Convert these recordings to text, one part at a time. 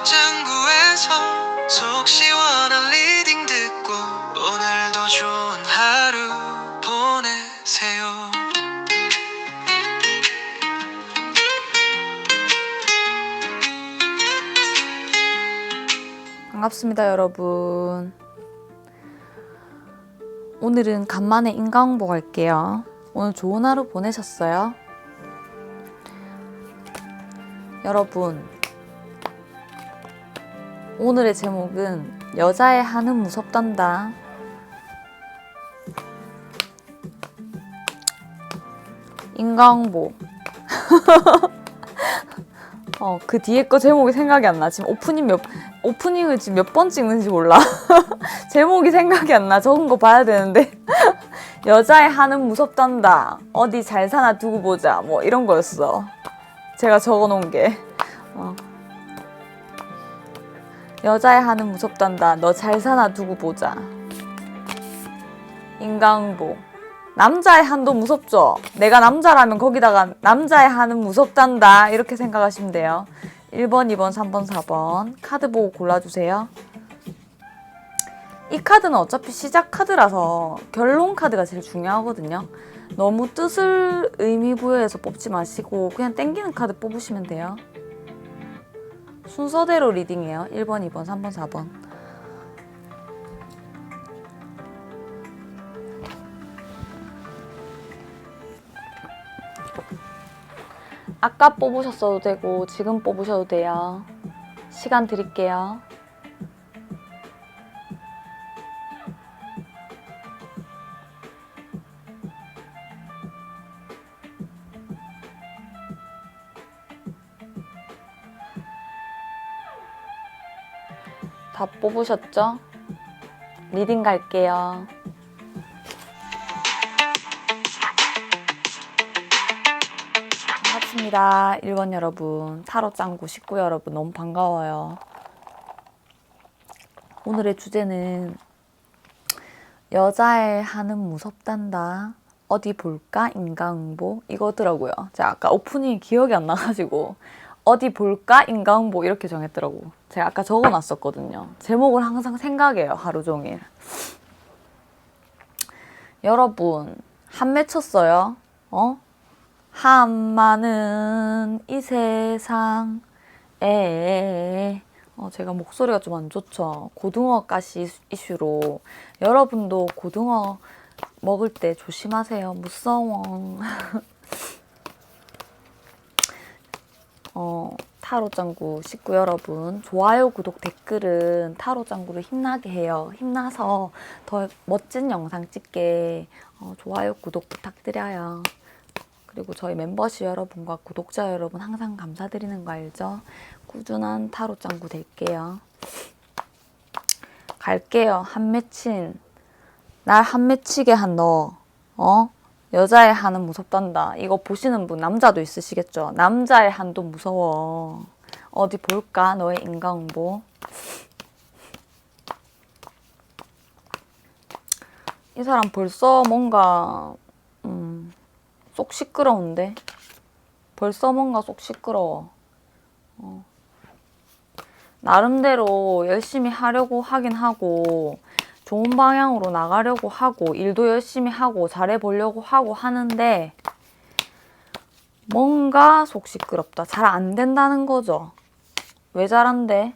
짱구에서 속 시원한 리딩 듣고 오늘도 좋은 하루 보내세요. 반갑습니다, 여러분. 오늘은 간만에 인강홍보 할게요. 오늘 좋은 하루 보내셨어요? 여러분, 오늘의 제목은 여자의 한은 무섭단다. 인강홍보. 그 뒤에 거 제목이 생각이 안 나. 지금 오프닝을 지금 몇 번 찍는지 몰라. 제목이 생각이 안 나. 적은 거 봐야 되는데. 여자의 한은 무섭단다. 어디 잘 사나 두고 보자. 뭐 이런 거였어. 제가 적어 놓은 게. 여자의 한은 무섭단다. 너 잘 사나 두고 보자. 인강홍보. 남자의 한도 무섭죠? 내가 남자라면 거기다가 남자의 한은 무섭단다. 이렇게 생각하시면 돼요. 1번, 2번, 3번, 4번. 카드 보고 골라주세요. 이 카드는 어차피 시작 카드라서 결론 카드가 제일 중요하거든요. 너무 뜻을 의미 부여해서 뽑지 마시고 그냥 땡기는 카드 뽑으시면 돼요. 순서대로 리딩이에요. 1번, 2번, 3번, 4번. 아까 뽑으셨어도 되고 지금 뽑으셔도 돼요. 시간 드릴게요. 다 뽑으셨죠? 리딩 갈게요. 반갑습니다. 1번 여러분, 타로 짱구 식구 여러분 너무 반가워요. 오늘의 주제는 여자의 한은 무섭단다. 어디 볼까? 인강홍보 이거더라고요. 제가 아까 오프닝이 기억이 안 나가지고 어디 볼까? 인강홍보 이렇게 정했더라고. 제가 아까 적어놨었거든요. 제목을 항상 생각해요. 하루 종일. 여러분 한 맺혔어요? 한 많은 이 세상에 제가 목소리가 좀 안 좋죠. 고등어 가시 이슈로 여러분도 고등어 먹을 때 조심하세요. 무서워. 타로 짱구 식구 여러분, 좋아요, 구독, 댓글은 타로 짱구를 힘나게 해요. 힘나서 더 멋진 영상 찍게 좋아요, 구독 부탁드려요. 그리고 저희 멤버십 여러분과 구독자 여러분 항상 감사드리는 거 알죠? 꾸준한 타로 짱구 될게요. 갈게요. 한 맺힌 날 한 맺히게 한 너. 여자의 한은 무섭단다. 이거 보시는 분 남자도 있으시겠죠? 남자의 한도 무서워. 어디 볼까? 너의 인강홍보. 이 사람 벌써 뭔가 쏙 시끄러운데? 벌써 뭔가 쏙 시끄러워. 나름대로 열심히 하려고 하긴 하고 좋은 방향으로 나가려고 하고 일도 열심히 하고 잘해보려고 하고 하는데 뭔가 속 시끄럽다. 잘 안 된다는 거죠. 왜 잘 안 돼?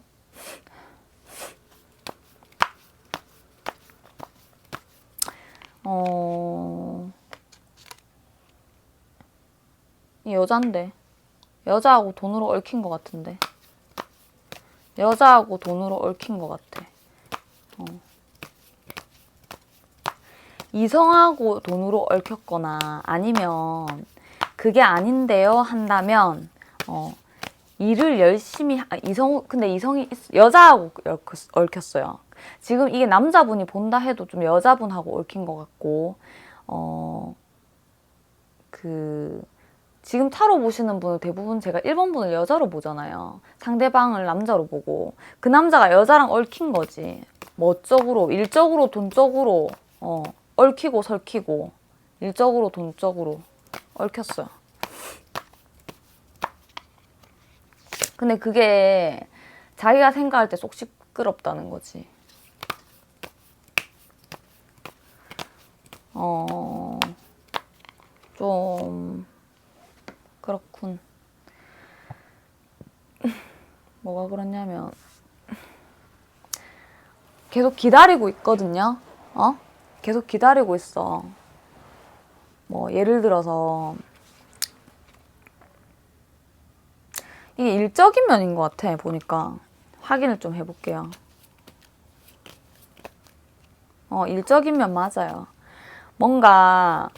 이 여잔데 여자하고 돈으로 얽힌 것 같은데 여자하고 돈으로 얽힌 것 같아. 이성하고 돈으로 얽혔거나 아니면 그게 아닌데요 한다면 일을 열심히 근데 이성이 여자하고 얽혔어요. 지금 이게 남자분이 본다 해도 좀 여자분하고 얽힌 것 같고 지금 타로 보시는 분은 대부분 제가 1번 분을 여자로 보잖아요. 상대방을 남자로 보고 그 남자가 여자랑 얽힌 거지. 뭐적으로 일적으로 돈적으로 얽히고 설키고 일적으로 돈적으로 얽혔어요. 근데 그게 자기가 생각할 때 속 시끄럽다는 거지. 좀 그렇군. 뭐가 그렇냐면 계속 기다리고 있거든요. 계속 기다리고 있어. 뭐 예를 들어서 이게 일적인 면인 것 같아. 보니까 확인을 좀 해볼게요. 일적인 면 맞아요. 뭔가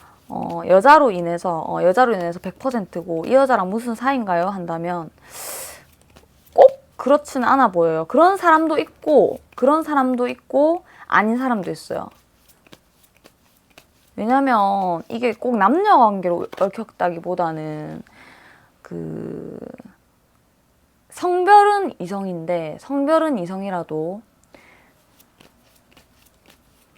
여자로 인해서 100%고 이 여자랑 무슨 사이인가요? 한다면 꼭 그렇지는 않아 보여요. 그런 사람도 있고 아닌 사람도 있어요. 왜냐면 이게 꼭 남녀 관계로 얽혔다기보다는 성별은 이성이라도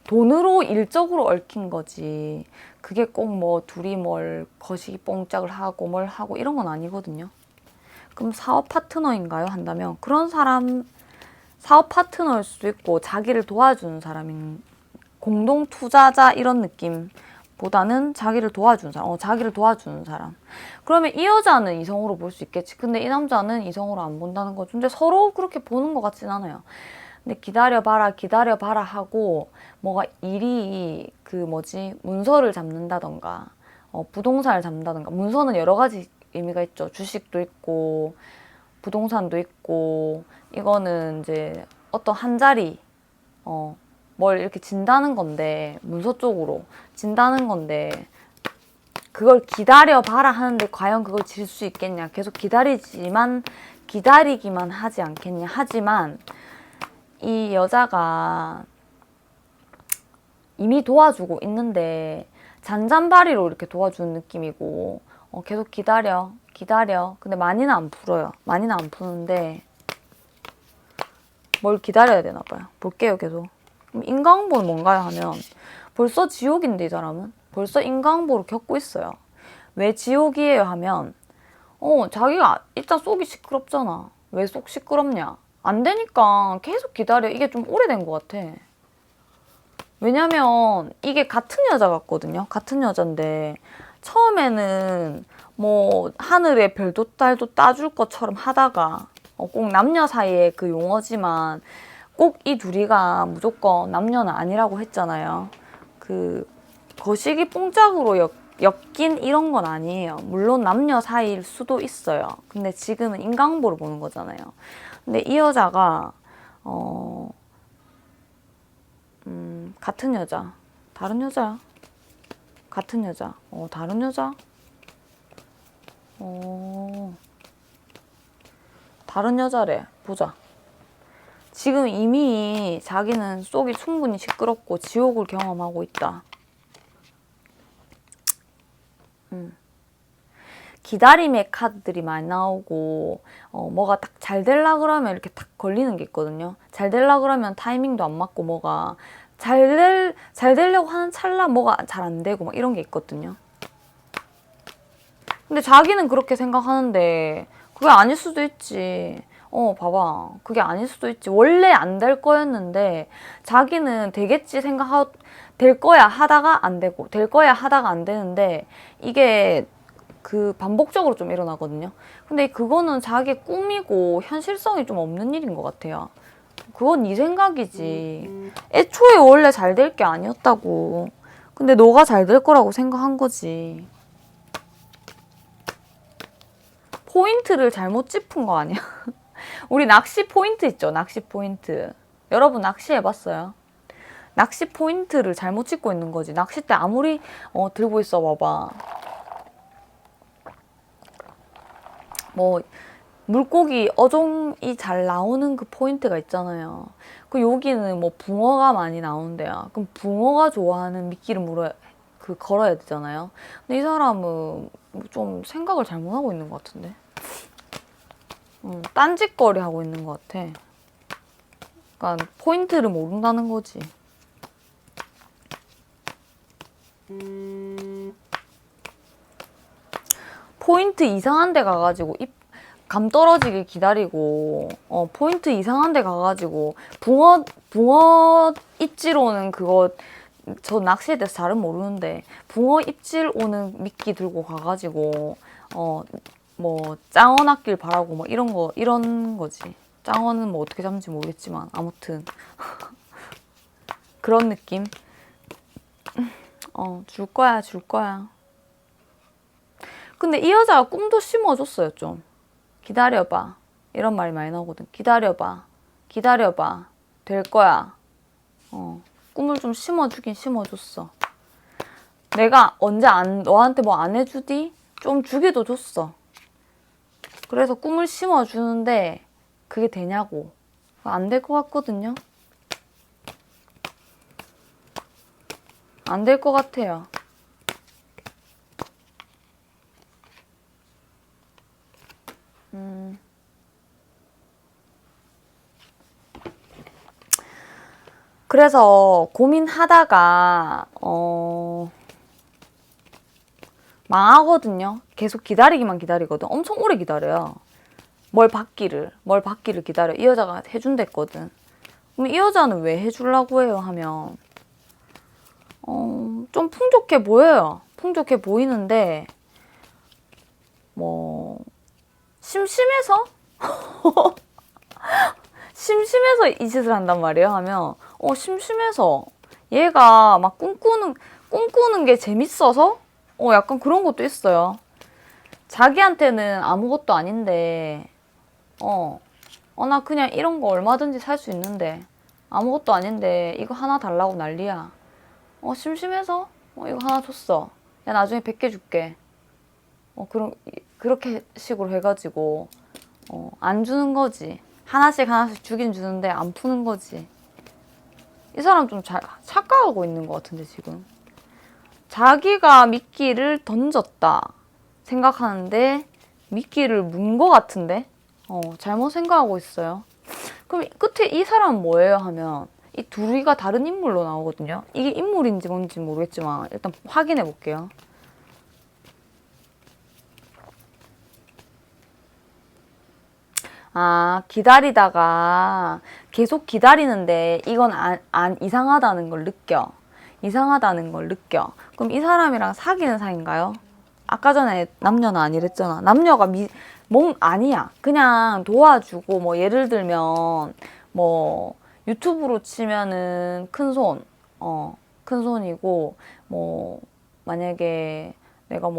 돈으로 일적으로 얽힌 거지. 그게 꼭 뭐 둘이 뭘 거시기 뽕짝을 하고 뭘 하고 이런 건 아니거든요. 그럼 사업 파트너인가요? 한다면 그런 사람 사업 파트너일 수도 있고 자기를 도와주는 사람인 공동 투자자 이런 느낌보다는 자기를 도와주는 사람. 그러면 이 여자는 이성으로 볼 수 있겠지. 근데 이 남자는 이성으로 안 본다는 거죠. 근데 서로 그렇게 보는 것 같진 않아요. 근데 기다려봐라 하고 뭐가 일이 문서를 잡는다던가 부동산을 잡는다던가. 문서는 여러 가지 의미가 있죠. 주식도 있고 부동산도 있고 이거는 이제 어떤 한 자리 뭘 이렇게 진다는 건데 문서 쪽으로 진다는 건데 그걸 기다려봐라 하는데 과연 그걸 질 수 있겠냐. 계속 기다리기만 하지 않겠냐. 하지만 이 여자가 이미 도와주고 있는데 잔잔바리로 이렇게 도와주는 느낌이고 계속 기다려. 근데 많이는 안 풀어요. 많이는 안 푸는데 뭘 기다려야 되나 봐요. 볼게요, 계속. 그럼 인과응보는 뭔가요? 하면 벌써 지옥인데 이 사람은 벌써 인과응보를 겪고 있어요. 왜 지옥이에요? 하면 자기가 일단 속이 시끄럽잖아. 왜 속 시끄럽냐? 안 되니까 계속 기다려. 이게 좀 오래된 것 같아. 왜냐면 이게 같은 여자 같거든요. 같은 여잔데 처음에는 뭐 하늘에 별도 달도 따줄 것처럼 하다가 꼭 남녀 사이의 그 용어지만 꼭 이 둘이가 무조건 남녀는 아니라고 했잖아요. 그 거시기 뽕짝으로 엮인 이런 건 아니에요. 물론 남녀 사이일 수도 있어요. 근데 지금은 인과응보를 보는 거잖아요. 근데 이 여자가 같은 여자, 다른 여자야. 같은 여자, 다른 여자, 다른 여자래. 보자. 지금 이미 자기는 속이 충분히 시끄럽고 지옥을 경험하고 있다. 기다림의 카드들이 많이 나오고 뭐가 딱 잘 되려 그러면 이렇게 딱 걸리는 게 있거든요. 잘 되려 그러면 타이밍도 안 맞고 뭐가 잘 되려고 하는 찰나 뭐가 잘 안 되고 막 이런 게 있거든요. 근데 자기는 그렇게 생각하는데 그게 아닐 수도 있지. 봐봐. 그게 아닐 수도 있지. 원래 안 될 거였는데 자기는 되겠지 생각하고 될 거야 하다가 안 되고 될 거야 하다가 안 되는데 이게 반복적으로 좀 일어나거든요. 근데 그거는 자기의 꿈이고 현실성이 좀 없는 일인 것 같아요. 그건 네 생각이지. 애초에 원래 잘 될 게 아니었다고. 근데 너가 잘 될 거라고 생각한 거지. 포인트를 잘못 짚은 거 아니야? 우리 낚시 포인트 있죠? 낚시 포인트. 여러분 낚시 해봤어요? 낚시 포인트를 잘못 짚고 있는 거지. 낚싯대 아무리 들고 있어 봐봐. 뭐 물고기 어종이 잘 나오는 그 포인트가 있잖아요. 여기는 뭐 붕어가 많이 나온대요. 그럼 붕어가 좋아하는 미끼를 걸어야 되잖아요. 근데 이 사람은 좀 생각을 잘못하고 있는 것 같은데. 딴짓거리 하고 있는 것 같아. 그러니까 포인트를 모른다는 거지. 포인트 이상한 데 가가지고 감 떨어지길 기다리고 포인트 이상한 데 가가지고 붕어 입질 오는 그거 저 낚시에 대해서 잘은 모르는데 붕어 입질 오는 미끼 들고 가가지고 뭐 짱어 낚길 바라고 뭐 이런 거지. 짱어는 뭐 어떻게 잡는지 모르겠지만 아무튼 그런 느낌. 줄 거야. 근데 이 여자가 꿈도 심어줬어요. 좀 기다려봐 이런 말이 많이 나오거든. 기다려봐 될 거야. 꿈을 좀 심어주긴 심어줬어. 내가 언제 너한테 뭐 안 해주디? 좀 주기도 줬어. 그래서 꿈을 심어주는데 그게 되냐고. 안 될 것 같거든요. 안 될 것 같아요. 그래서 고민하다가 망하거든요. 계속 기다리기만 기다리거든. 엄청 오래 기다려요. 뭘 받기를 기다려. 이 여자가 해준댔거든. 그럼 이 여자는 왜 해주려고 해요 하면 좀 풍족해 보여요. 풍족해 보이는데 뭐 심심해서 심심해서 이 짓을 한단 말이에요 하면 심심해서 얘가 막 꿈꾸는 게 재밌어서 약간 그런 것도 있어요. 자기한테는 아무것도 아닌데 나 그냥 이런 거 얼마든지 살 수 있는데 아무것도 아닌데 이거 하나 달라고 난리야. 심심해서 이거 하나 줬어. 야 나중에 100개 줄게. 그렇게 식으로 해가지고 안 주는 거지. 하나씩 주긴 주는데 안 푸는 거지. 이 사람 좀 착각하고 있는 것 같은데 지금. 자기가 미끼를 던졌다 생각하는데 미끼를 문 것 같은데 잘못 생각하고 있어요. 그럼 끝에 이 사람은 뭐예요 하면 이 둘이가 다른 인물로 나오거든요. 이게 인물인지 뭔지 모르겠지만 일단 확인해 볼게요. 기다리다가 계속 기다리는데 이건 이상하다는 걸 느껴. 그럼 이 사람이랑 사귀는 사이인가요? 아까 전에 남녀는 아니랬잖아. 남녀가 아니야. 그냥 도와주고 뭐 예를 들면 뭐 유튜브로 치면은 큰 손이고 뭐 만약에 내가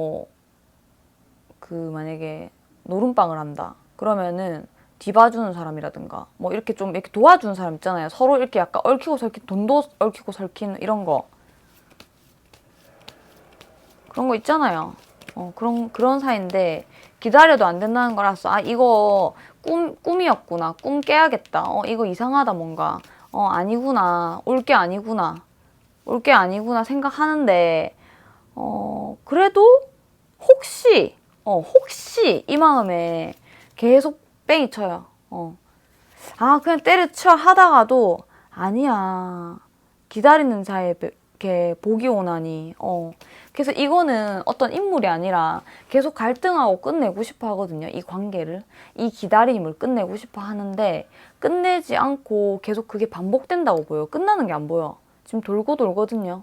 만약에 노름방을 한다. 그러면은 뒤봐주는 사람이라든가 뭐 이렇게 좀 이렇게 도와주는 사람 있잖아요. 서로 이렇게 약간 얽히고 설킨 돈도 얽히고 설킨 이런 거 그런 거 있잖아요. 그런 사이인데 기다려도 안 된다는 거라서 이거 꿈이었구나. 꿈 깨야겠다. 이거 이상하다 뭔가. 아니구나. 올 게 아니구나 생각하는데 그래도 혹시 이 마음에 계속 뺑이 쳐요. 그냥 때려쳐 하다가도 아니야. 기다리는 사이에 복이 오나니. 그래서 이거는 어떤 인물이 아니라 계속 갈등하고 끝내고 싶어 하거든요. 이 관계를. 이 기다림을 끝내고 싶어 하는데 끝내지 않고 계속 그게 반복된다고 보여요. 끝나는 게 안 보여. 지금 돌고 돌거든요.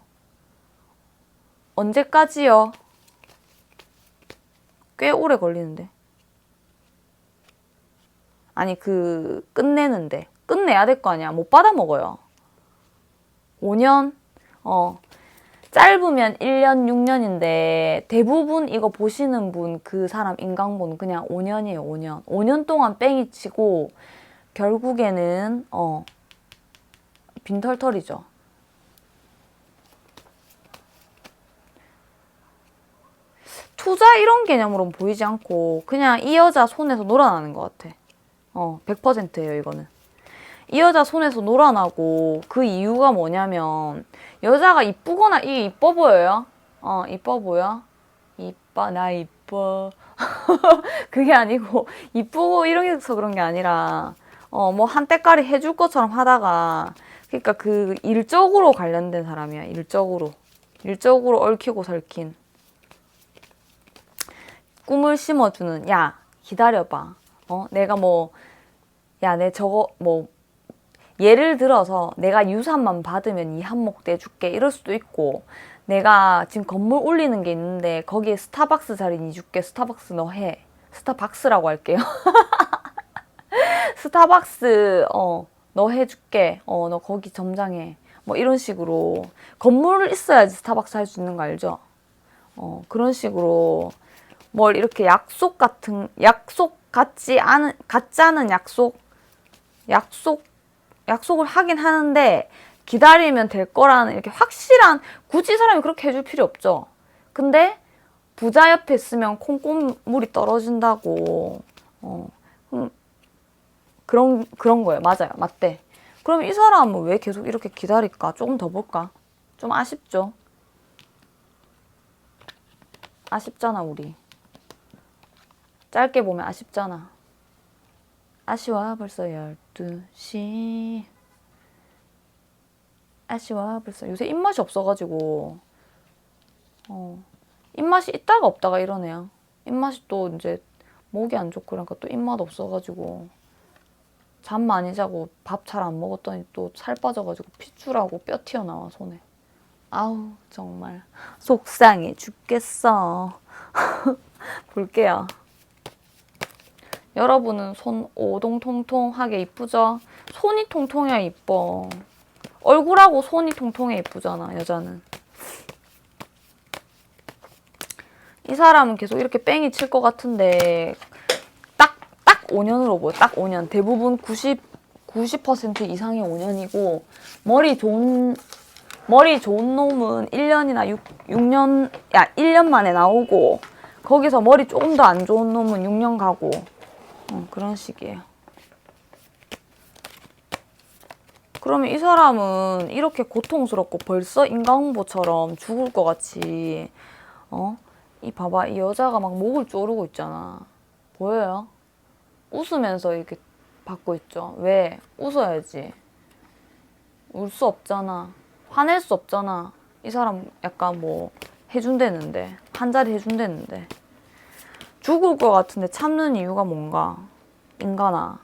언제까지요? 꽤 오래 걸리는데. 아니 끝내는데. 끝내야 될 거 아니야. 못 받아먹어요. 5년? 짧으면 1년, 6년인데 대부분 이거 보시는 분, 그 사람 인강분 그냥 5년이에요, 5년. 5년 동안 뺑이 치고 결국에는 빈털털이죠. 투자 이런 개념으로는 보이지 않고 그냥 이 여자 손에서 놀아나는 것 같아. 100%예요, 이거는. 이 여자 손에서 놀아나고 그 이유가 뭐냐면 여자가 이쁘거나 이게 이뻐 보여요? 이뻐 보여? 나 이뻐. 그게 아니고 이쁘고 이러면서 그런 게 아니라 뭐 한때까리 해줄 것처럼 하다가 그러니까 그 일적으로 관련된 사람이야. 일적으로 얽히고 설킨 꿈을 심어주는 야 기다려봐. 내가 뭐, 야, 내 저거, 뭐, 예를 들어서 내가 유산만 받으면 이 한몫 떼줄게. 이럴 수도 있고, 내가 지금 건물 올리는 게 있는데, 거기에 스타벅스 자리 니 줄게. 스타벅스 너 해. 스타벅스라고 할게요. 스타벅스, 너 해줄게. 너 거기 점장해. 뭐 이런 식으로. 건물 있어야지 스타벅스 할 수 있는 거 알죠? 그런 식으로 뭘 이렇게 약속 같지 않은 약속을 하긴 하는데 기다리면 될 거라는 이렇게 확실한, 굳이 사람이 그렇게 해줄 필요 없죠. 근데 부자 옆에 있으면 콩고물이 떨어진다고. 그런 거예요. 맞아요. 맞대. 그럼 이 사람은 왜 계속 이렇게 기다릴까? 조금 더 볼까? 좀 아쉽죠? 아쉽잖아, 우리. 짧게 보면 아쉽잖아. 아쉬워, 벌써 12시. 아쉬워, 벌써. 요새 입맛이 없어가지고, 입맛이 있다가 없다가 이러네요. 입맛이 또 이제 목이 안 좋고 그러니까 또 입맛 없어가지고, 잠 많이 자고 밥 잘 안 먹었더니 또 살 빠져가지고 핏줄하고 뼈 튀어나와, 손에. 아우, 정말. 속상해 죽겠어. 볼게요. 여러분은 손 오동통통하게 이쁘죠? 손이 통통해야 이뻐. 얼굴하고 손이 통통해 이쁘잖아, 여자는. 이 사람은 계속 이렇게 뺑이 칠 것 같은데 딱 5년으로 보여. 딱 5년. 대부분 90% 이상이 5년이고 머리 좋은 놈은 1년이나 6년, 1년 만에 나오고 거기서 머리 조금 더 안 좋은 놈은 6년 가고 그런 식이에요. 그러면 이 사람은 이렇게 고통스럽고 벌써 인과응보처럼 죽을 것 같이 이 봐봐, 이 여자가 막 목을 조르고 있잖아. 보여요? 웃으면서 이렇게 받고 있죠. 왜? 웃어야지. 울 수 없잖아. 화낼 수 없잖아. 이 사람 약간 뭐 해준대는데, 한 자리 해준대는데. 죽을 것 같은데 참는 이유가 뭔가? 인간아.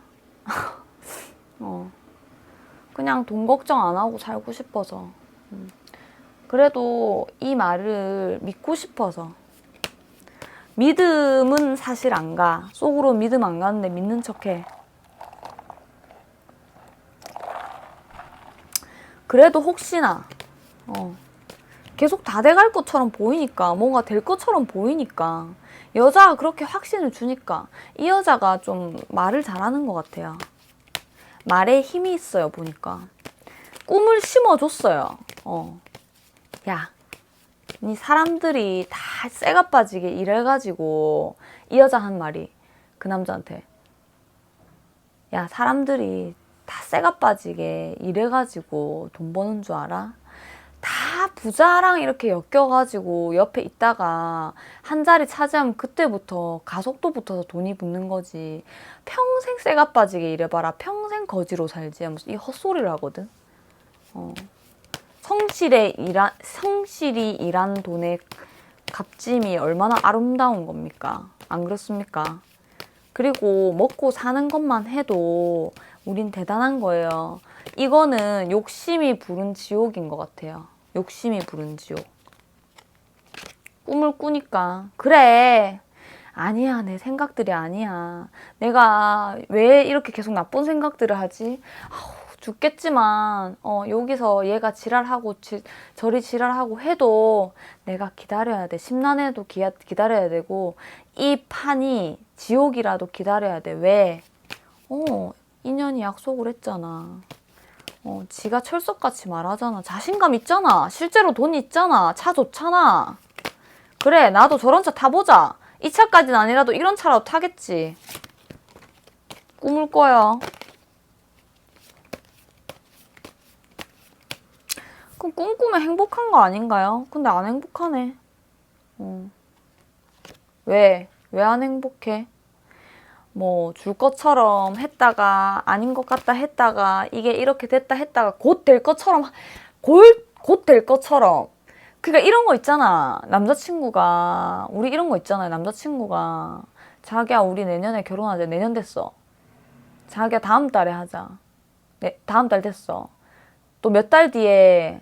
그냥 돈 걱정 안 하고 살고 싶어서. 그래도 이 말을 믿고 싶어서. 믿음은 사실 안 가. 속으로 믿음 안 가는데 믿는 척해. 그래도 혹시나 계속 다 돼갈 것처럼 보이니까, 뭔가 될 것처럼 보이니까, 여자가 그렇게 확신을 주니까 이 여자가 좀 말을 잘하는 것 같아요. 말에 힘이 있어요, 보니까. 꿈을 심어줬어요. 야, 이 사람들이 다 쇠가 빠지게 일해가지고, 이 여자 한 말이 그 남자한테, 야, 사람들이 다 쇠가 빠지게 일해가지고 돈 버는 줄 알아? 다 부자랑 이렇게 엮여가지고 옆에 있다가 한 자리 차지하면 그때부터 가속도 붙어서 돈이 붙는 거지. 평생 쇠가 빠지게 일해봐라. 평생 거지로 살지 하면서 이 헛소리를 하거든. 성실히 일한 돈의 값짐이 얼마나 아름다운 겁니까? 안 그렇습니까? 그리고 먹고 사는 것만 해도 우린 대단한 거예요. 이거는 욕심이 부른 지옥인 것 같아요. 욕심이 부른 지옥. 꿈을 꾸니까 그래. 아니야, 내 생각들이 아니야. 내가 왜 이렇게 계속 나쁜 생각들을 하지? 죽겠지만 여기서 얘가 지랄하고 저리 지랄하고 해도 내가 기다려야 돼. 심란해도 기다려야 되고 이 판이 지옥이라도 기다려야 돼. 왜? 인연이 약속을 했잖아. 지가 철석같이 말하잖아. 자신감 있잖아. 실제로 돈 있잖아. 차 좋잖아. 그래, 나도 저런 차 타보자. 이 차까지는 아니라도 이런 차라도 타겠지. 꿈을 꿔요. 그럼 꿈꾸면 행복한 거 아닌가요? 근데 안 행복하네. 왜? 왜 안 행복해? 뭐 줄 것처럼 했다가 아닌 것 같다 했다가 이게 이렇게 됐다 했다가 곧 될 것처럼 곧 될 것처럼. 그러니까 이런 거 있잖아. 남자친구가 우리 이런 거 있잖아요. 남자친구가 자기야 우리 내년에 결혼하자. 내년 됐어. 자기야 다음 달에 하자. 네, 다음 달 됐어. 또 몇 달 뒤에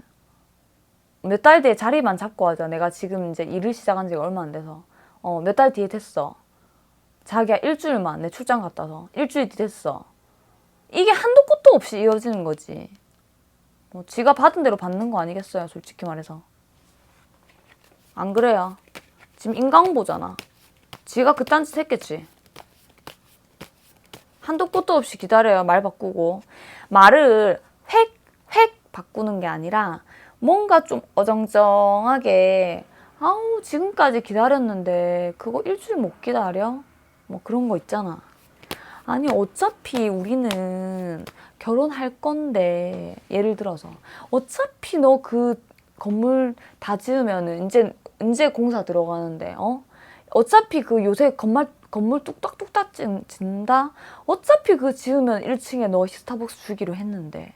자리만 잡고 하자. 내가 지금 이제 일을 시작한 지가 얼마 안 돼서. 몇 달 뒤에 됐어. 자기야 일주일만 내 출장 갔다 와서 일주일 뒤 됐어. 이게 한도 끝도 없이 이어지는 거지. 지가 받은 대로 받는 거 아니겠어요, 솔직히 말해서. 안 그래요? 지금 인강보잖아. 지가 그딴 짓 했겠지. 한도 끝도 없이 기다려요, 말 바꾸고. 말을 획 바꾸는 게 아니라 뭔가 좀 어정쩡하게 아우 지금까지 기다렸는데 그거 일주일 못 기다려? 뭐 그런 거 있잖아. 아니 어차피 우리는 결혼할 건데 예를 들어서 어차피 너 그 건물 다 지으면은 이제 공사 들어가는데 어차피 그 요새 건물 뚝딱뚝딱 짓는다? 어차피 그 지으면 1층에 너 스타벅스 주기로 했는데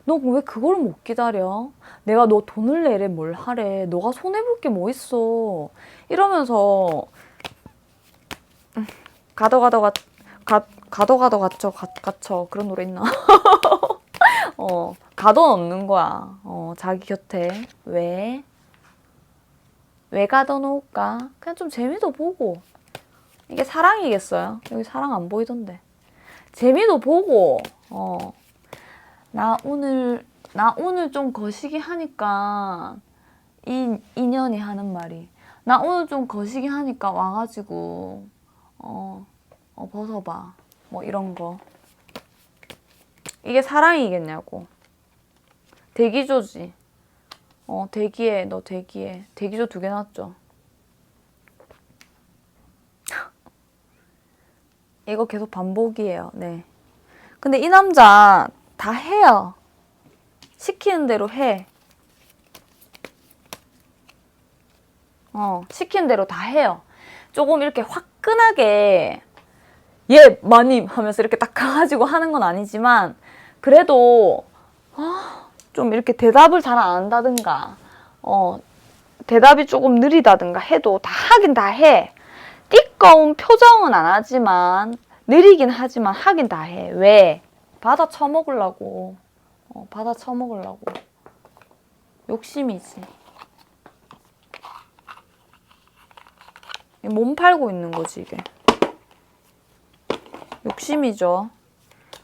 너 왜 그걸 못 기다려? 내가 너 돈을 내래 뭘 하래? 너가 손해볼 게 뭐 있어? 이러면서 가도 갇혀 그런 노래 있나? 가둬놓는 거야. 자기 곁에. 왜 가둬놓을까? 그냥 좀 재미도 보고. 이게 사랑이겠어요? 여기 사랑 안 보이던데. 재미도 보고. 나 오늘 좀 거시기 하니까 인연이 하는 말이 나 오늘 좀 거시기 하니까 와가지고 벗어봐. 뭐 이런 거. 이게 사랑이겠냐고. 대기조지. 대기해. 너 대기해. 대기조 2개 놨죠. 이거 계속 반복이에요. 네. 근데 이 남자 다 해요. 시키는 대로 해. 시키는 대로 다 해요. 조금 이렇게 화끈하게 예, 마님 하면서 이렇게 딱 가가지고 하는 건 아니지만 그래도 좀 이렇게 대답을 잘 안 한다든가 대답이 조금 느리다든가 해도 다 하긴 다 해. 띠꺼운 표정은 안 하지만 느리긴 하지만 하긴 다 해. 왜? 받아 처먹으려고. 받아 처먹으려고. 욕심이지. 몸 팔고 있는 거지 이게. 욕심이죠.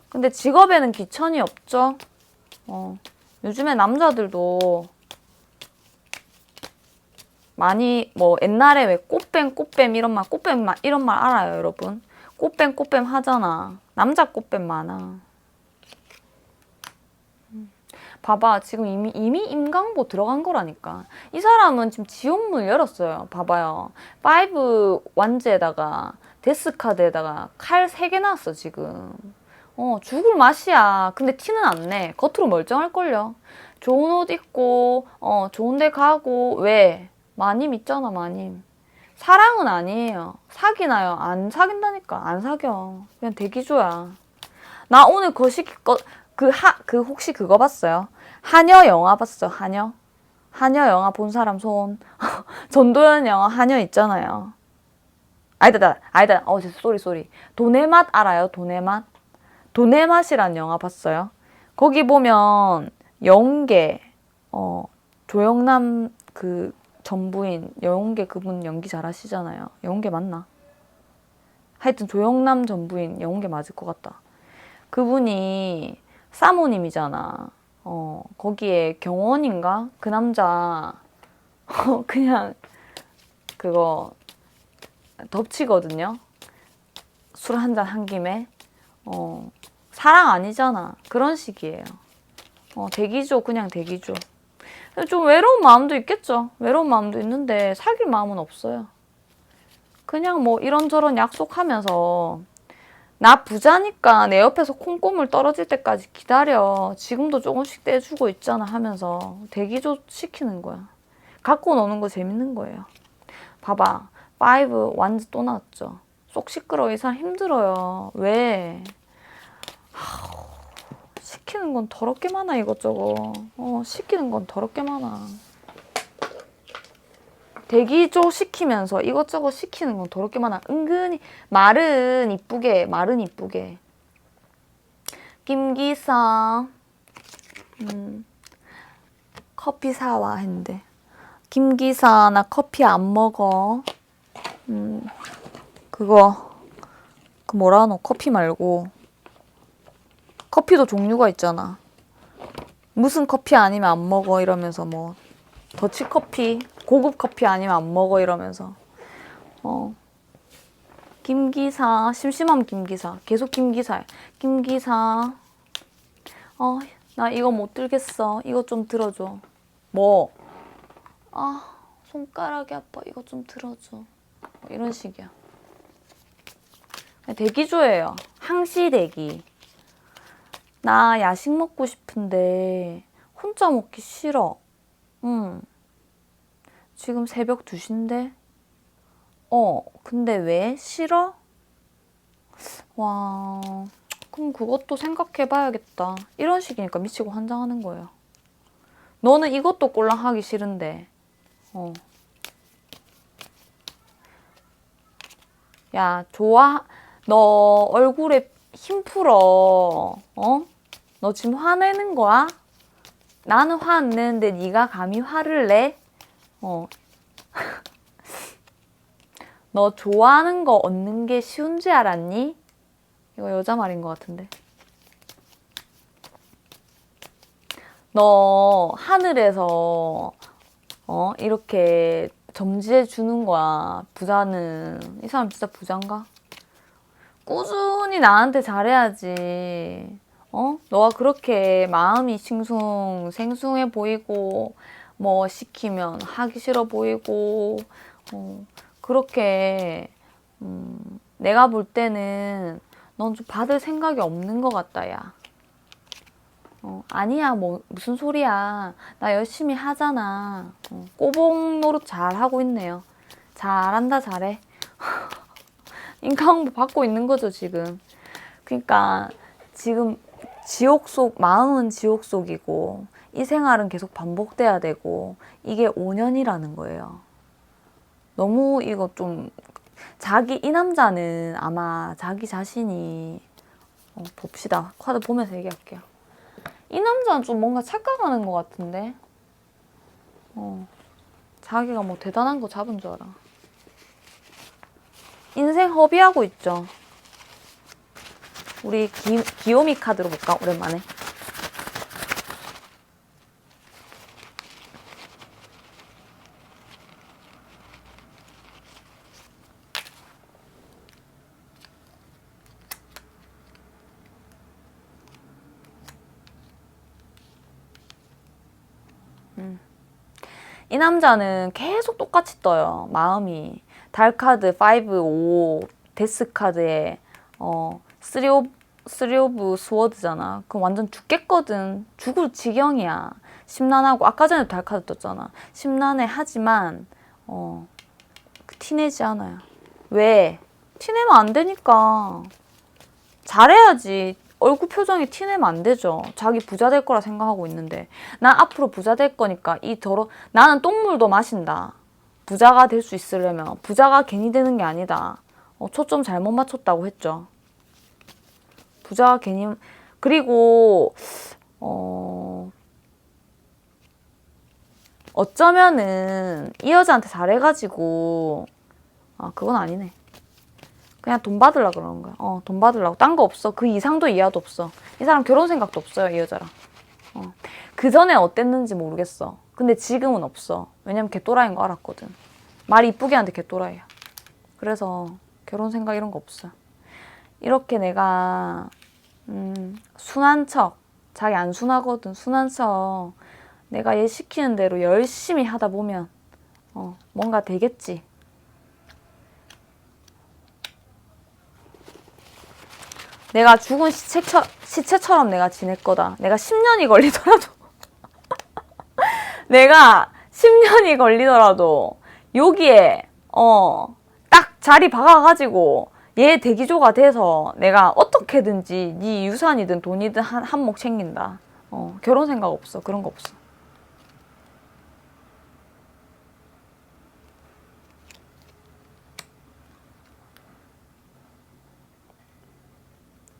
근데 직업에는 귀천이 없죠. 요즘에 남자들도 많이 뭐 옛날에 왜 꽃뱀 이런 말 이런 말 알아요, 여러분? 꽃뱀 하잖아. 남자 꽃뱀 많아. 봐봐, 지금 이미 임강보 들어간 거라니까. 이 사람은 지금 지옥문 열었어요. 봐봐요. 5 완제에다가 데스카드에다가 칼 3개 나왔어 지금. 죽을 맛이야. 근데 티는 안 내. 겉으로 멀쩡할걸요. 좋은 옷 입고 좋은 데 가고. 왜? 마님 있잖아, 마님. 사랑은 아니에요. 사귀나요? 안 사귄다니까. 안 사겨. 그냥 대기조야. 나 오늘 거시기 혹시 그거 봤어요? 하녀 영화 봤어, 하녀? 하녀 영화 본 사람 손. 전도연 영화 하녀 있잖아요. 아니다. 쏘리. 돈의 맛 알아요? 돈의 맛? 돈의 맛이란 영화 봤어요? 거기 보면 영웅계, 조영남 그 전부인 영웅계 그분 연기 잘하시잖아요. 영웅계 맞나? 하여튼 조영남 전부인 영웅계 맞을 것 같다. 그분이 사모님이잖아. 거기에 경원인가? 그 남자 그냥 그거 덮치거든요. 술 한 잔 한 김에. 사랑 아니잖아. 그런 식이에요. 대기조, 그냥 대기조. 좀 외로운 마음도 있겠죠. 외로운 마음도 있는데 사귈 마음은 없어요. 그냥 뭐 이런저런 약속하면서 나 부자니까 내 옆에서 콩고물 떨어질 때까지 기다려. 지금도 조금씩 떼주고 있잖아 하면서 대기조 시키는 거야. 갖고 노는 거 재밌는 거예요. 봐봐. 5 완전 또 나왔죠. 쏙 시끄러워. 이 사람 힘들어요. 왜? 시키는 건 더럽게 많아 이것저것. 시키는 건 더럽게 많아. 대기조 시키면서 이것저것 시키는 건 더럽게 많아. 은근히 말은 이쁘게. 김기사 커피 사와 했는데 김기사 나 커피 안 먹어. 그거 그 뭐라 하노? 커피 말고 커피도 종류가 있잖아. 무슨 커피 아니면 안 먹어 이러면서 뭐 더치커피 고급 커피 아니면 안 먹어 이러면서 김기사 심심함 김기사 계속 김기사 나 이거 못 들겠어. 이거 좀 들어줘. 뭐? 손가락이 아파. 이거 좀 들어줘. 이런 식이야. 대기조예요. 항시 대기. 나 야식 먹고 싶은데 혼자 먹기 싫어. 지금 새벽 2시인데? 근데 왜? 싫어? 와, 그럼 그것도 생각해봐야겠다. 이런 식이니까 미치고 환장하는 거예요. 너는 이것도 꼴랑 하기 싫은데. 야, 좋아. 너 얼굴에 힘 풀어. 너 지금 화내는 거야? 나는 화 안 내는데 네가 감히 화를 내? 너 좋아하는 거 얻는 게 쉬운 줄 알았니? 이거 여자 말인 것 같은데. 너 하늘에서 이렇게 점지해 주는 거야. 부자는. 이 사람 진짜 부자인가? 꾸준히 나한테 잘해야지. 너가 그렇게 마음이 싱숭생숭해 보이고 뭐 시키면 하기 싫어 보이고 그렇게 내가 볼 때는 넌 좀 받을 생각이 없는 것 같다, 야. 아니야, 뭐 무슨 소리야. 나 열심히 하잖아. 꼬봉 노릇 잘하고 있네요. 잘한다, 잘해. 인과응보 받고 있는 거죠, 지금. 그러니까 지금 지옥 속, 마음은 지옥 속이고 이 생활은 계속 반복돼야 되고 이게 5년이라는 거예요. 너무 이거 좀 이 남자는 아마 자기 자신이 봅시다. 카드 보면서 얘기할게요. 이 남자는 좀 뭔가 착각하는 것 같은데 자기가 뭐 대단한 거 잡은 줄 알아. 인생 허비하고 있죠. 우리 귀요미 카드로 볼까? 오랜만에. 이 남자는 계속 똑같이 떠요. 마음이. 달 카드 5, 5, 데스 카드에 3 오브 스워드잖아. 그럼 완전 죽겠거든. 죽을 지경이야. 심란하고 아까 전에도 달 카드 떴잖아. 심란해 하지만 티내지 않아요. 왜? 티내면 안 되니까. 잘해야지. 얼굴 표정이 티내면 안 되죠. 자기 부자 될 거라 생각하고 있는데 난 앞으로 부자 될 거니까 나는 똥물도 마신다. 부자가 될 수 있으려면 부자가 괜히 되는 게 아니다. 초점 잘못 맞췄다고 했죠. 부자가 괜히 그리고 어쩌면은 이 여자한테 잘해가지고 그건 아니네. 그냥 돈 받으려고 그러는 거야. 돈 받으려고. 딴 거 없어. 그 이상도 이하도 없어. 이 사람 결혼 생각도 없어요, 이 여자랑. 그 전에 어땠는지 모르겠어. 근데 지금은 없어. 왜냐면 개또라이인 거 알았거든. 말 이쁘게 하는데 개또라이야. 그래서 결혼 생각 이런 거 없어. 이렇게 내가 순한 척, 자기 안 순하거든. 순한 척 내가 얘 시키는 대로 열심히 하다 보면 뭔가 되겠지. 내가 죽은 시체처럼 내가 지낼 거다. 내가 10년이 걸리더라도 내가 10년이 걸리더라도 여기에 딱 자리 박아가지고 얘 대기조가 돼서 내가 어떻게든지 네 유산이든 돈이든 한몫 챙긴다. 결혼 생각 없어. 그런 거 없어.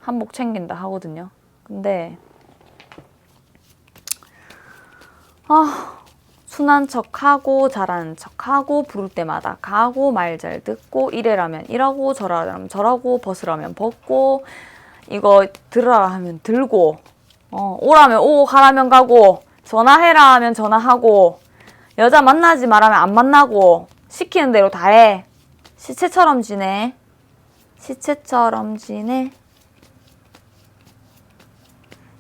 한복 챙긴다 하거든요. 근데 순한 척하고 잘하는 척하고 부를 때마다 가고 말 잘 듣고 이래라면 이러고 저라면 저라고 벗으라면 벗고 이거 들으라 하면 들고 오라면 오고 가라면 가고 전화해라 하면 전화하고 여자 만나지 말하면 안 만나고 시키는 대로 다 해. 시체처럼 지내. 시체처럼 지내.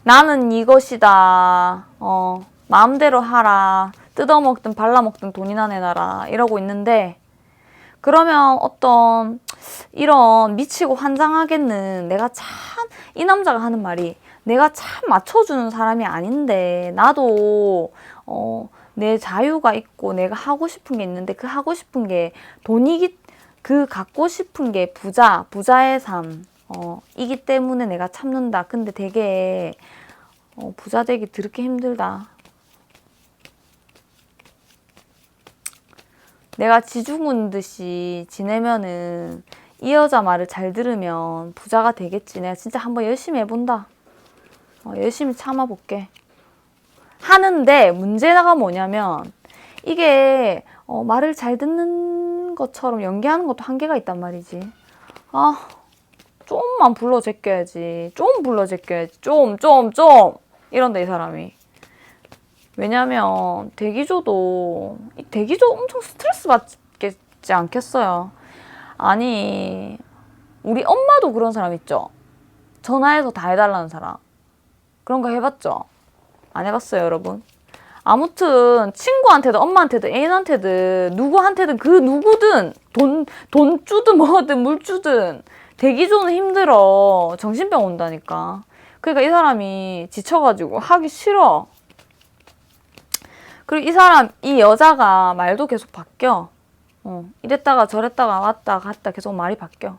나는 이것이다. 마음대로 하라. 뜯어먹든 발라먹든 돈이나 내놔라. 이러고 있는데 그러면 어떤 이런 미치고 환장하겠는 내가 참 이 남자가 하는 말이 내가 참 맞춰주는 사람이 아닌데 나도 내 자유가 있고 내가 하고 싶은 게 있는데 그 하고 싶은 게 돈이기 그 갖고 싶은 게 부자의 삶 이기 때문에 내가 참는다. 근데 되게 부자 되기 드럽게 힘들다. 내가 지중은 듯이 지내면은 이 여자 말을 잘 들으면 부자가 되겠지. 내가 진짜 한번 열심히 해본다. 열심히 참아볼게. 하는데 문제가 뭐냐면 이게 말을 잘 듣는 것처럼 연기하는 것도 한계가 있단 말이지. 좀만 불러 제껴야지. 좀 불러 제껴야지. 좀. 이런다 이 사람이. 왜냐면 대기조도 대기조 엄청 스트레스 받겠지 않겠어요. 아니 우리 엄마도 그런 사람 있죠. 전화해서 다 해달라는 사람. 그런 거 해봤죠? 안 해봤어요 여러분? 아무튼 친구한테든 엄마한테든 애인한테든 누구한테든 그 누구든 돈 주든 뭐든 물 주든 대기조는 힘들어. 정신병 온다니까. 그러니까 이 사람이 지쳐가지고 하기 싫어. 그리고 이 여자가 말도 계속 바뀌어. 이랬다가 저랬다가 왔다 갔다 계속 말이 바뀌어.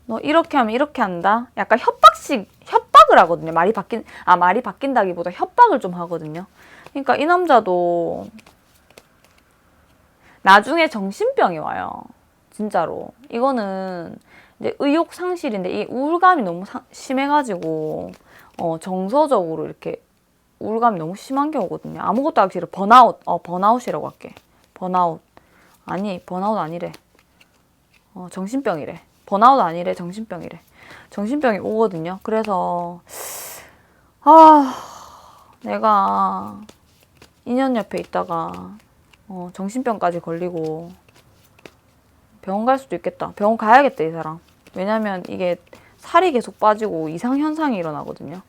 너 이렇게 하면 이렇게 한다? 약간 협박을 하거든요. 말이 바뀐다기보다 협박을 좀 하거든요. 그러니까 이 남자도 나중에 정신병이 와요. 진짜로. 이거는 이제 의욕 상실인데 이 우울감이 너무 심해가지고 정서적으로 이렇게 우울감이 너무 심한 게 오거든요. 아무것도 하기 싫어. 번아웃이라고 할게. 번아웃. 아니, 번아웃 아니래. 정신병이래. 번아웃 아니래. 정신병이래. 정신병이 오거든요. 그래서 내가 2년 옆에 있다가 정신병까지 걸리고 병원 갈 수도 있겠다. 병원 가야겠다 이 사람. 왜냐면 이게 살이 계속 빠지고 이상현상이 일어나거든요.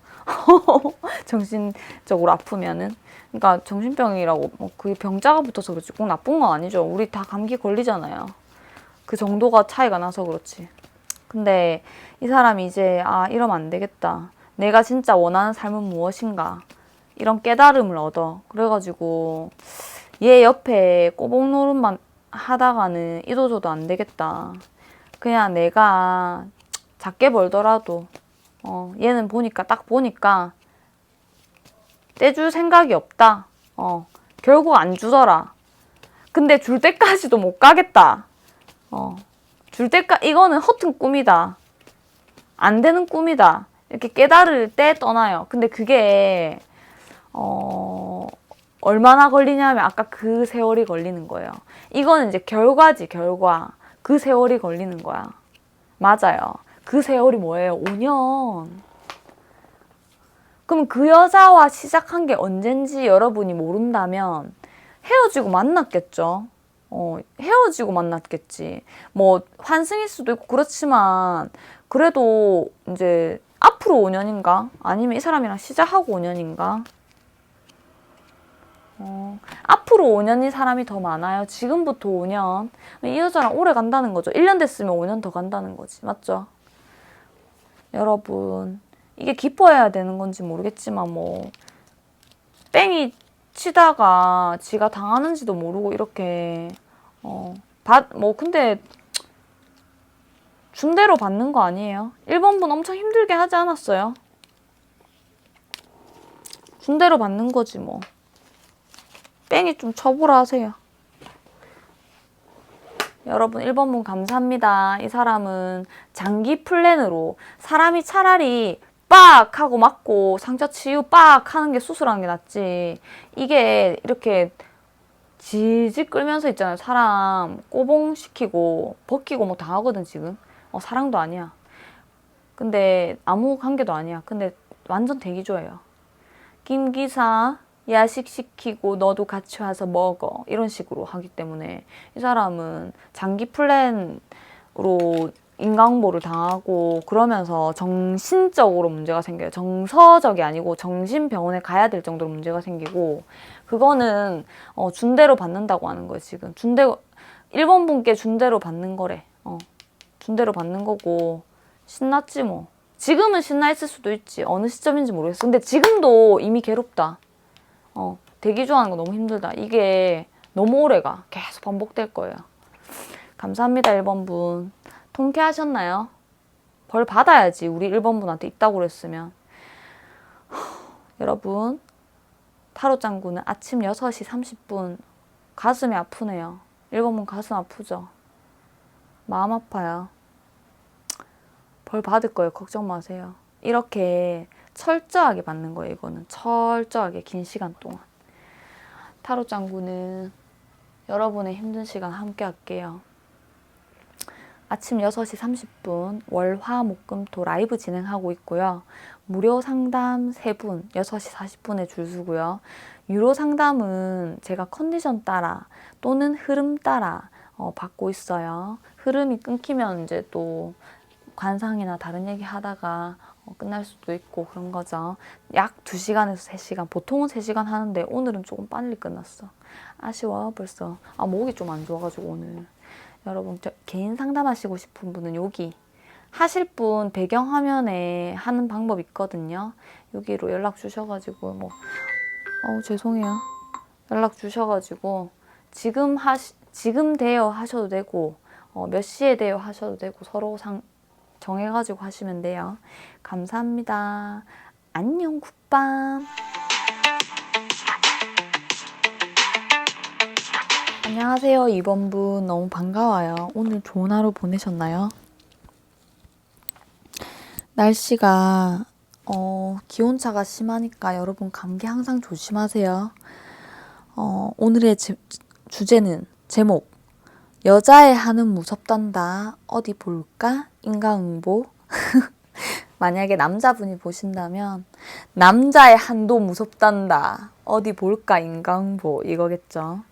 정신적으로 아프면은. 그러니까 정신병이라고 그 병자가 붙어서 그렇지 꼭 나쁜 건 아니죠. 우리 다 감기 걸리잖아요. 그 정도가 차이가 나서 그렇지. 근데 이 사람이 이제 이러면 안 되겠다. 내가 진짜 원하는 삶은 무엇인가. 이런 깨달음을 얻어. 그래가지고 얘 옆에 꼬복 노릇만 하다가는 이도저도 안 되겠다. 그냥 내가 작게 벌더라도 얘는 딱 보니까 떼줄 생각이 없다. 결국 안 주더라. 근데 줄 때까지도 못 가겠다. 이거는 허튼 꿈이다. 안 되는 꿈이다. 이렇게 깨달을 때 떠나요. 근데 그게 얼마나 걸리냐면 아까 그 세월이 걸리는 거예요. 이거는 이제 결과지, 결과. 그 세월이 걸리는 거야. 맞아요. 그 세월이 뭐예요? 5년. 그럼 그 여자와 시작한 게 언젠지 여러분이 모른다면 헤어지고 만났겠죠. 헤어지고 만났겠지. 뭐 환승일 수도 있고 그렇지만 그래도 이제 앞으로 5년인가? 아니면 이 사람이랑 시작하고 5년인가? 앞으로 5년이 사람이 더 많아요. 지금부터 5년. 이 여자랑 오래 간다는 거죠. 1년 됐으면 5년 더 간다는 거지. 맞죠? 여러분, 이게 기뻐해야 되는 건지 모르겠지만 뭐 뺑이 치다가 지가 당하는지도 모르고 이렇게 근데 준 대로 받는 거 아니에요? 1번분 엄청 힘들게 하지 않았어요? 준 대로 받는 거지 뭐. 뺑이 좀 쳐보라 하세요. 여러분 1번분 감사합니다. 이 사람은 장기 플랜으로 사람이 차라리 빡 하고 맞고 상처 치유 빡 하는 게 수술하는 게 낫지. 이게 이렇게 질질 끌면서 있잖아요. 사람 꼬봉시키고 벗기고 뭐 다 하거든 지금. 사랑도 아니야. 근데 아무 관계도 아니야. 근데 완전 대기조예요. 김 기사 야식 시키고 너도 같이 와서 먹어 이런 식으로 하기 때문에 이 사람은 장기 플랜으로 인강보를 당하고 그러면서 정신적으로 문제가 생겨요. 정서적이 아니고 정신병원에 가야 될 정도로 문제가 생기고 그거는 준대로 받는다고 하는 거예요. 지금 1번 분께 준대로 받는 거래. 준대로 받는 거고 신났지 뭐. 지금은 신나 있을 수도 있지. 어느 시점인지 모르겠어. 근데 지금도 이미 괴롭다. 대기 좋아하는 거 너무 힘들다. 이게 너무 오래가. 계속 반복될 거예요. 감사합니다, 1번 분. 통쾌하셨나요? 벌 받아야지. 우리 1번 분한테 있다고 그랬으면. 여러분, 타로 짱구는 아침 6시 30분 가슴이 아프네요. 1번 분 가슴 아프죠? 마음 아파요. 벌 받을 거예요. 걱정 마세요. 이렇게 철저하게 받는 거예요. 이거는 철저하게 긴 시간 동안. 타로 짱구는 여러분의 힘든 시간 함께 할게요. 아침 6시 30분 월화목금토 라이브 진행하고 있고요. 무료 상담 3분 6시 40분에 줄 서고요. 유료 상담은 제가 컨디션 따라 또는 흐름 따라 받고 있어요. 흐름이 끊기면 이제 또 관상이나 다른 얘기 하다가 끝날 수도 있고 그런 거죠. 약 2시간에서 3시간. 보통은 3시간 하는데 오늘은 조금 빨리 끝났어. 아쉬워 벌써. 목이 좀 안 좋아가지고 오늘. 여러분 개인 상담하시고 싶은 분은 여기 하실 분 배경화면에 하는 방법 있거든요. 여기로 연락 주셔가지고 뭐 죄송해요. 연락 주셔가지고 지금 대여 하셔도 되고 몇 시에 대여 하셔도 되고 서로 정해가지고 하시면 돼요. 감사합니다. 안녕 굿밤. 안녕하세요. 2번 분 너무 반가워요. 오늘 좋은 하루 보내셨나요? 날씨가 기온차가 심하니까 여러분 감기 항상 조심하세요. 오늘의 주제는 제목 여자의 한은 무섭단다. 어디 볼까? 인과응보. 만약에 남자분이 보신다면 남자의 한도 무섭단다. 어디 볼까? 인과응보 이거겠죠.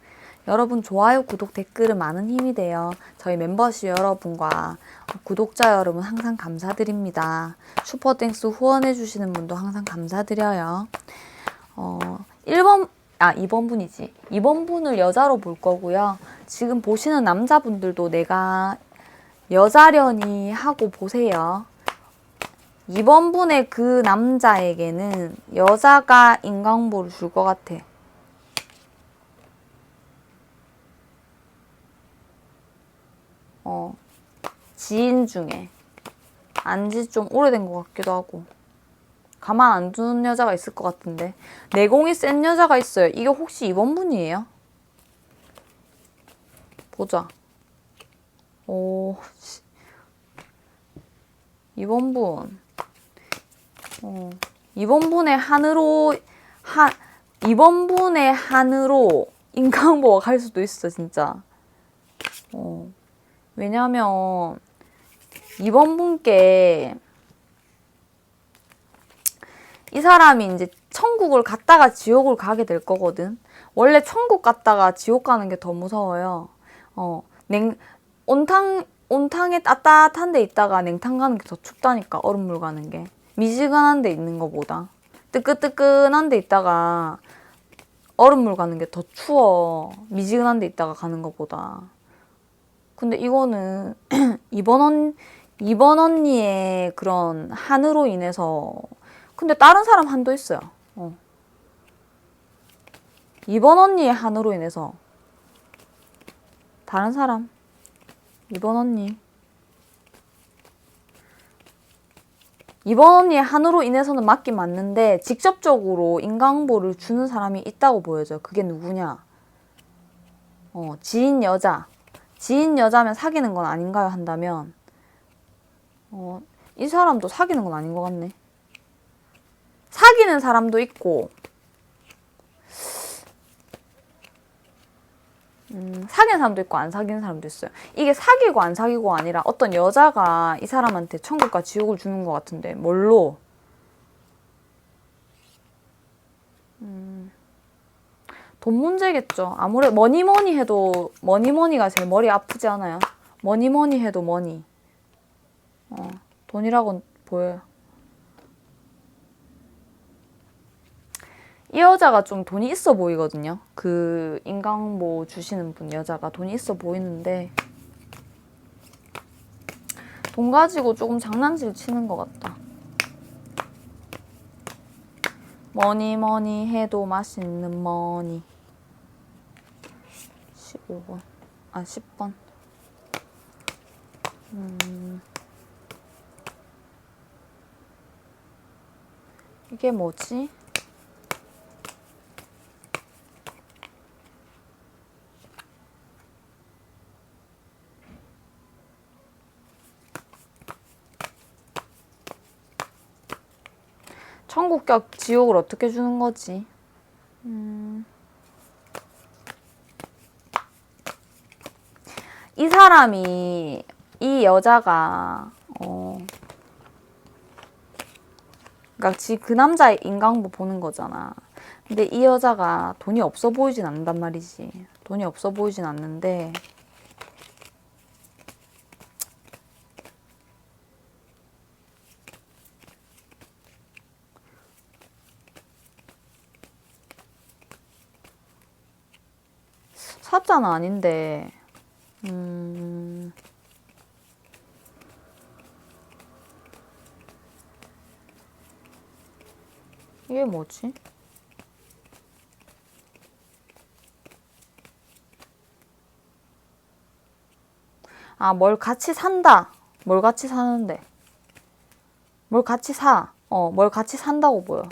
여러분 좋아요, 구독, 댓글은 많은 힘이 돼요. 저희 멤버십 여러분과 구독자 여러분 항상 감사드립니다. 슈퍼땡스 후원해주시는 분도 항상 감사드려요. 2번 분이지. 2번 분을 여자로 볼 거고요. 지금 보시는 남자분들도 내가 여자려니 하고 보세요. 2번 분의 그 남자에게는 여자가 인강보를 줄 것 같아. 지인 중에 안지 좀 오래된 것 같기도 하고 가만 안 두는 여자가 있을 것 같은데 내공이 센 여자가 있어요. 이게 혹시 2번 분이에요? 보자. 2번 분. 2번 분의 한으로 인강보가 갈 수도 있어 진짜. 왜냐면 2번 분께 이 사람이 이제 천국을 갔다가 지옥을 가게 될 거거든. 원래 천국 갔다가 지옥 가는 게 더 무서워요. 온탕에 따뜻한 데 있다가 냉탕 가는 게 더 춥다니까. 얼음물 가는 게. 미지근한 데 있는 거보다. 뜨끈뜨끈한 데 있다가 얼음물 가는 게 더 추워. 미지근한 데 있다가 가는 거보다. 근데 이거는 2번 언니의 그런 한으로 인해서 근데 다른 사람 한도 있어요. 2번 언니의 한으로 인해서 다른 사람 2번 언니 2번 언니의 한으로 인해서는 맞긴 맞는데 직접적으로 인강보를 주는 사람이 있다고 보여져요. 그게 누구냐? 지인 여자 지인 여자면 사귀는 건 아닌가요? 한다면 이 사람도 사귀는 건 아닌 것 같네. 사귀는 사람도 있고 사귀는 사람도 있고 안 사귀는 사람도 있어요. 이게 사귀고 안 사귀고 아니라 어떤 여자가 이 사람한테 천국과 지옥을 주는 것 같은데 뭘로? 돈 문제겠죠. 아무래도 뭐니 해도 뭐니가 제일 머리 아프지 않아요? 뭐니 해도 뭐니. 돈이라고는 보여요. 이 여자가 좀 돈이 있어 보이거든요. 그 인강모 주시는 분 여자가 돈이 있어 보이는데 돈 가지고 조금 장난질 치는 것 같다. 뭐니 해도 맛있는 뭐니. 15번. 아 10번. 이게 뭐지? 천국과 지옥을 어떻게 주는 거지? 이 사람이 이 여자가 그러니까 그 남자의 인강보 보는 거잖아. 근데 이 여자가 돈이 없어 보이진 않는단 말이지. 돈이 없어 보이진 않는데 사자는 아닌데 이게 뭐지? 아, 뭘 같이 산다. 뭘 같이 사는데. 뭘 같이 사. 뭘 같이 산다고 보여.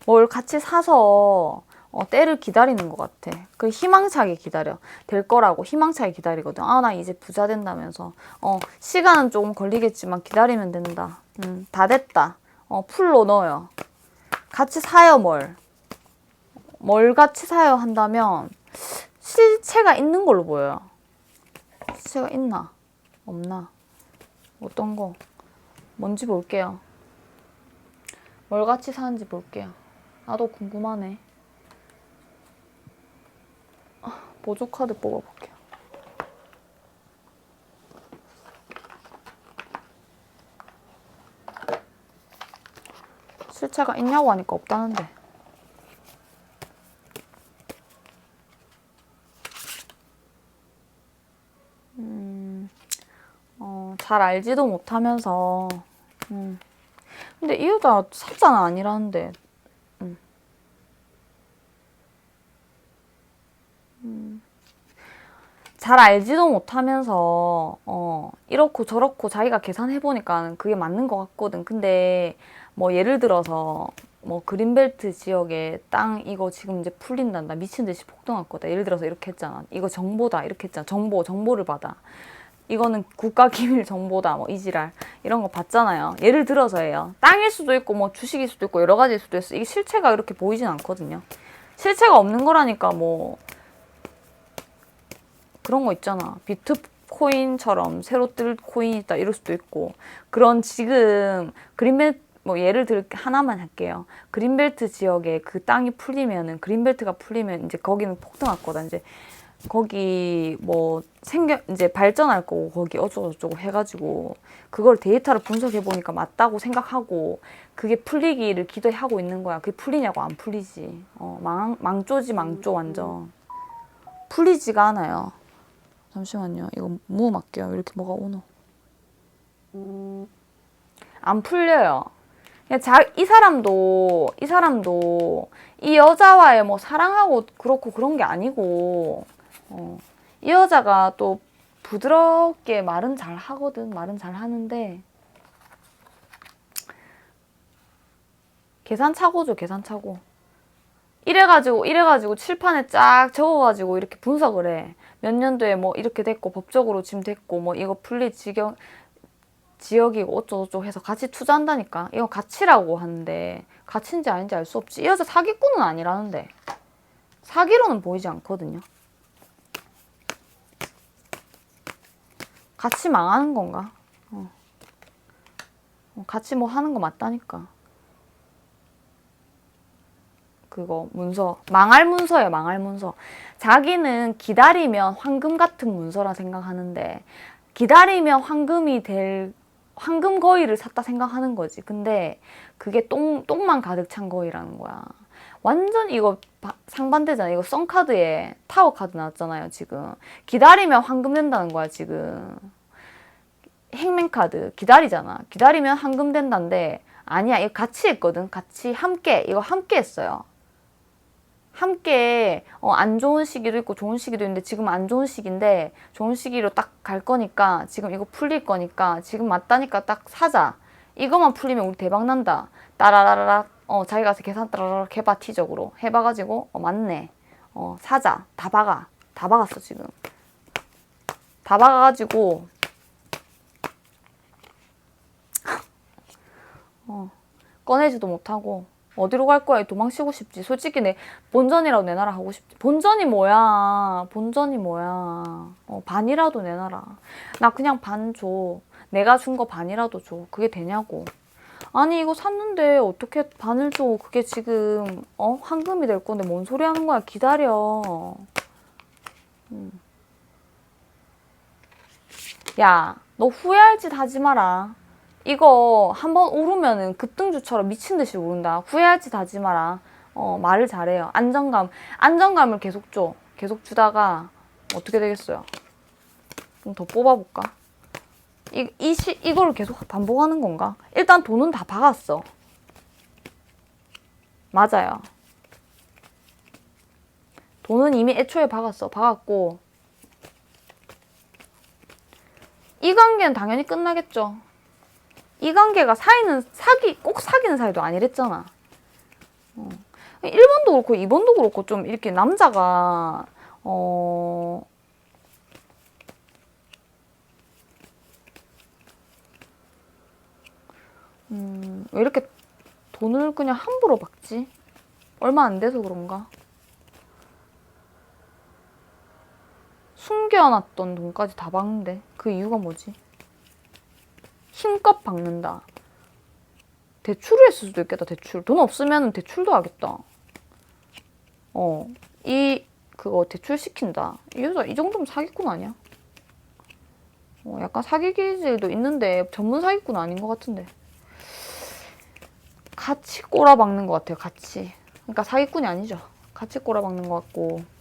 뭘 같이 사서 때를 기다리는 것 같아. 그 희망차게 기다려. 될 거라고 희망차게 기다리거든. 아, 나 이제 부자 된다면서. 시간은 조금 걸리겠지만 기다리면 된다. 다 됐다. 풀로 넣어요. 같이 사요, 뭘. 뭘 같이 사요 한다면 실체가 있는 걸로 보여요. 실체가 있나? 없나? 어떤 거? 뭔지 볼게요. 뭘 같이 사는지 볼게요. 나도 궁금하네. 보조카드 뽑아볼게요. 실체가 있냐고 하니까 없다는데. 잘 알지도 못하면서 근데 이 여자 사자는 아니라는데 잘 알지도 못하면서 이렇고 저렇고 자기가 계산해보니까 그게 맞는 것 같거든. 근데 뭐 예를 들어서 뭐 그린벨트 지역에 땅 이거 지금 이제 풀린단다. 미친 듯이 폭등할 거다. 예를 들어서 이렇게 했잖아. 이거 정보다. 이렇게 했잖아. 정보를 받아. 이거는 국가기밀 정보다. 뭐 이지랄. 이런 거 봤잖아요. 예를 들어서예요. 땅일 수도 있고 뭐 주식일 수도 있고 여러 가지일 수도 있어. 이게 실체가 이렇게 보이진 않거든요. 실체가 없는 거라니까 뭐 그런 거 있잖아. 비트코인처럼 새로 뜰 코인이 있다 이럴 수도 있고 그런 지금 그린벨트 뭐 예를 들 하나만 할게요. 그린벨트 지역에 그 땅이 풀리면은 그린벨트가 풀리면 이제 거기는 폭등할 거다. 이제 거기 뭐 이제 발전할 거고 거기 어쩌고저쩌고 해가지고 그걸 데이터를 분석해 보니까 맞다고 생각하고 그게 풀리기를 기대하고 있는 거야. 그게 풀리냐고 안 풀리지. 망조지 망조 완전. 풀리지가 않아요. 잠시만요. 이거 무음할게요. 이렇게 뭐가 오노. 안 풀려요. 그냥 이 사람도 이 여자와의 뭐 사랑하고 그렇고 그런 게 아니고 이 여자가 또 부드럽게 말은 잘 하거든. 말은 잘 하는데 계산착오죠. 계산착오. 이래가지고 칠판에 쫙 적어가지고 이렇게 분석을 해. 몇 년도에 뭐 이렇게 됐고 법적으로 지금 됐고 뭐 이거 풀릴 지역이고 어쩌고저쩌고 해서 같이 투자한다니까. 이거 가치라고 하는데 가치인지 아닌지 알 수 없지. 이 여자 사기꾼은 아니라는데. 사기로는 보이지 않거든요. 같이 망하는 건가? 같이 뭐 하는 거 맞다니까. 그거 문서 망할 문서예요. 망할 문서. 자기는 기다리면 황금 같은 문서라 생각하는데 기다리면 황금 거위를 샀다 생각하는 거지. 근데 그게 똥만 가득 찬 거위라는 거야. 완전 이거 상반되잖아. 이거 썬카드에 타워 카드 나왔잖아요. 지금 기다리면 황금 된다는 거야. 지금 행맨카드 기다리잖아. 기다리면 황금 된다는데 아니야. 이거 같이 했거든. 같이 함께 이거 함께 했어요. 함께 안 좋은 시기도 있고 좋은 시기도 있는데 지금 안 좋은 시기인데 좋은 시기로 딱 갈 거니까 지금 이거 풀릴 거니까 지금 맞다니까 딱 사자. 이거만 풀리면 우리 대박 난다. 따라라라 자기 가서 계산 따라라라 해봐. 티적으로 해봐가지고 맞네. 사자. 다 박았어 지금. 다 박아가지고 꺼내지도 못하고 어디로 갈 거야? 도망치고 싶지. 솔직히 내 본전이라도 내놔라 하고 싶지. 본전이 뭐야? 반이라도 내놔라. 나 그냥 반 줘. 내가 준 거 반이라도 줘. 그게 되냐고. 아니 이거 샀는데 어떻게 반을 줘? 그게 지금 황금이 될 건데 뭔 소리 하는 거야? 기다려. 야, 너 후회할 짓 하지 마라. 이거 한번 오르면은 급등주처럼 미친 듯이 오른다. 후회할 짓 하지 마라. 말을 잘해요. 안정감을 계속 줘. 계속 주다가 어떻게 되겠어요? 좀 더 뽑아볼까? 이거를 계속 반복하는 건가? 일단 돈은 다 박았어. 맞아요. 돈은 이미 애초에 박았고 이 관계는 당연히 끝나겠죠. 이 관계가 꼭 사귀는 사이도 아니랬잖아. 1번도 그렇고 2번도 그렇고 좀 이렇게 남자가 왜 이렇게 돈을 그냥 함부로 박지? 얼마 안 돼서 그런가? 숨겨놨던 돈까지 다 박는데 그 이유가 뭐지? 힘껏 박는다. 대출을 했을 수도 있겠다. 대출. 돈 없으면 대출도 하겠다. 그거 대출 시킨다. 이 여자 이 정도면 사기꾼 아니야? 약간 사기 기질도 있는데 전문 사기꾼 아닌 것 같은데. 같이 꼬라박는 것 같아요. 같이. 그러니까 사기꾼이 아니죠. 같이 꼬라박는 것 같고.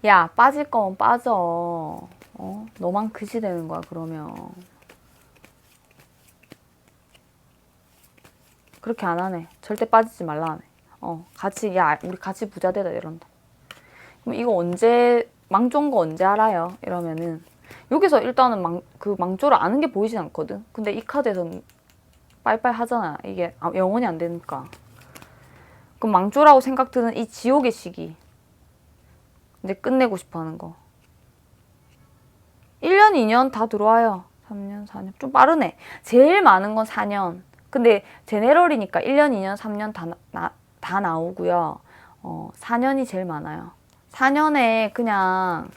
야, 빠질 거면 빠져. 너만 그지 되는 거야, 그러면. 그렇게 안 하네. 절대 빠지지 말라 하네. 우리 같이 부자 되다 이런다. 그럼 이거 망조인 거 언제 알아요? 이러면은. 여기서 일단은 망조를 아는 게 보이진 않거든. 근데 이 카드에서는 빨빨 하잖아. 이게 영원히 안 되니까. 그럼 망조라고 생각 드는 이 지옥의 시기. 이제 끝내고 싶어 하는 거. 1년, 2년 다 들어와요. 3년, 4년. 좀 빠르네. 제일 많은 건 4년. 근데 제네럴이니까 1년, 2년, 3년 다 나오고요. 4년이 제일 많아요. 4년에 그냥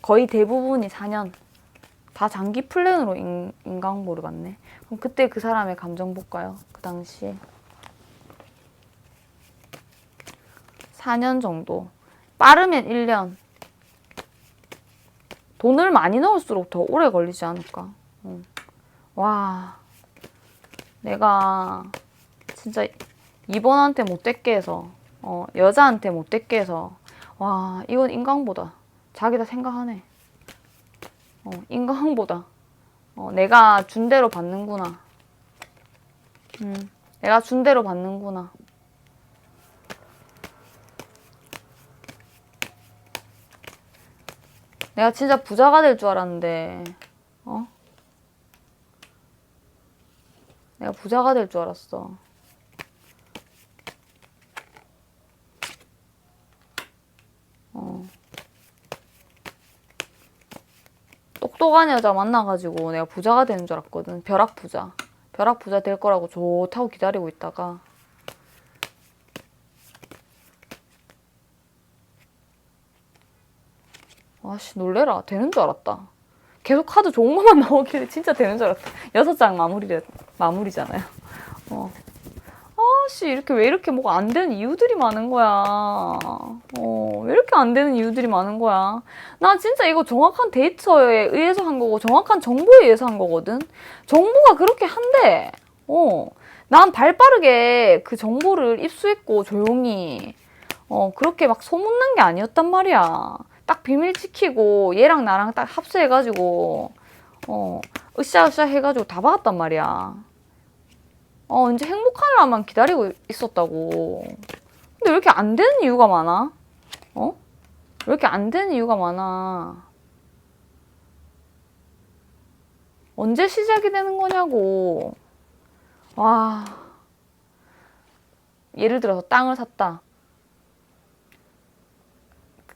거의 대부분이 4년. 다 장기 플랜으로 인강보를 받네. 그럼 그때 그 사람의 감정 볼까요? 그 당시에. 4년 정도. 빠르면 1년. 돈을 많이 넣을수록 더 오래 걸리지 않을까. 와, 내가 진짜 이번한테 못됐게 해서 여자한테 못됐게 해서 와, 이건 인강보다 자기 다 생각하네. 인강보다 내가 준 대로 받는구나. 내가 준 대로 받는구나. 내가 진짜 부자가 될 줄 알았는데 내가 부자가 될 줄 알았어. 똑똑한 여자 만나가지고 내가 부자가 되는 줄 알았거든. 벼락 부자. 벼락 부자 될 거라고 좋다고 기다리고 있다가 아씨 놀래라. 되는 줄 알았다. 계속 카드 좋은 것만 나오길래 진짜 되는 줄 알았다. 6장 마무리잖아요. 아씨 이렇게 왜 이렇게 뭐가 안 되는 이유들이 많은 거야. 왜 이렇게 안 되는 이유들이 많은 거야. 나 진짜 이거 정확한 데이터에 의해서 한 거고 정확한 정보에 의해서 한 거거든. 정보가 그렇게 한데 난 발빠르게 그 정보를 입수했고 조용히 그렇게 막 소문난 게 아니었단 말이야. 딱 비밀 지키고 얘랑 나랑 딱 합수해가지고 으쌰으쌰 해가지고 다 받았단 말이야. 이제 행복한 날만 기다리고 있었다고. 근데 왜 이렇게 안 되는 이유가 많아? 왜 이렇게 안 되는 이유가 많아? 언제 시작이 되는 거냐고. 와. 예를 들어서 땅을 샀다.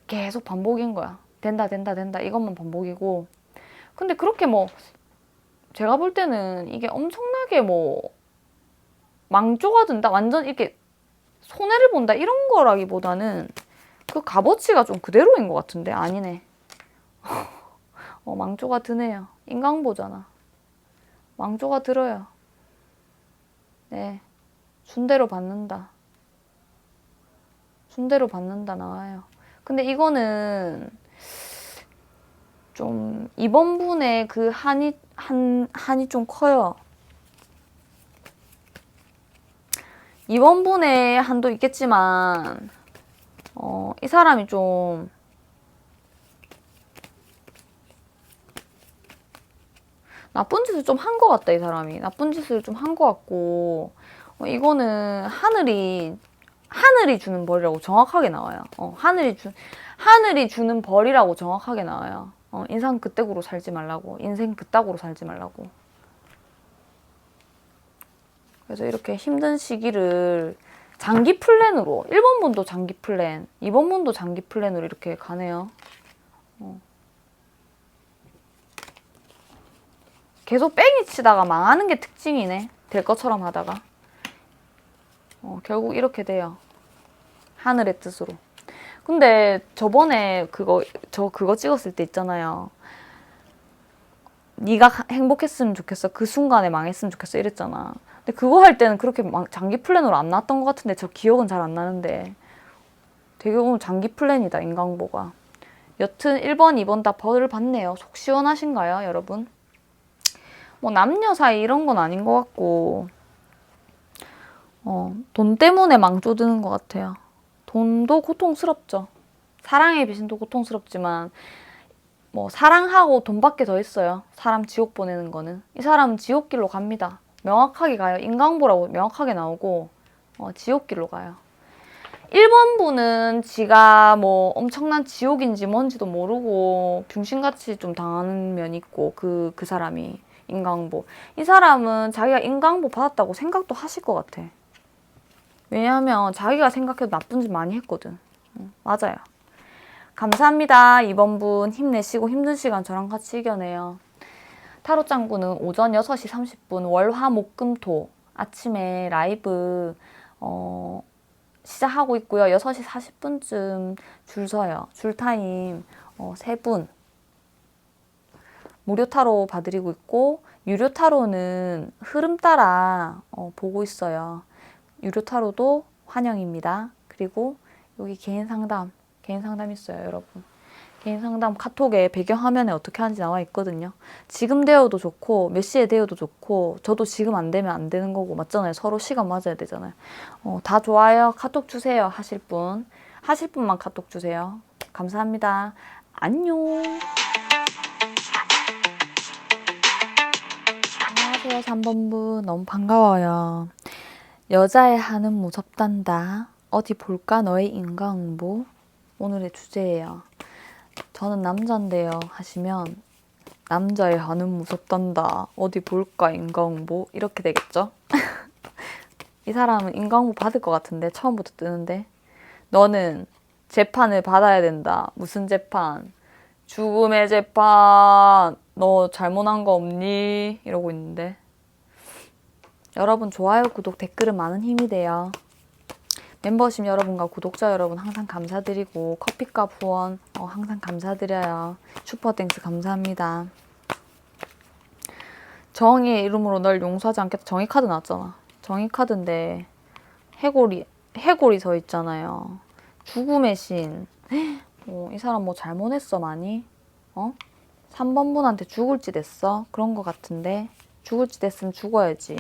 계속 반복인 거야. 된다, 된다, 된다. 이것만 반복이고. 근데 그렇게 뭐, 제가 볼 때는 이게 엄청나게 뭐, 망조가 든다. 완전 이렇게 손해를 본다. 이런 거라기보다는 그 값어치가 좀 그대로인 것 같은데. 아니네. 망조가 드네요. 인강보잖아. 망조가 들어요. 네. 준 대로 받는다. 준 대로 받는다 나와요. 근데 이거는 좀 이번 분의 그 한이 좀 커요. 이번 분의 한도 있겠지만 이 사람이 좀 나쁜 짓을 좀 한 것 같다. 이 사람이 나쁜 짓을 좀 한 것 같고 이거는 하늘이 주는 벌이라고 정확하게 나와요. 하늘이 주는 벌이라고 정확하게 나와요. 인생 그따구로 살지 말라고. 인생 그따구로 살지 말라고. 그래서 이렇게 힘든 시기를 장기 플랜으로 1번 분도 장기 플랜, 2번 분도 장기 플랜으로 이렇게 가네요. 계속 뺑이 치다가 망하는 게 특징이네. 될 것처럼 하다가 결국 이렇게 돼요. 하늘의 뜻으로. 근데 저번에 그거 찍었을 때 있잖아요. 네가 행복했으면 좋겠어. 그 순간에 망했으면 좋겠어. 이랬잖아. 근데 그거 할 때는 그렇게 장기 플랜으로 안 나왔던 것 같은데 저 기억은 잘 안 나는데 되게 오늘 장기 플랜이다. 인강보가. 여튼 1번, 2번 다 벌을 받네요. 속 시원하신가요, 여러분? 뭐 남녀 사이 이런 건 아닌 것 같고 돈 때문에 망조드는 것 같아요. 돈도 고통스럽죠. 사랑의 배신도 고통스럽지만 뭐 사랑하고 돈밖에 더 있어요. 사람 지옥 보내는 거는. 이 사람은 지옥길로 갑니다. 명확하게 가요. 인강보라고 명확하게 나오고 지옥길로 가요. 1번 분은 지가 뭐 엄청난 지옥인지 뭔지도 모르고 병신같이 좀 당하는 면이 있고 그 사람이 인강보. 이 사람은 자기가 인강보 받았다고 생각도 하실 것 같아. 왜냐하면 자기가 생각해도 나쁜 짓 많이 했거든. 맞아요. 감사합니다. 2번 분 힘내시고 힘든 시간 저랑 같이 이겨내요. 타로 짱구는 오전 6시 30분 월화목금토 아침에 라이브 시작하고 있고요. 6시 40분쯤 줄 서요. 줄 타임 3분. 무료 타로 봐드리고 있고 유료 타로는 흐름 따라 보고 있어요. 유료 타로도 환영입니다. 그리고 여기 개인 상담 있어요, 여러분. 개인 상담 카톡에 배경화면에 어떻게 하는지 나와 있거든요. 지금 되어도 좋고 몇 시에 되어도 좋고 저도 지금 안 되면 안 되는 거고 맞잖아요. 서로 시간 맞아야 되잖아요. 다 좋아요. 카톡 주세요. 하실 분만 카톡 주세요. 감사합니다. 안녕. 안녕하세요. 3번분 너무 반가워요. 여자의 한은 무섭단다. 어디 볼까 너의 인강보. 오늘의 주제예요. 저는 남잔데요 하시면 남자의 한은 무섭단다. 어디 볼까 인과응보? 이렇게 되겠죠? 이 사람은 인과응보 받을 것 같은데 처음부터 뜨는데 너는 재판을 받아야 된다. 무슨 재판? 죽음의 재판. 너 잘못한 거 없니? 이러고 있는데 여러분 좋아요, 구독, 댓글은 많은 힘이 돼요. 멤버십 여러분과 구독자 여러분 항상 감사드리고 커피값 후원 항상 감사드려요. 슈퍼땡스 감사합니다. 정의의 이름으로 널 용서하지 않겠다. 정의 카드 나왔잖아. 정의 카드인데 해골이 서 있잖아요. 죽음의 신. 이 사람 뭐 잘못했어 많이? 3번 분한테 죽을 짓 했어? 그런 거 같은데 죽을 짓 했으면 죽어야지.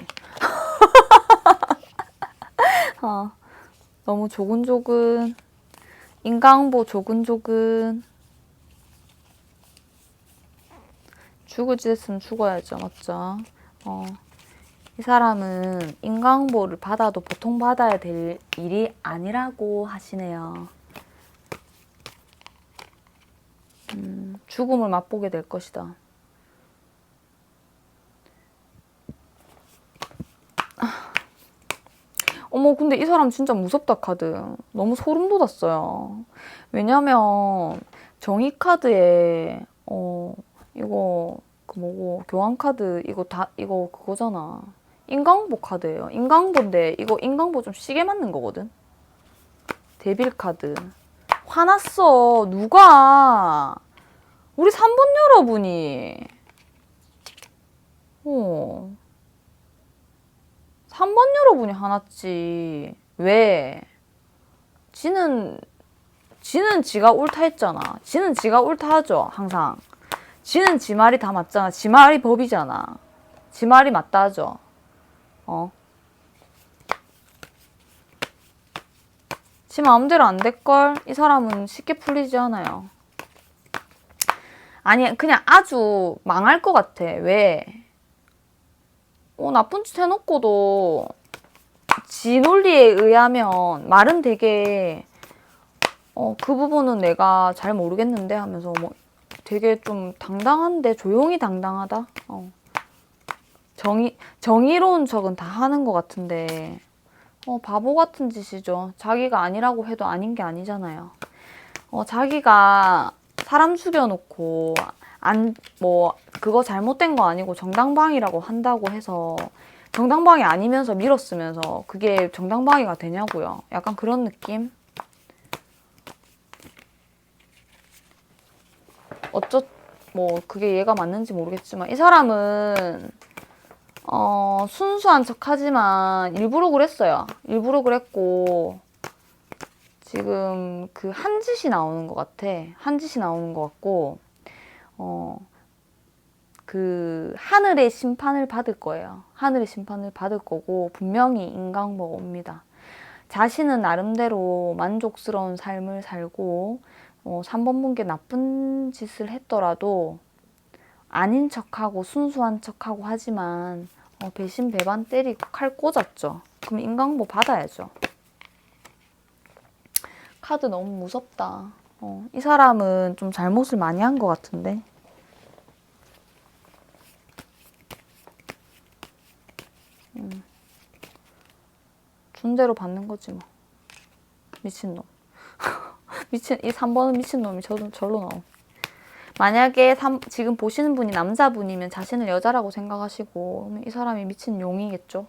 너무 조근조근. 인강보 조근조근. 죽을 짓 했으면 죽어야죠. 맞죠? 이 사람은 인강보를 받아도 보통 받아야 될 일이 아니라고 하시네요. 죽음을 맛보게 될 것이다. 어머, 근데 이 사람 진짜 무섭다, 카드. 너무 소름 돋았어요. 왜냐면, 정의 카드에, 이거, 교환카드, 이거 그거잖아. 인강보 카드예요. 인강보인데, 이거 인강보 좀 시계 맞는 거거든? 데빌 카드. 화났어. 누가? 우리 3번 여러분이. 3번 여러분이 화났지. 왜? 지는 지가 옳다 했잖아. 지는 지가 옳다 하죠. 항상. 지는 지 말이 다 맞잖아. 지 말이 법이잖아. 지 말이 맞다 하죠. 지 마음대로 안 될걸? 이 사람은 쉽게 풀리지 않아요. 아니, 그냥 아주 망할 것 같아. 왜? 나쁜 짓 해놓고도 지 논리에 의하면 말은 되게 그 부분은 내가 잘 모르겠는데 하면서 뭐 되게 좀 당당한데 조용히 당당하다. 정의로운 척은 다 하는 것 같은데 바보 같은 짓이죠. 자기가 아니라고 해도 아닌 게 아니잖아요. 자기가 사람 죽여놓고 그거 잘못된 거 아니고 정당방위라고 한다고 해서 정당방위 아니면서 밀었으면서 그게 정당방위가 되냐고요. 약간 그런 느낌? 그게 얘가 맞는지 모르겠지만 이 사람은 순수한 척 하지만 일부러 그랬어요. 일부러 그랬고 지금 그 한 짓이 나오는 것 같아. 한 짓이 나오는 것 같고 그 하늘의 심판을 받을 거예요. 하늘의 심판을 받을 거고 분명히 인강보가 옵니다. 자신은 나름대로 만족스러운 삶을 살고 3번 분께 나쁜 짓을 했더라도 아닌 척하고 순수한 척하고 하지만 배신 배반 때리고 칼 꽂았죠. 그럼 인강보 받아야죠. 카드 너무 무섭다. 이 사람은 좀 잘못을 많이 한 것 같은데. 준 대로 받는 거지 뭐. 미친놈. 이 3번은 미친놈이 절로 나옴. 만약에 지금 보시는 분이 남자분이면 자신을 여자라고 생각하시고 이 사람이 미친 용이겠죠.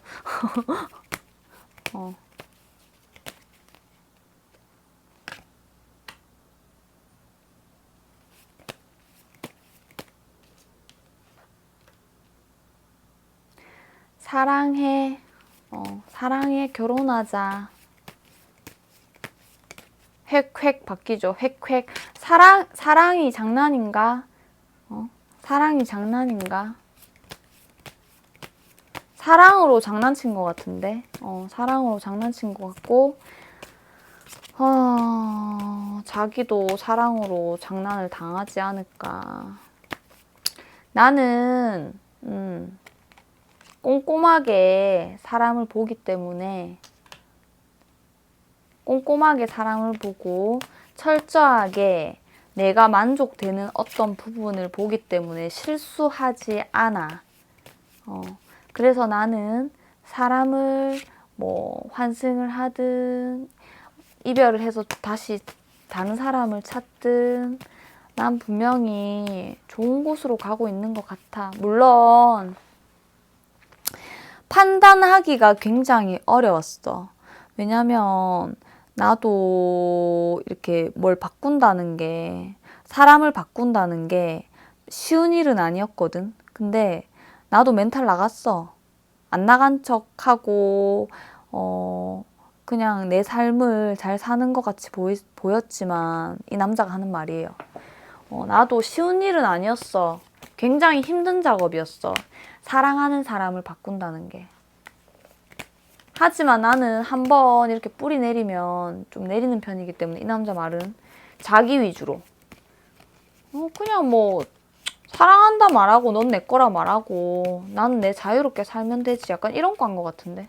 사랑해. 사랑해. 결혼하자. 획획 바뀌죠. 획획. 사랑이 장난인가? 사랑이 장난인가? 사랑으로 장난친 것 같은데. 사랑으로 장난친 것 같고 자기도 사랑으로 장난을 당하지 않을까. 나는 꼼꼼하게 사람을 보기 때문에 꼼꼼하게 사람을 보고 철저하게 내가 만족되는 어떤 부분을 보기 때문에 실수하지 않아. 그래서 나는 사람을 뭐 환승을 하든 이별을 해서 다시 다른 사람을 찾든 난 분명히 좋은 곳으로 가고 있는 것 같아. 물론 판단하기가 굉장히 어려웠어. 왜냐면 나도 이렇게 뭘 바꾼다는 게, 사람을 바꾼다는 게 쉬운 일은 아니었거든. 근데 나도 멘탈 나갔어. 안 나간 척하고 그냥 내 삶을 잘 사는 것 같이 보였지만 이 남자가 하는 말이에요. 나도 쉬운 일은 아니었어. 굉장히 힘든 작업이었어. 사랑하는 사람을 바꾼다는 게. 하지만 나는 한번 이렇게 뿌리 내리면 좀 내리는 편이기 때문에 이 남자 말은 자기 위주로. 그냥 뭐 사랑한다 말하고 넌 내 거라 말하고 나는 내 자유롭게 살면 되지. 약간 이런 거 한 것 같은데.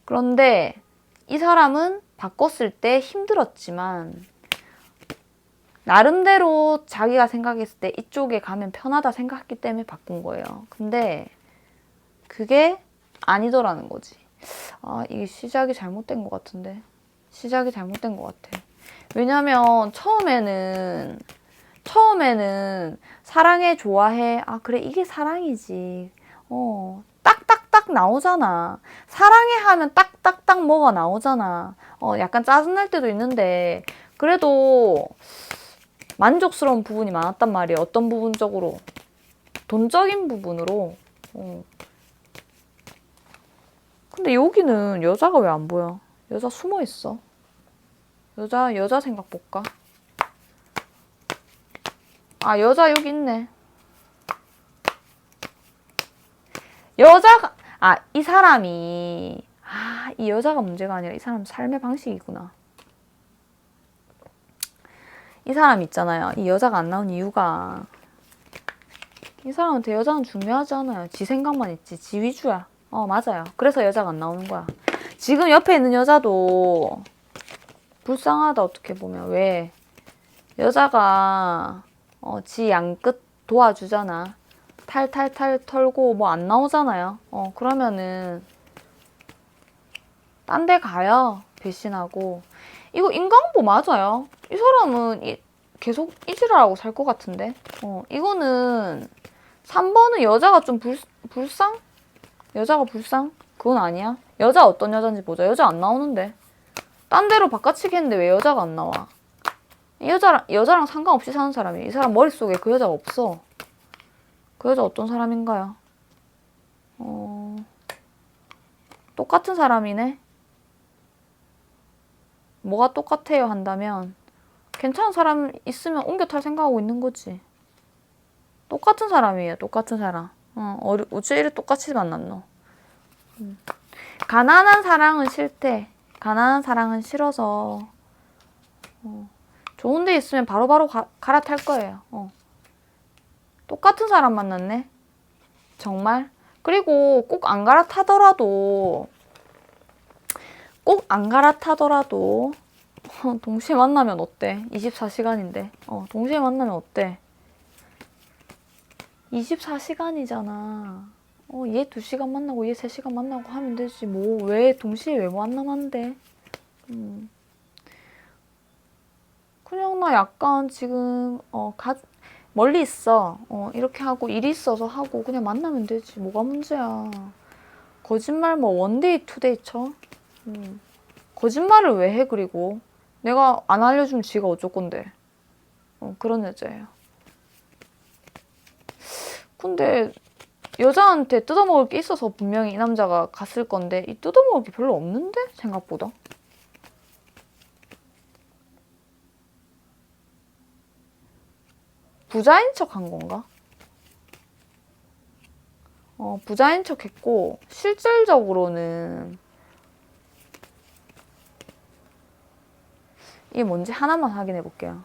그런데 이 사람은 바꿨을 때 힘들었지만 나름대로 자기가 생각했을 때 이쪽에 가면 편하다 생각했기 때문에 바꾼 거예요. 근데 그게 아니더라는 거지. 이게 시작이 잘못된 것 같은데. 시작이 잘못된 것 같아. 왜냐면 처음에는 사랑해, 좋아해. 그래, 이게 사랑이지. 딱딱딱 나오잖아. 사랑해 하면 딱딱딱 뭐가 나오잖아. 약간 짜증날 때도 있는데, 그래도 만족스러운 부분이 많았단 말이에요. 어떤 부분적으로. 돈적인 부분으로. 근데 여기는 여자가 왜 안 보여? 여자 숨어 있어. 여자 생각 볼까? 여자 여기 있네. 여자가, 이 사람이, 이 여자가 문제가 아니라 이 사람 삶의 방식이구나. 이 사람 있잖아요. 이 여자가 안 나온 이유가 이 사람한테 여자는 중요하지 않아요. 지 생각만 있지. 지 위주야. 맞아요. 그래서 여자가 안 나오는 거야. 지금 옆에 있는 여자도 불쌍하다 어떻게 보면. 왜? 여자가 지 양끝 도와주잖아. 탈탈탈 털고 뭐 안 나오잖아요. 그러면은 딴 데 가요. 배신하고. 이거 인간보 맞아요. 이 사람은 계속 이지랄하고 살 것 같은데. 이거는 3번은 여자가 좀 불쌍? 여자가 불쌍? 그건 아니야. 여자 어떤 여잔지 보자. 여자 안 나오는데. 딴 데로 바꿔치기 했는데 왜 여자가 안 나와? 여자랑 상관없이 사는 사람이에요. 이 사람 머릿속에 그 여자가 없어. 그 여자 어떤 사람인가요? 똑같은 사람이네? 뭐가 똑같아요 한다면 괜찮은 사람 있으면 옮겨 탈 생각하고 있는 거지. 똑같은 사람이에요. 똑같은 사람. 어째 이래 똑같이 만났노? 가난한 사랑은 싫대. 가난한 사랑은 싫어서 좋은 데 있으면 바로바로 갈아탈 거예요. 똑같은 사람 만났네. 정말? 그리고 꼭 안 갈아타더라도 동시에 만나면 어때? 24시간인데. 동시에 만나면 어때? 24시간이잖아. 얘 2시간 만나고 얘 3시간 만나고 하면 되지. 뭐 왜 동시에 왜 만나만데? 그냥 나 약간 지금 멀리 있어. 이렇게 하고 일이 있어서 하고 그냥 만나면 되지. 뭐가 문제야. 거짓말 뭐 원데이 투데이 쳐? 거짓말을 왜 해? 그리고 내가 안 알려주면 지가 어쩔 건데. 그런 여자예요. 근데 여자한테 뜯어먹을 게 있어서 분명히 이 남자가 갔을 건데 이 뜯어먹을 게 별로 없는데? 생각보다. 부자인 척 한 건가? 부자인 척 했고 실질적으로는 이게 뭔지 하나만 확인해 볼게요.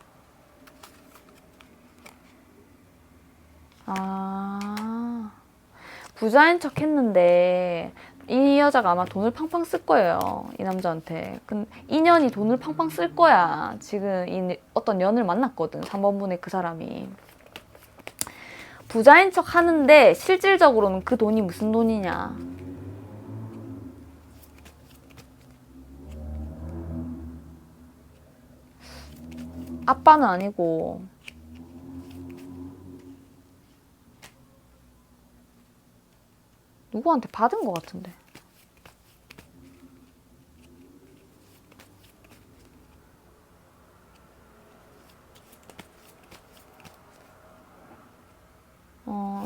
부자인 척 했는데 이 여자가 아마 돈을 팡팡 쓸 거예요. 이 남자한테. 인연이 돈을 팡팡 쓸 거야. 지금 어떤 연을 만났거든. 3번분의 그 사람이. 부자인 척 하는데 실질적으로는 그 돈이 무슨 돈이냐. 아빠는 아니고 누구한테 받은 것 같은데.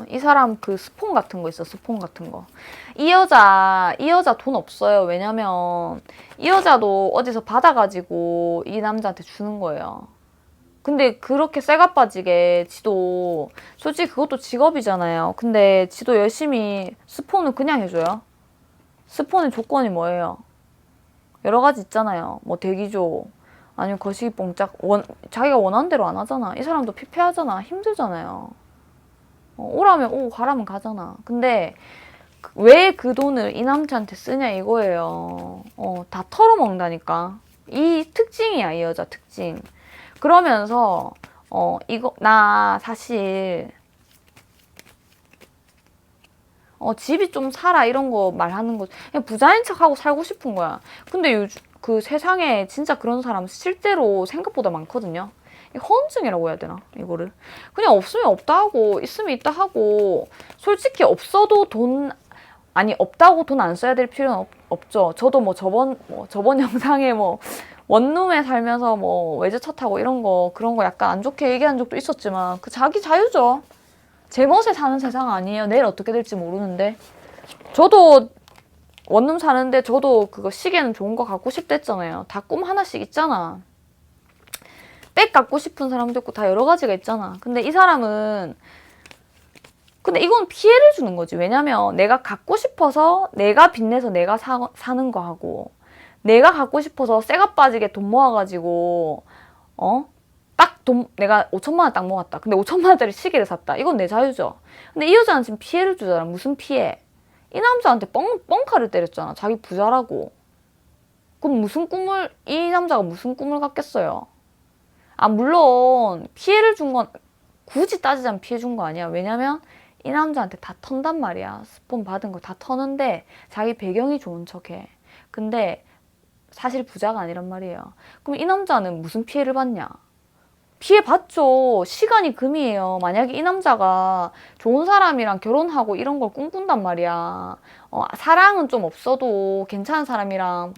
이 사람 그 스폰 같은 거 있어. 스폰 같은 거. 이 여자 돈 없어요. 왜냐면 이 여자도 어디서 받아가지고 이 남자한테 주는 거예요. 근데 그렇게 쇠가 빠지게 지도 솔직히 그것도 직업이잖아요. 근데 지도 열심히 스폰은 그냥 해줘요. 스폰의 조건이 뭐예요? 여러 가지 있잖아요. 뭐 대기조 아니면 거시기 뽕짝 자기가 원하는 대로 안 하잖아. 이 사람도 피폐하잖아. 힘들잖아요. 오라면 오고 가라면 가잖아. 근데 왜 그 돈을 이 남자한테 쓰냐 이거예요. 다 털어먹는다니까. 이 특징이야, 이 여자 특징. 그러면서 나 사실 집이 좀 살아 이런 거 말하는 거 그냥 부자인 척하고 살고 싶은 거야. 근데 요즘 그 세상에 진짜 그런 사람 실제로 생각보다 많거든요. 허언증이라고 해야 되나 이거를. 그냥 없으면 없다 하고 있으면 있다 하고 솔직히 없어도 없다고 돈 안 써야 될 필요는 없죠. 저도 저번 영상에 원룸에 살면서 외제차 타고 그런 거 약간 안 좋게 얘기한 적도 있었지만 그 자기 자유죠. 제 멋에 사는 세상 아니에요. 내일 어떻게 될지 모르는데. 저도 원룸 사는데 저도 그거 시계는 좋은 거 갖고 싶다 했잖아요. 다 꿈 하나씩 있잖아. 백 갖고 싶은 사람도 있고 다 여러 가지가 있잖아. 근데 이건 피해를 주는 거지. 왜냐면 내가 갖고 싶어서 내가 빚내서 내가 사는 거하고 내가 갖고 싶어서 쇠가 빠지게 돈 모아가지고 내가 5천만 원 딱 모았다. 근데 5천만 원짜리 시계를 샀다. 이건 내 자유죠. 근데 이 여자는 지금 피해를 주잖아. 무슨 피해? 이 남자한테 뻥카를 때렸잖아. 자기 부자라고. 그럼 이 남자가 무슨 꿈을 갖겠어요? 물론 피해를 준 건 굳이 따지자면 피해 준 거 아니야. 왜냐면 이 남자한테 다 턴단 말이야. 스폰 받은 거 다 터는데 자기 배경이 좋은 척해. 근데 사실 부자가 아니란 말이에요. 그럼 이 남자는 무슨 피해를 받냐? 피해 받죠. 시간이 금이에요. 만약에 이 남자가 좋은 사람이랑 결혼하고 이런 걸 꿈꾼단 말이야. 사랑은 좀 없어도 괜찮은 사람이랑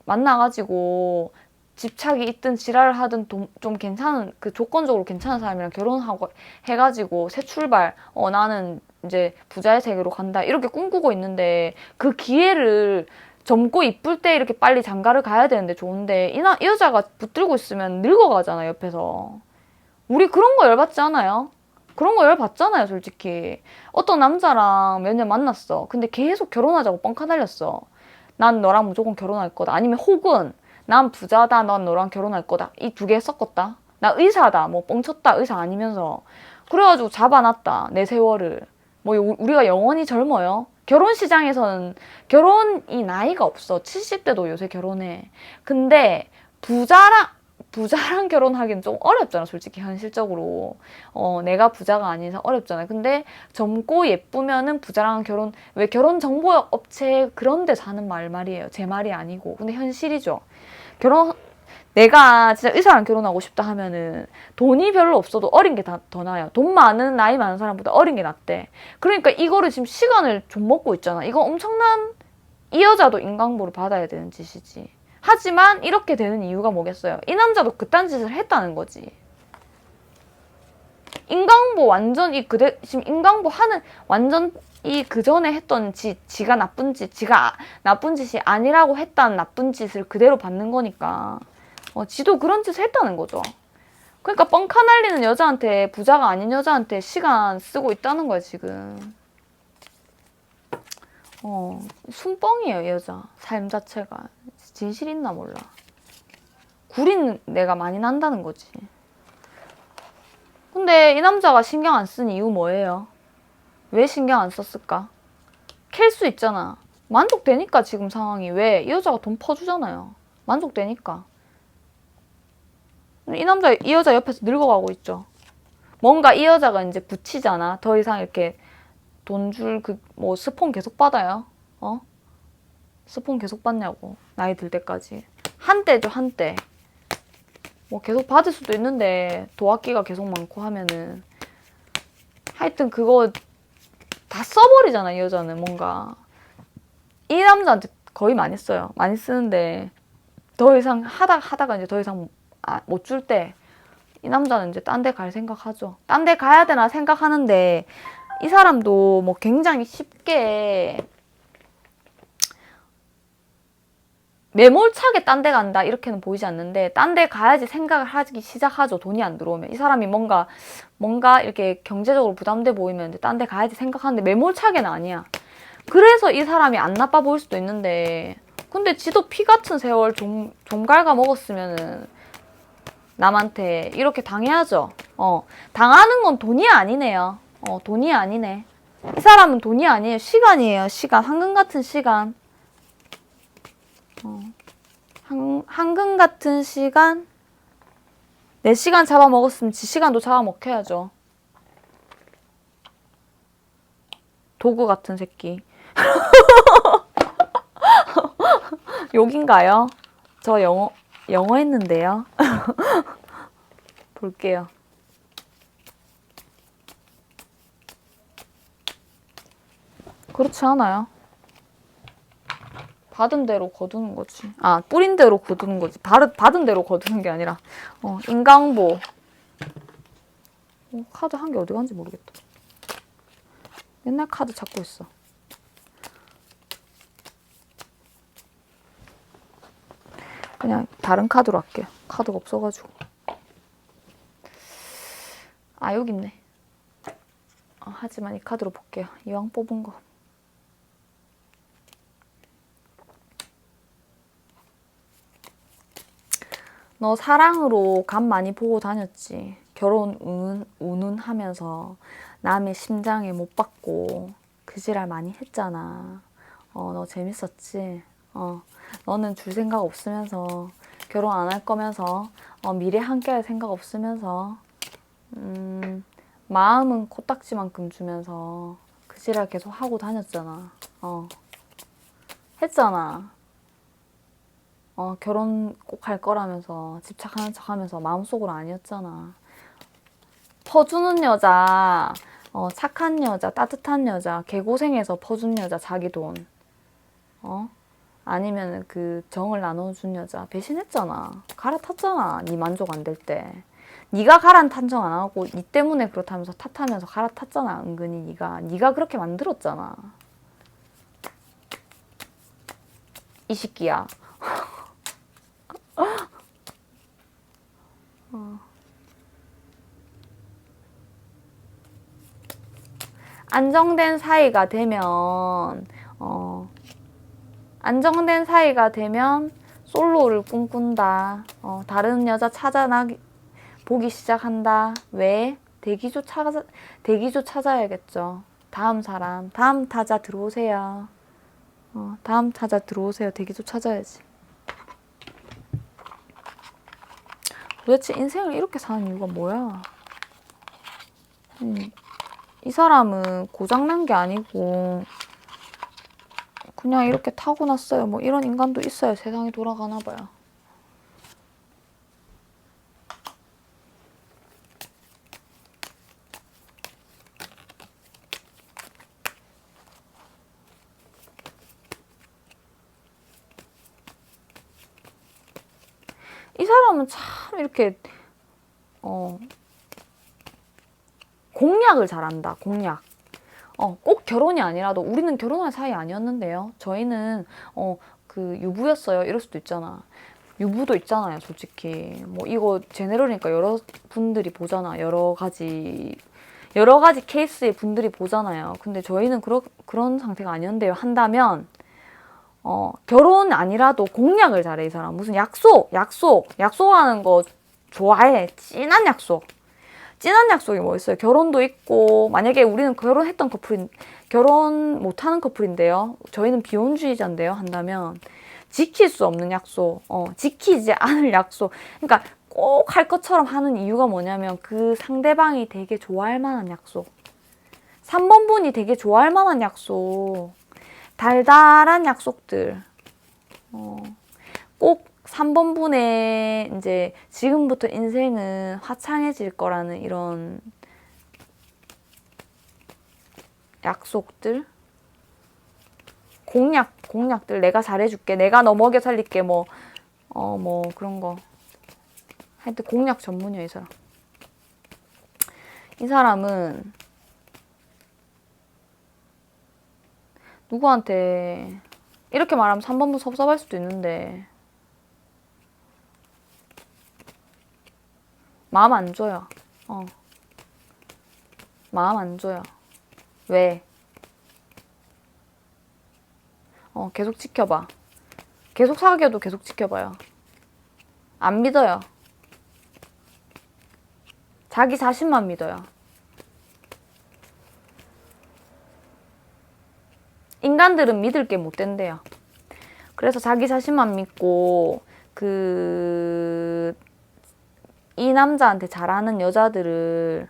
만나가지고 집착이 있든 지랄을 하든 좀 괜찮은 그 조건적으로 괜찮은 사람이랑 결혼하고 해가지고 새 출발 나는 이제 부자의 세계로 간다 이렇게 꿈꾸고 있는데 그 기회를 젊고 이쁠 때 이렇게 빨리 장가를 가야 되는데 좋은데 이 여자가 붙들고 있으면 늙어가잖아 옆에서. 우리 그런 거 열받지 않아요? 그런 거 열받잖아요 솔직히. 어떤 남자랑 몇 년 만났어. 근데 계속 결혼하자고 뻥카 날렸어. 난 너랑 무조건 결혼할 거다. 아니면 혹은 난 부자다. 난 너랑 결혼할 거다. 이 두 개 섞었다. 나 의사다. 뻥쳤다. 의사 아니면서. 그래가지고 잡아놨다. 내 세월을. 우리가 영원히 젊어요. 결혼 시장에서는 결혼이 나이가 없어. 70대도 요새 결혼해. 근데 부자랑 결혼하기는 좀 어렵잖아. 솔직히 현실적으로. 내가 부자가 아니서 어렵잖아. 근데 젊고 예쁘면은 부자랑 왜 결혼 정보 업체 그런 데 사는 말이에요. 제 말이 아니고. 근데 현실이죠. 내가 진짜 의사랑 결혼하고 싶다 하면은 돈이 별로 없어도 어린 게 더 나아요. 나이 많은 사람보다 어린 게 낫대. 그러니까 이거를 지금 시간을 좀 먹고 있잖아. 이거 이 여자도 인강보를 받아야 되는 짓이지. 하지만 이렇게 되는 이유가 뭐겠어요? 이 남자도 그딴 짓을 했다는 거지. 인강보 완전 지금 인강보 하는 완전 그 전에 했던 지가 나쁜 짓이 아니라고 했다는 나쁜 짓을 그대로 받는 거니까. 지도 그런 짓을 했다는 거죠. 그러니까 뻥카 날리는 여자한테 부자가 아닌 여자한테 시간 쓰고 있다는 거야 지금. 순뻥이에요 이 여자. 삶 자체가. 진실 있나 몰라. 구린 내가 많이 난다는 거지. 근데 이 남자가 신경 안 쓴 이유 뭐예요? 왜 신경 안 썼을까? 캘 수 있잖아. 만족되니까 지금 상황이. 왜? 이 여자가 돈 퍼주잖아요. 만족되니까. 이 여자 옆에서 늙어가고 있죠. 뭔가 이 여자가 이제 붙이잖아. 더 이상 이렇게 돈 줄 뭐 스폰 계속 받아요. 스폰 계속 받냐고. 나이 들 때까지. 한때죠, 한때. 뭐 계속 받을 수도 있는데 도학기가 계속 많고 하면은 하여튼 그거 다 써버리잖아, 이 여자는. 뭔가 이 남자한테 거의 많이 써요. 많이 쓰는데 더 이상 하다가 이제 더 이상 못 줄 때 이 남자는 이제 딴 데 갈 생각하죠. 딴 데 가야 되나 생각하는데 이 사람도 뭐 굉장히 쉽게 매몰차게 딴 데 간다 이렇게는 보이지 않는데 딴 데 가야지 생각을 하기 시작하죠. 돈이 안 들어오면. 이 사람이 뭔가 이렇게 경제적으로 부담돼 보이면 딴 데 가야지 생각하는데 매몰차게는 아니야. 그래서 이 사람이 안 나빠 보일 수도 있는데 근데 지도 피 같은 세월 좀 갉아 먹었으면은 남한테 이렇게 당해야죠. 당하는 건 돈이 아니네요. 돈이 아니네. 이 사람은 돈이 아니에요. 시간이에요. 시간. 황금 같은 시간. 황금 같은 시간. 내 시간 잡아먹었으면 지 시간도 잡아먹혀야죠. 도구 같은 새끼. 욕인가요? 저 영어 했는데요. 볼게요. 그렇지 않아요? 받은 대로 거두는 거지. 뿌린 대로 거두는 거지. 받은 대로 거두는 게 아니라. 인강보. 카드 한 개 어디 간지 모르겠다. 맨날 카드 찾고 있어. 그냥 다른 카드로 할게요. 카드가 없어가지고. 여기 있네. 하지만 이 카드로 볼게요. 이왕 뽑은 거. 너 사랑으로 감 많이 보고 다녔지. 결혼 운운하면서 남의 심장에 못 받고 그 지랄 많이 했잖아. 너 재밌었지? 너는 줄 생각 없으면서 결혼 안 할 거면서 미래 함께 할 생각 없으면서 마음은 코딱지만큼 주면서 그 지랄 계속 하고 다녔잖아. 했잖아. 결혼 꼭 할 거라면서 집착하는 척 하면서 마음속으로 아니었잖아. 퍼주는 여자, 착한 여자, 따뜻한 여자, 개고생해서 퍼준 여자, 자기 돈. 아니면 그 정을 나눠준 여자 배신했잖아. 갈아탔잖아. 네 만족 안 될 때. 네가 탄정 안 하고 니 때문에 그렇다면서 탓하면서 갈아탔잖아. 은근히 네가 그렇게 만들었잖아. 이 새끼야. 안정된 사이가 되면 솔로를 꿈꾼다. 다른 여자 보기 시작한다. 왜? 대기조 찾아야겠죠. 다음 타자 들어오세요. 다음 타자 들어오세요. 대기조 찾아야지. 도대체 인생을 이렇게 사는 이유가 뭐야? 이 사람은 고장난 게 아니고 그냥 이렇게 타고났어요. 뭐 이런 인간도 있어요. 세상이 돌아가나 봐요. 이 사람은 참 이렇게 공략을 잘한다. 공략. 꼭 결혼이 아니라도 우리는 결혼할 사이 아니었는데요. 저희는 그 유부였어요. 이럴 수도 있잖아. 유부도 있잖아요. 솔직히 뭐 이거 제네럴이니까 여러 분들이 보잖아. 여러 가지 케이스의 분들이 보잖아요. 근데 저희는 그런 상태가 아니었는데요. 한다면 결혼 아니라도 공략을 잘해. 이 사람 무슨 약속하는 거 좋아해. 진한 약속. 진한 약속이 뭐 있어요? 결혼도 있고, 만약에 우리는 결혼했던 결혼 못하는 커플인데요. 저희는 비혼주의자인데요. 한다면 지킬 수 없는 약속, 지키지 않을 약속. 그러니까 꼭 할 것처럼 하는 이유가 뭐냐면 그 상대방이 되게 좋아할 만한 약속. 3번 분이 되게 좋아할 만한 약속. 달달한 약속들. 꼭 3번 분의 이제 지금부터 인생은 화창해질 거라는 이런 약속들. 공약들. 내가 잘해줄게. 내가 너 먹여 살릴게. 뭐 그런 거. 하여튼 공약 전문이야, 이 사람. 이 사람은 누구한테 이렇게 말하면 3번분 섭섭할 수도 있는데 마음 안 줘요. 마음 안 줘요. 왜? 계속 지켜봐. 계속 사귀어도 계속 지켜봐요. 안 믿어요. 자기 자신만 믿어요. 인간들은 믿을 게 못 된대요. 그래서 자기 자신만 믿고 이 남자한테 잘하는 여자들을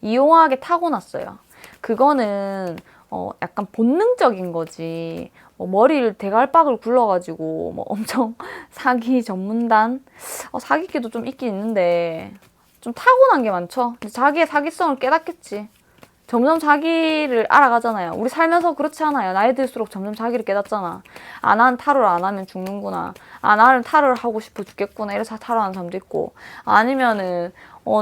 이용하게 타고났어요. 그거는 약간 본능적인 거지. 머리를 대갈박을 굴러가지고 엄청 사기 전문단 사기기도 좀 있긴 있는데 좀 타고난 게 많죠. 근데 자기의 사기성을 깨닫겠지. 점점 자기를 알아가잖아요. 우리 살면서 그렇지 않아요. 나이 들수록 점점 자기를 깨닫잖아. 나는 타로를 안 하면 죽는구나. 나는 타로를 하고 싶어 죽겠구나. 이래서 타로하는 사람도 있고. 아니면은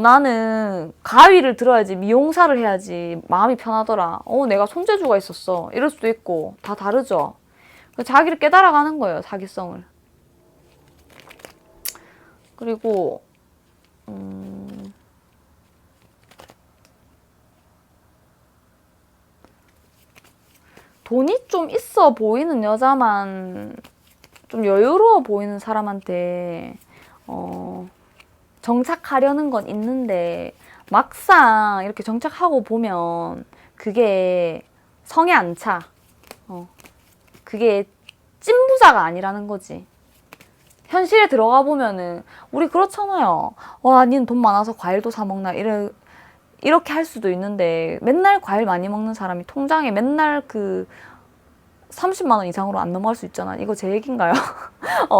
나는 가위를 들어야지, 미용사를 해야지 마음이 편하더라. 내가 손재주가 있었어. 이럴 수도 있고. 다 다르죠. 자기를 깨달아가는 거예요. 사기성을. 그리고 돈이 좀 있어 보이는 여자만, 좀 여유로워 보이는 사람한테 정착하려는 건 있는데 막상 이렇게 정착하고 보면 그게 성에 안 차. 그게 찐부자가 아니라는 거지. 현실에 들어가 보면은 우리 그렇잖아요. 와, 니는 돈 많아서 과일도 사 먹나 이렇게 할 수도 있는데 맨날 과일 많이 먹는 사람이 통장에 맨날 30만 원 이상으로 안 넘어갈 수 있잖아. 이거 제 얘기인가요?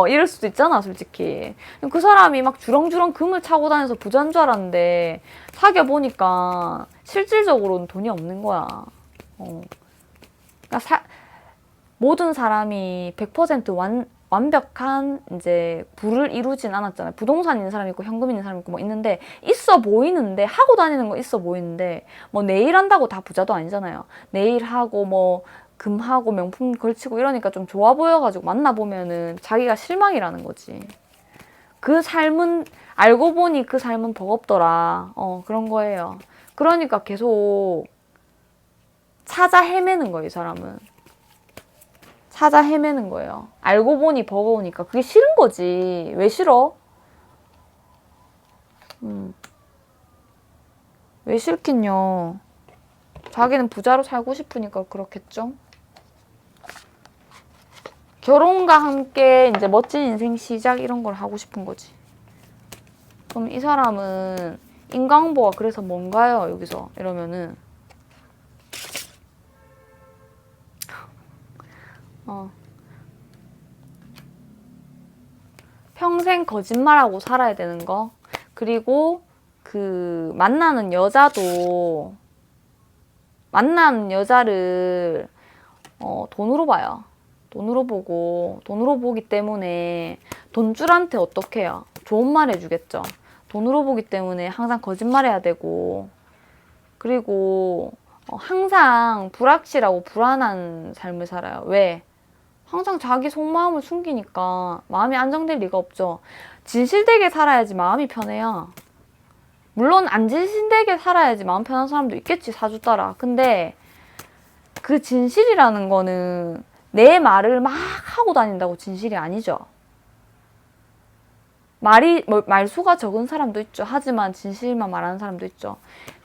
이럴 수도 있잖아, 솔직히. 그 사람이 막 주렁주렁 금을 차고 다녀서 부자인 줄 알았는데 사귀어 보니까 실질적으로는 돈이 없는 거야. 그러니까 모든 사람이 100% 완벽한 이제 부를 이루진 않았잖아요. 부동산 있는 사람이 있고 현금 있는 사람이 있고 뭐 있는데 있어 보이는데, 하고 다니는 거 있어 보이는데 뭐 네일 한다고 다 부자도 아니잖아요. 네일 하고 뭐 금하고 명품 걸치고 이러니까 좀 좋아 보여가지고 만나보면은 자기가 실망이라는 거지. 그 삶은 알고 보니 그 삶은 버겁더라. 그런 거예요. 그러니까 계속 찾아 헤매는 거예요, 이 사람은. 찾아 헤매는 거예요. 알고 보니 버거우니까. 그게 싫은 거지. 왜 싫어? 왜 싫긴요. 자기는 부자로 살고 싶으니까 그렇겠죠? 결혼과 함께 이제 멋진 인생 시작 이런 걸 하고 싶은 거지. 그럼 이 사람은 인과응보가 그래서 뭔가요? 여기서 이러면은 평생 거짓말하고 살아야 되는 거. 그리고 만나는 여자도 만나는 여자를 돈으로 봐요. 돈으로 보기 때문에 돈줄한테 어떻게 해요? 좋은 말 해주겠죠. 돈으로 보기 때문에 항상 거짓말해야 되고, 그리고 항상 불확실하고 불안한 삶을 살아요. 왜? 항상 자기 속마음을 숨기니까 마음이 안정될 리가 없죠. 진실되게 살아야지 마음이 편해요. 물론 안 진실되게 살아야지 마음 편한 사람도 있겠지, 사주 따라. 근데 그 진실이라는 거는 내 말을 막 하고 다닌다고 진실이 아니죠. 말수가 적은 사람도 있죠. 하지만 진실만 말하는 사람도 있죠.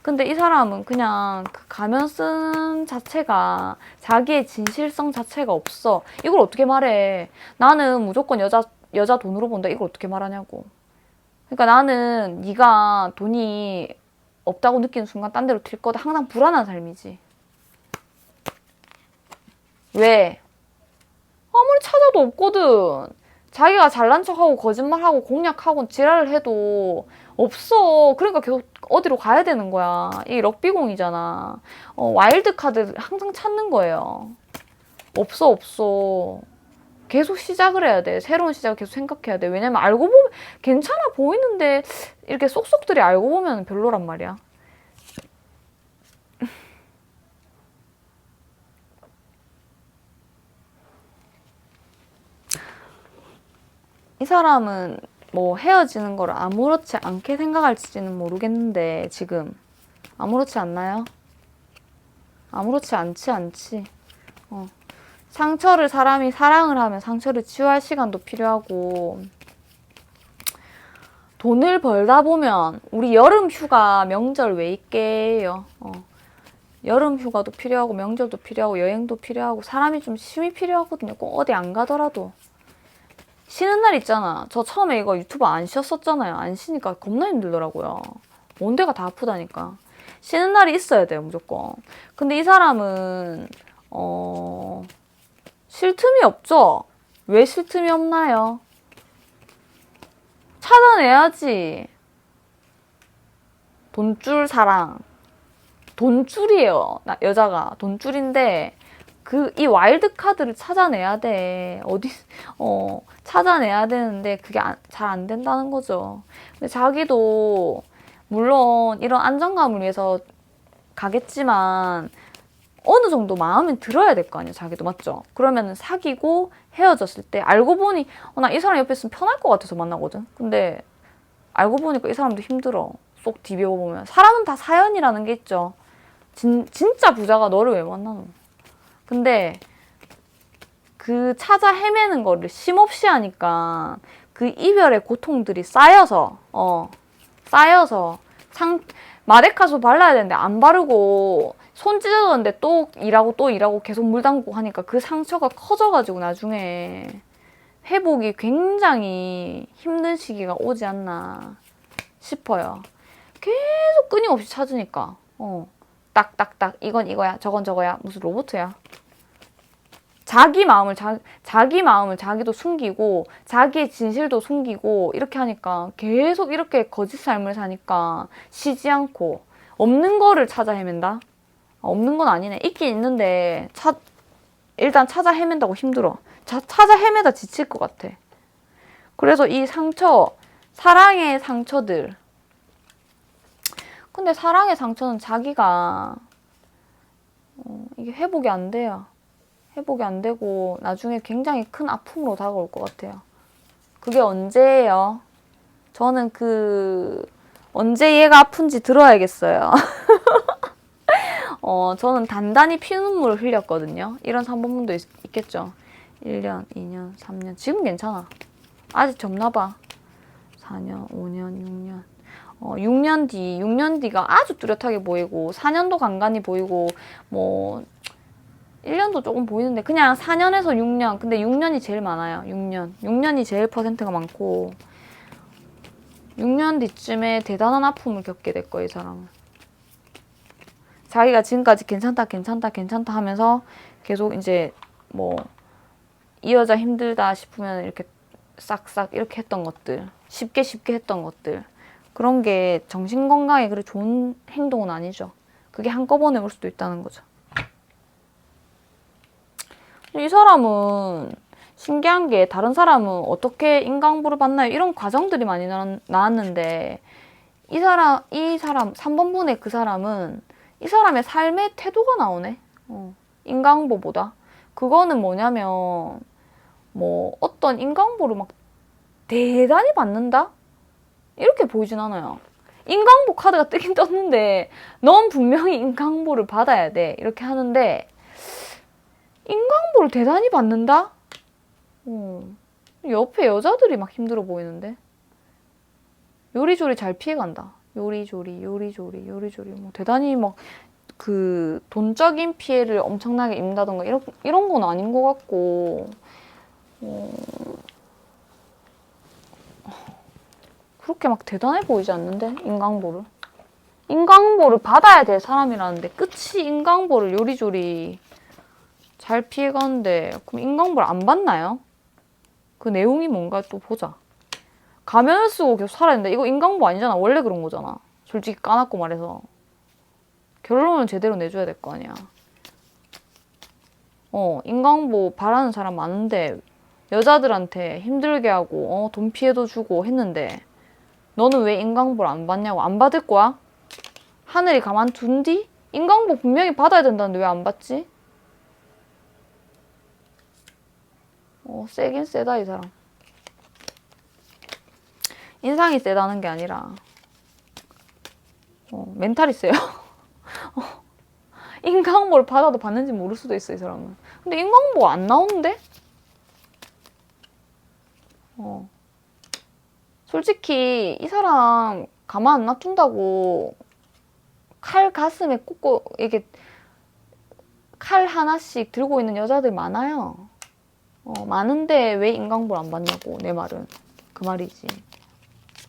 근데 이 사람은 그냥 그 가면 쓴 자체가 자기의 진실성 자체가 없어. 이걸 어떻게 말해? 나는 무조건 여자 돈으로 본다. 이걸 어떻게 말하냐고. 그러니까 나는 네가 돈이 없다고 느끼는 순간 딴 데로 튈 거다. 항상 불안한 삶이지. 왜? 아무리 찾아도 없거든. 자기가 잘난 척하고 거짓말하고 공략하고 지랄을 해도 없어. 그러니까 계속 어디로 가야 되는 거야. 이 럭비공이잖아. 와일드 카드를 항상 찾는 거예요. 없어. 계속 시작을 해야 돼. 새로운 시작을 계속 생각해야 돼. 왜냐면 알고 보면 괜찮아 보이는데 이렇게 쏙쏙들이 알고 보면 별로란 말이야. 이 사람은 뭐 헤어지는 걸 아무렇지 않게 생각할지는 모르겠는데 지금 아무렇지 않나요? 아무렇지 않지. 상처를 사람이 사랑을 하면 상처를 치유할 시간도 필요하고 돈을 벌다 보면 우리 여름 휴가 명절 왜 있게요? 여름 휴가도 필요하고 명절도 필요하고 여행도 필요하고 사람이 좀 쉼이 필요하거든요. 꼭 어디 안 가더라도 쉬는 날 있잖아. 저 처음에 이거 유튜브 안 쉬었었잖아요. 안 쉬니까 겁나 힘들더라고요. 온 데가 다 아프다니까. 쉬는 날이 있어야 돼요, 무조건. 근데 이 사람은 쉴 틈이 없죠? 왜 쉴 틈이 없나요? 찾아내야지. 돈줄 사랑. 돈줄이에요. 여자가. 돈줄인데 이 와일드 카드를 찾아내야 돼. 찾아내야 되는데 그게 잘 안 된다는 거죠. 근데 자기도 물론 이런 안정감을 위해서 가겠지만 어느 정도 마음은 들어야 될 거 아니에요. 자기도 맞죠? 그러면 사귀고 헤어졌을 때 알고 보니 나 이 사람 옆에 있으면 편할 것 같아서 만나거든. 근데 알고 보니까 이 사람도 힘들어. 쏙 뒤벼보면 사람은 다 사연이라는 게 있죠. 진짜 부자가 너를 왜 만나노? 근데 그 찾아 헤매는 거를 쉼없이 하니까 그 이별의 고통들이 쌓여서 마데카소 발라야 되는데 안 바르고 손 찢어졌는데 또 일하고 계속 물 담고 하니까 그 상처가 커져가지고 나중에 회복이 굉장히 힘든 시기가 오지 않나 싶어요. 계속 끊임없이 찾으니까 딱딱딱 이건 이거야 저건 저거야 무슨 로봇이야. 자기 마음을 자기도 숨기고 자기의 진실도 숨기고 이렇게 하니까 계속 이렇게 거짓 삶을 사니까 쉬지 않고 없는 거를 찾아 헤맨다? 없는 건 아니네. 있긴 있는데 일단 찾아 헤맨다고 힘들어. 찾아 헤매다 지칠 것 같아. 그래서 이 사랑의 상처들. 근데 사랑의 상처는 자기가 이게 회복이 안 돼요. 회복이 안 되고 나중에 굉장히 큰 아픔으로 다가올 것 같아요. 그게 언제예요? 저는 언제 얘가 아픈지 들어야겠어요. 저는 단단히 피눈물을 흘렸거든요. 이런 3번분도 있겠죠. 1년, 2년, 3년. 지금 괜찮아. 아직 젊나봐. 4년, 5년, 6년. 6년 뒤가 아주 뚜렷하게 보이고 4년도 간간히 보이고 1년도 조금 보이는데 그냥 4년에서 6년. 근데 6년이 제일 많아요. 6년이 제일 퍼센트가 많고 6년 뒤쯤에 대단한 아픔을 겪게 될 거예요, 이 사람은. 자기가 지금까지 괜찮다 하면서 계속 이제 이 여자 힘들다 싶으면 이렇게 싹싹 이렇게 했던 것들, 쉽게 했던 것들, 그런 게 정신건강에 그리 좋은 행동은 아니죠. 그게 한꺼번에 올 수도 있다는 거죠. 이 사람은 신기한 게 다른 사람은 어떻게 인강부를 받나요? 이런 과정들이 많이 나왔는데 이 사람 3번분의 그 사람은 이 사람의 삶의 태도가 나오네. 인강보보다. 그거는 뭐냐면 어떤 인강보를 막 대단히 받는다? 이렇게 보이진 않아요. 인강보 카드가 뜨긴 떴는데 넌 분명히 인강보를 받아야 돼. 이렇게 하는데 인강보를 대단히 받는다? 옆에 여자들이 막 힘들어 보이는데? 요리조리 잘 피해간다. 요리조리 뭐 대단히 막 그 돈적인 피해를 엄청나게 입는다던가 이런 건 아닌 것 같고 그렇게 막 대단해 보이지 않는데 인강보를 받아야 될 사람이라는데 끝이 인강보를 요리조리 잘 피해가는데 그럼 인강보를 안 받나요? 그 내용이 뭔가 또 보자. 가면을 쓰고 계속 살아야 된다. 이거 인강보 아니잖아. 원래 그런 거잖아. 솔직히 까놓고 말해서. 결론을 제대로 내줘야 될 거 아니야. 인강보 바라는 사람 많은데 여자들한테 힘들게 하고 돈 피해도 주고 했는데 너는 왜 인강보를 안 받냐고. 안 받을 거야? 하늘이 가만둔 뒤? 인강보 분명히 받아야 된다는데 왜 안 받지? 세긴 세다 이 사람. 인상이 세다는 게 아니라 멘탈이 세요. 인강보를 받아도 받는지 모를 수도 있어 이 사람은. 근데 인강보 안 나오는데? 솔직히 이 사람 가만 안 놔둔다고 칼 가슴에 꽂고 이게 칼 하나씩 들고 있는 여자들 많아요. 많은데 왜 인강보를 안 받냐고. 내 말은 그 말이지.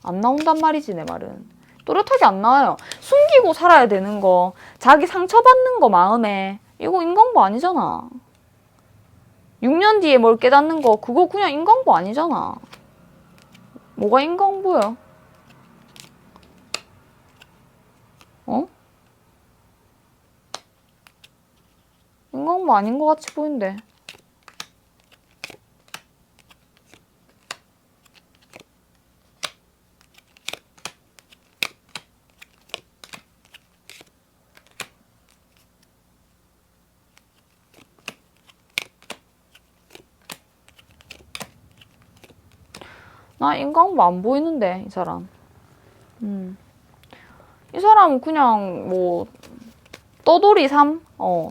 안 나온단 말이지 내 말은. 또렷하게 안 나와요. 숨기고 살아야 되는 거, 자기 상처받는 거 마음에, 이거 인강보 아니잖아. 6년 뒤에 뭘 깨닫는 거, 그거 그냥 인강보 아니잖아. 뭐가 인강보야? 인강보 아닌 것 같이 보이는데. 나 인강보 안 보이는데 이 사람. 이 사람은 그냥 뭐 떠돌이 삶?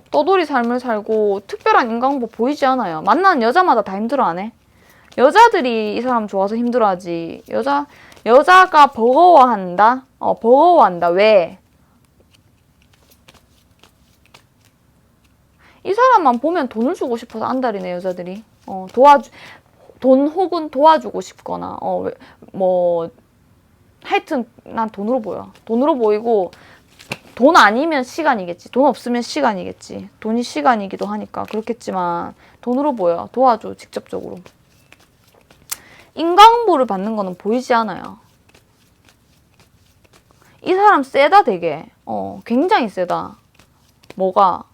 떠돌이 삶을 살고 특별한 인강보 보이지 않아요. 만나는 여자마다 다 힘들어하네. 여자들이 이 사람 좋아서 힘들어하지. 여자가 버거워한다? 버거워한다. 왜? 이 사람만 보면 돈을 주고 싶어서 안달이네, 여자들이. 돈 혹은 도와주고 싶거나, 하여튼, 난 돈으로 보여. 돈으로 보이고, 돈 아니면 시간이겠지. 돈 없으면 시간이겠지. 돈이 시간이기도 하니까 그렇겠지만, 돈으로 보여. 도와줘, 직접적으로. 인강보를 받는 거는 보이지 않아요. 이 사람 세다, 되게. 굉장히 세다. 뭐가?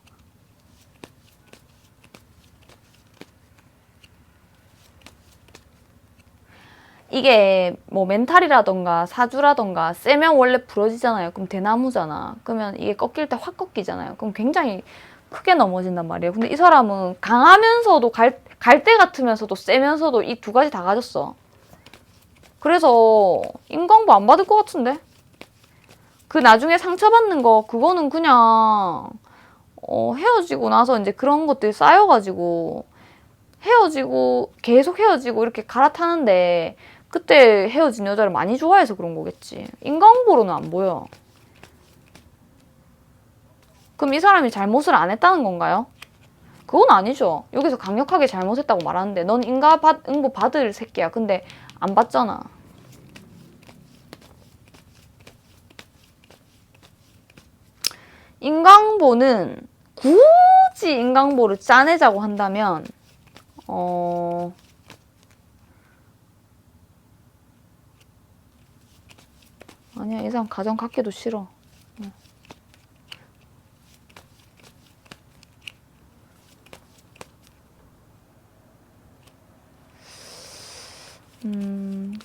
이게 뭐 멘탈이라던가 사주라던가 세면 원래 부러지잖아요. 그럼 대나무잖아. 그러면 이게 꺾일 때 확 꺾이잖아요. 그럼 굉장히 크게 넘어진단 말이에요. 근데 이 사람은 강하면서도 갈대 같으면서도 세면서도 이 두 가지 다 가졌어. 그래서 인강보 안 받을 것 같은데? 그 나중에 상처받는 거 그거는 그냥 헤어지고 나서 이제 그런 것들이 쌓여가지고 헤어지고 계속 헤어지고 이렇게 갈아타는데 그때 헤어진 여자를 많이 좋아해서 그런 거겠지. 인강보로는 안 보여. 그럼 이 사람이 잘못을 안 했다는 건가요? 그건 아니죠. 여기서 강력하게 잘못했다고 말하는데 넌 인강보 받을 새끼야. 근데 안 받잖아. 인강보는 굳이 인강보를 짜내자고 한다면 아니야, 이 사람 가정 갖기도 싫어.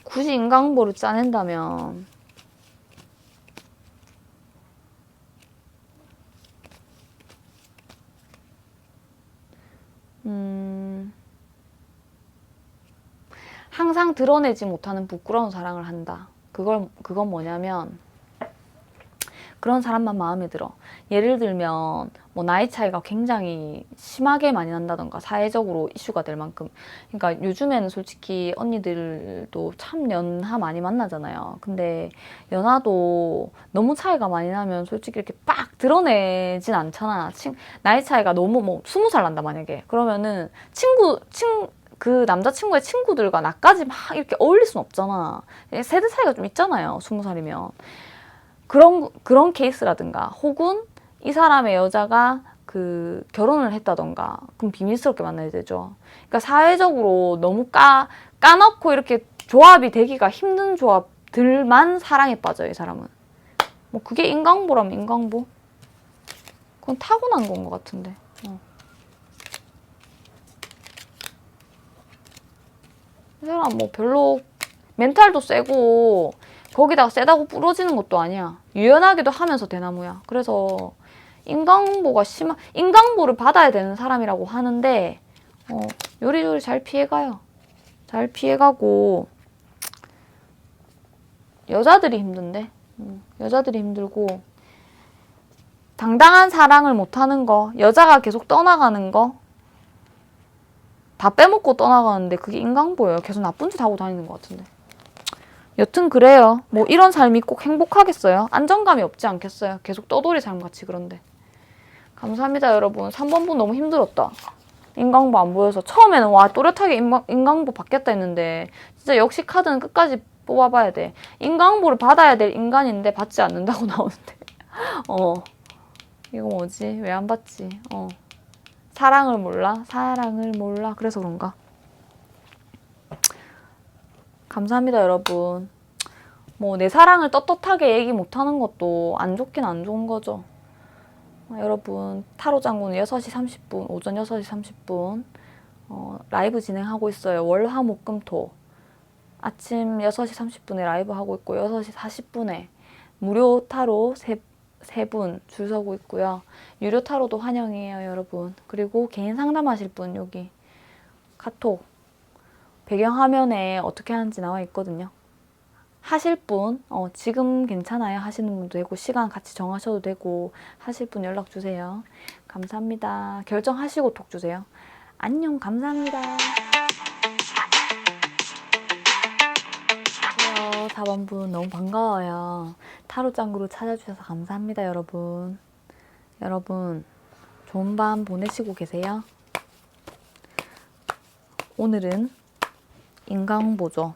굳이 인강보를 짜낸다면 항상 드러내지 못하는 부끄러운 사랑을 한다. 그건 뭐냐면 그런 사람만 마음에 들어. 예를 들면 뭐 나이 차이가 굉장히 심하게 많이 난다던가 사회적으로 이슈가 될 만큼. 그러니까 요즘에는 솔직히 언니들도 참 연하 많이 만나잖아요. 근데 연하도 너무 차이가 많이 나면 솔직히 이렇게 빡 드러내진 않잖아. 나이 차이가 너무 뭐 20살 난다 만약에. 그러면은 그 남자친구의 친구들과 나까지 막 이렇게 어울릴 순 없잖아. 세대 차이가 좀 있잖아요. 20살이면. 그런 케이스라든가, 혹은 이 사람의 여자가 그 결혼을 했다던가, 그럼 비밀스럽게 만나야 되죠. 그러니까 사회적으로 너무 까놓고 이렇게 조합이 되기가 힘든 조합들만 사랑에 빠져요, 이 사람은. 뭐 그게 인강보라면 인강보? 그건 타고난 건 것 같은데. 이 사람 뭐 별로 멘탈도 세고 거기다가 세다고 부러지는 것도 아니야. 유연하게도 하면서 대나무야. 그래서 인강보를 받아야 되는 사람이라고 하는데 요리조리 잘 피해가요. 잘 피해가고 여자들이 힘든데 여자들이 힘들고 당당한 사랑을 못하는 거, 여자가 계속 떠나가는 거, 다 빼먹고 떠나가는데 그게 인강보예요. 계속 나쁜 짓 하고 다니는 것 같은데. 여튼 그래요. 뭐 이런 삶이 꼭 행복하겠어요? 안정감이 없지 않겠어요? 계속 떠돌이 삶같이. 그런데 감사합니다 여러분. 3번 분 너무 힘들었다. 인강보 안 보여서. 처음에는 와 또렷하게 인강보 받겠다 했는데 진짜 역시 카드는 끝까지 뽑아봐야 돼. 인강보를 받아야 될 인간인데 받지 않는다고 나오는데 이거 뭐지? 왜 안 받지? 사랑을 몰라? 사랑을 몰라. 그래서 그런가? 감사합니다 여러분. 뭐 내 사랑을 떳떳하게 얘기 못하는 것도 안 좋긴 안 좋은 거죠. 여러분 타로 장구는 6시 30분 오전 6시 30분 라이브 진행하고 있어요. 월, 화, 목, 금, 토. 아침 6시 30분에 라이브 하고 있고 6시 40분에 무료 타로 3분 줄 서고 있고요. 유료 타로도 환영이에요 여러분. 그리고 개인 상담하실 분 여기 카톡 배경화면에 어떻게 하는지 나와 있거든요. 하실 분, 지금 괜찮아요 하시는 분도 되고, 시간 같이 정하셔도 되고, 하실 분 연락 주세요. 감사합니다. 결정하시고 톡 주세요. 안녕, 감사합니다. 4번 분 너무 반가워요. 타로 짱구로 찾아주셔서 감사합니다, 여러분. 여러분, 좋은 밤 보내시고 계세요. 오늘은 인강보죠.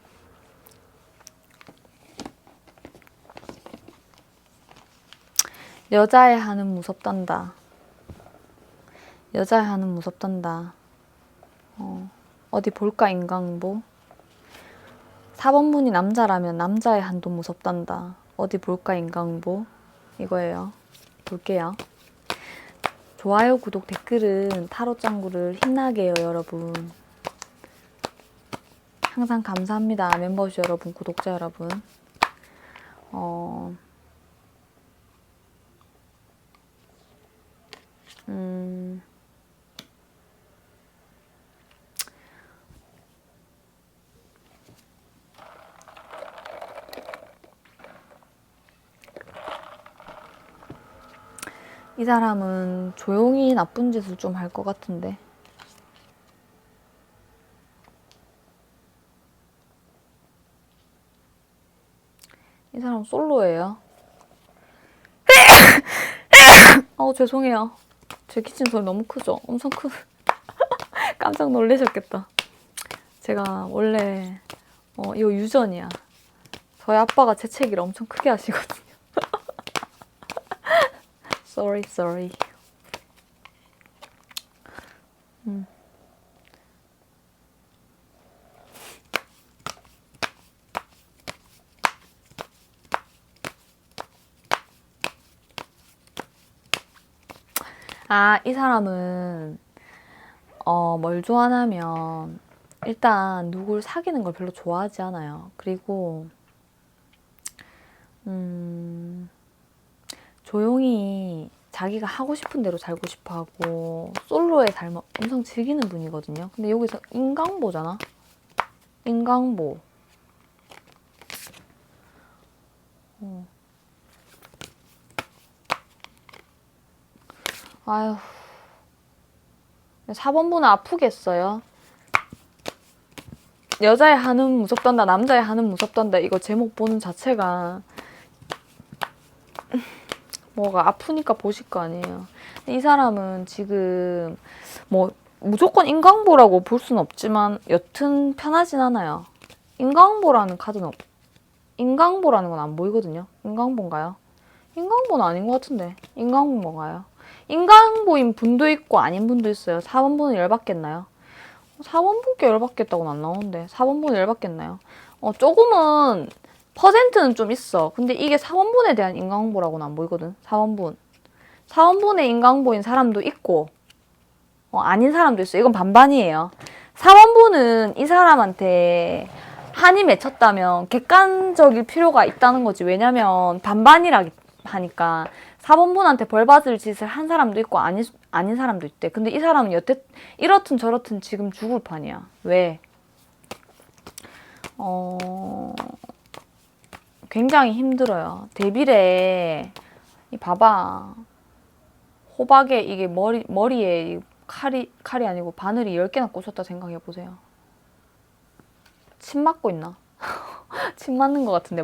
여자의 한은 무섭단다. 여자의 한은 무섭단다. 어디 볼까 인강보? 4번 분이 남자라면 남자의 한도 무섭단다. 어디 볼까 인강보? 이거예요. 볼게요. 좋아요, 구독, 댓글은 타로 짱구를 힘나게 해요, 여러분. 항상 감사합니다. 멤버십 여러분, 구독자 여러분. 이 사람은 조용히 나쁜 짓을 좀 할 것 같은데. 이 사람 솔로예요. 죄송해요. 제 기침 소리 너무 크죠? 엄청 깜짝 놀라셨겠다. 제가 원래 이거 유전이야. 저희 아빠가 재채기를 엄청 크게 하시거든요. sorry. 이 사람은 뭘 좋아하냐면 일단 누굴 사귀는 걸 별로 좋아하지 않아요. 그리고 조용히 자기가 하고 싶은 대로 살고 싶어 하고 솔로의 삶을 엄청 즐기는 분이거든요. 근데 여기서 인강보잖아? 인강보. 아휴. 4번분은 아프겠어요. 여자의 한은 무섭단다, 남자의 한은 무섭단다. 이거 제목 보는 자체가 뭐가 아프니까 보실 거 아니에요. 근데 이 사람은 지금 뭐 무조건 인강보라고 볼 순 없지만 여튼 편하진 않아요. 인강보라는 카드는 인강보라는 건 안 보이거든요. 인강보인가요? 인강보는 아닌 것 같은데. 인강보 뭔가요? 인강보인 분도 있고 아닌 분도 있어요. 4번분은 열받겠나요? 4번분께 열받겠다고는 안 나오는데 4번분은 열받겠나요? 조금은 퍼센트는 좀 있어. 근데 이게 4번분에 대한 인강보라고는 안 보이거든. 4번분. 4번분의 인강보인 사람도 있고 아닌 사람도 있어. 이건 반반이에요. 4번분은 이 사람한테 한이 맺혔다면 객관적일 필요가 있다는 거지. 왜냐면 반반이라 하니까 4번분한테 벌 받을 짓을 한 사람도 있고 아닌 사람도 있대. 근데 이 사람은 여태 이렇든 저렇든 지금 죽을 판이야. 왜? 굉장히 힘들어요. 데빌에 봐봐. 호박에 이게 머리에 칼이 아니고 바늘이 10개나 꽂혔다 생각해보세요. 침 맞고 있나? 침 맞는 것 같은데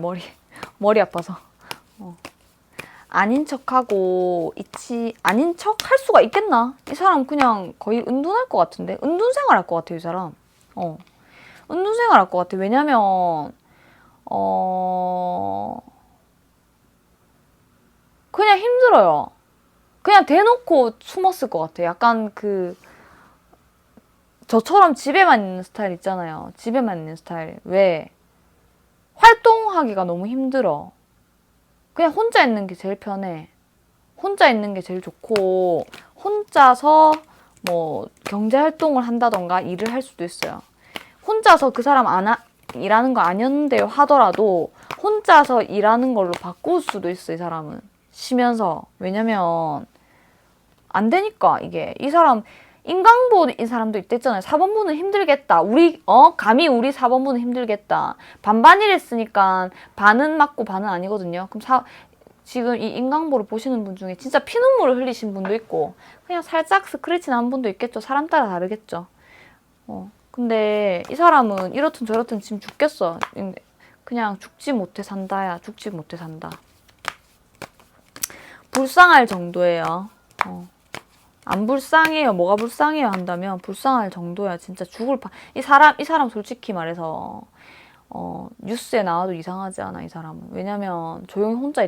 머리 아파서. 아닌 척하고 아닌 척 할 수가 있겠나? 이 사람 그냥 거의 은둔할 것 같은데? 은둔생활 할 것 같아요, 이 사람. 은둔생활 할 것 같아. 왜냐면 그냥 힘들어요. 그냥 대놓고 숨었을 것 같아. 약간 저처럼 집에만 있는 스타일 있잖아요. 집에만 있는 스타일. 왜? 활동하기가 너무 힘들어. 그냥 혼자 있는 게 제일 편해. 혼자 있는 게 제일 좋고, 혼자서 뭐 경제활동을 한다던가 일을 할 수도 있어요. 혼자서 그 사람 일하는 거 아니었는데요 하더라도 혼자서 일하는 걸로 바꿀 수도 있어, 이 사람은. 쉬면서. 왜냐면 안 되니까 이게. 이 사람 인강보인 사람도 있댔잖아요. 4번분은 힘들겠다. 감히 우리 4번분은 힘들겠다. 반반일 했으니까 반은 맞고 반은 아니거든요. 그럼 지금 이 인강보를 보시는 분 중에 진짜 피눈물을 흘리신 분도 있고 그냥 살짝 스크래치 난 분도 있겠죠. 사람 따라 다르겠죠. 근데 이 사람은 이렇든 저렇든 지금 죽겠어. 그냥 죽지 못해 산다야. 죽지 못해 산다. 불쌍할 정도예요. 안 불쌍해요. 뭐가 불쌍해요 한다면 불쌍할 정도야. 진짜 죽을 이 사람 솔직히 말해서 뉴스에 나와도 이상하지 않아, 이 사람은. 왜냐면 조용히 혼자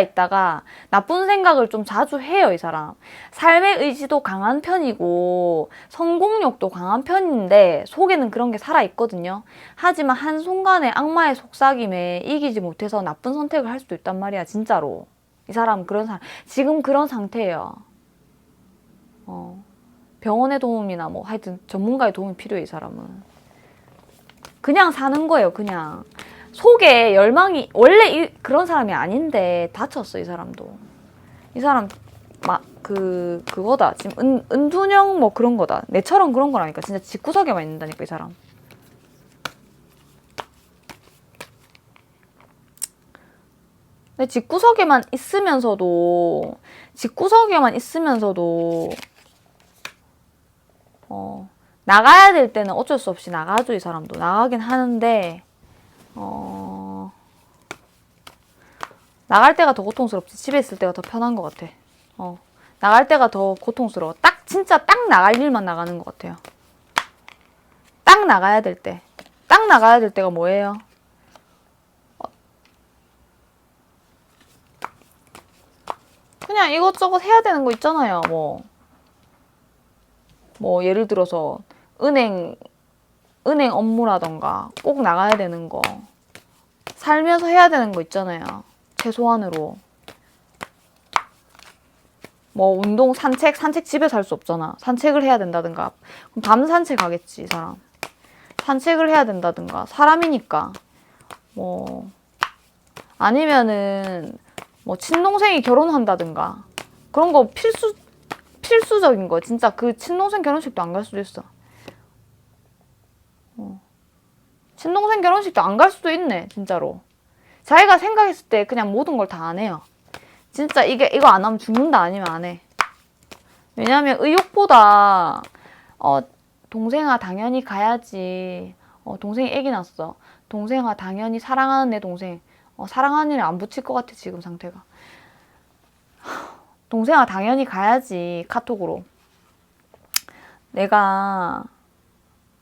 있다가 나쁜 생각을 좀 자주 해요, 이 사람. 삶의 의지도 강한 편이고 성공욕도 강한 편인데 속에는 그런 게 살아있거든요. 하지만 한순간에 악마의 속삭임에 이기지 못해서 나쁜 선택을 할 수도 있단 말이야, 진짜로. 이 사람은 지금 그런 상태예요. 병원의 도움이나 뭐 하여튼 전문가의 도움이 필요해, 이 사람은. 그냥 사는 거예요, 그냥. 속에 열망이, 원래 그런 사람이 아닌데 다쳤어, 이 사람도. 이 사람, 그거다. 지금 은둔형 뭐 그런 거다. 내처럼 그런 거라니까. 진짜 집구석에만 있는다니까, 이 사람. 근데 집구석에만 있으면서도 나가야 될 때는 어쩔 수 없이 나가죠, 이 사람도. 나가긴 하는데 나갈 때가 더 고통스럽지. 집에 있을 때가 더 편한 것 같아. 나갈 때가 더 고통스러워. 진짜 딱 나갈 일만 나가는 것 같아요. 딱 나가야 될 때. 딱 나가야 될 때가 뭐예요? 그냥 이것저것 해야 되는 거 있잖아요. 뭐 예를 들어서 은행 업무라던가 꼭 나가야 되는 거. 살면서 해야 되는 거 있잖아요. 최소한으로. 뭐 운동, 산책 집에서 할 수 없잖아. 산책을 해야 된다든가. 그럼 밤 산책하겠지, 이 사람. 산책을 해야 된다든가. 사람이니까. 뭐 아니면은 뭐 친동생이 결혼한다든가. 그런 거 필수적인 거. 진짜 그 친동생 결혼식도 안 갈 수도 있어. 친동생 결혼식도 안 갈 수도 있네, 진짜로. 자기가 생각했을 때 그냥 모든 걸 다 안 해요. 진짜 이거 안 하면 죽는다 아니면 안 해. 왜냐면 의욕보다 동생아 당연히 가야지. 동생이 애기 낳았어. 동생아 당연히 사랑하는 내 동생. 사랑하는 애는 안 붙일 것 같아 지금 상태가. 동생아 당연히 가야지. 카톡으로. 내가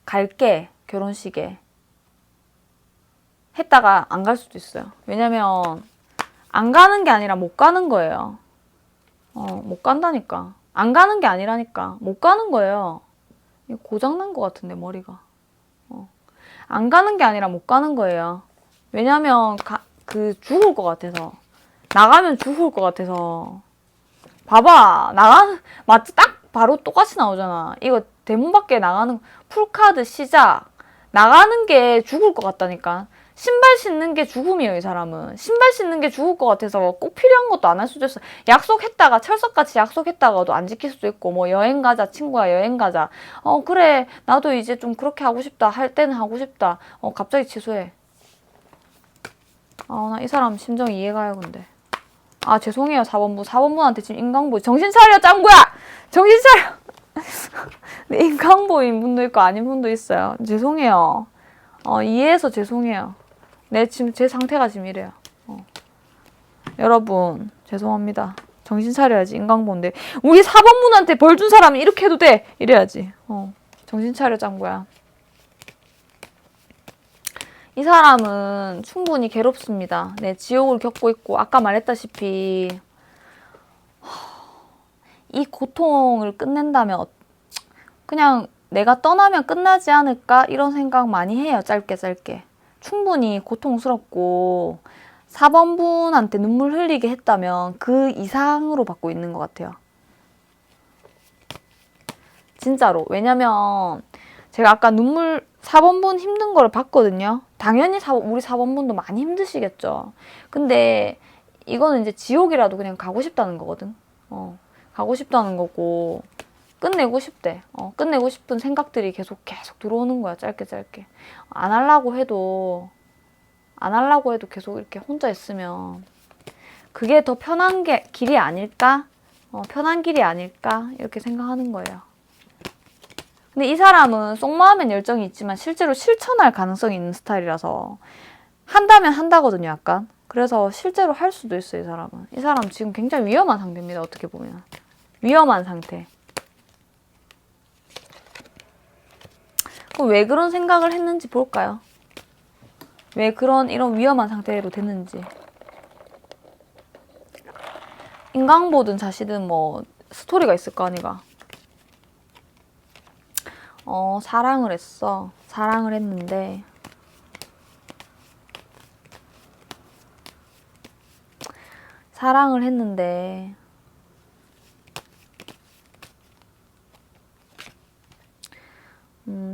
갈게 결혼식에. 했다가 안 갈 수도 있어요. 왜냐면 안 가는 게 아니라 못 가는 거예요. 못 간다니까. 안 가는 게 아니라니까. 못 가는 거예요. 고장난 것 같은데 머리가. 안 가는 게 아니라 못 가는 거예요. 왜냐면 죽을 것 같아서. 나가면 죽을 것 같아서. 봐봐. 마치 딱 바로 똑같이 나오잖아. 이거 대문 밖에 나가는 풀카드 시작. 나가는 게 죽을 것 같다니까. 신발 신는 게 죽음이에요, 이 사람은. 신발 신는 게 죽을 것 같아서 꼭 필요한 것도 안 할 수도 있어. 약속했다가, 철석같이 약속했다가도 안 지킬 수도 있고, 뭐, 여행 가자, 친구야, 여행 가자. 그래, 나도 이제 좀 그렇게 하고 싶다. 할 때는 하고 싶다. 갑자기 취소해. 나 이 사람 심정 이해가요, 근데. 죄송해요, 4번부. 4번부한테 지금 인강보, 정신 차려, 짱구야! 정신 차려! 네, 인강보인 분도 있고, 아닌 분도 있어요. 죄송해요. 이해해서 죄송해요. 지금 제 상태가 지금 이래요. 여러분, 죄송합니다. 정신 차려야지, 인강보인데. 우리 4번분한테 벌 준 사람이 이렇게 해도 돼! 이래야지. 정신 차려, 짱구야. 이 사람은 충분히 괴롭습니다. 네, 지옥을 겪고 있고, 아까 말했다시피, 이 고통을 끝낸다면, 그냥 내가 떠나면 끝나지 않을까? 이런 생각 많이 해요, 짧게. 충분히 고통스럽고, 4번분한테 눈물 흘리게 했다면 그 이상으로 받고 있는 것 같아요. 진짜로. 왜냐면 제가 아까 4번분 힘든 거를 봤거든요. 당연히 우리 4번분도 많이 힘드시겠죠. 근데 이거는 이제 지옥이라도 그냥 가고 싶다는 거거든. 가고 싶다는 거고 끝내고 싶대. 끝내고 싶은 생각들이 계속 들어오는 거야. 짧게. 안 하려고 해도 계속 이렇게 혼자 있으면 그게 더 편한 길이 아닐까? 편한 길이 아닐까? 이렇게 생각하는 거예요. 근데 이 사람은 속마음엔 열정이 있지만 실제로 실천할 가능성이 있는 스타일이라서 한다면 한다거든요, 약간. 그래서 실제로 할 수도 있어요, 이 사람은. 이 사람 지금 굉장히 위험한 상태입니다, 어떻게 보면. 위험한 상태. 그럼 왜 그런 생각을 했는지 볼까요? 왜 이런 위험한 상태로 됐는지. 인강보든 자시든 뭐 스토리가 있을 거 아니가. 사랑을 했어. 사랑을 했는데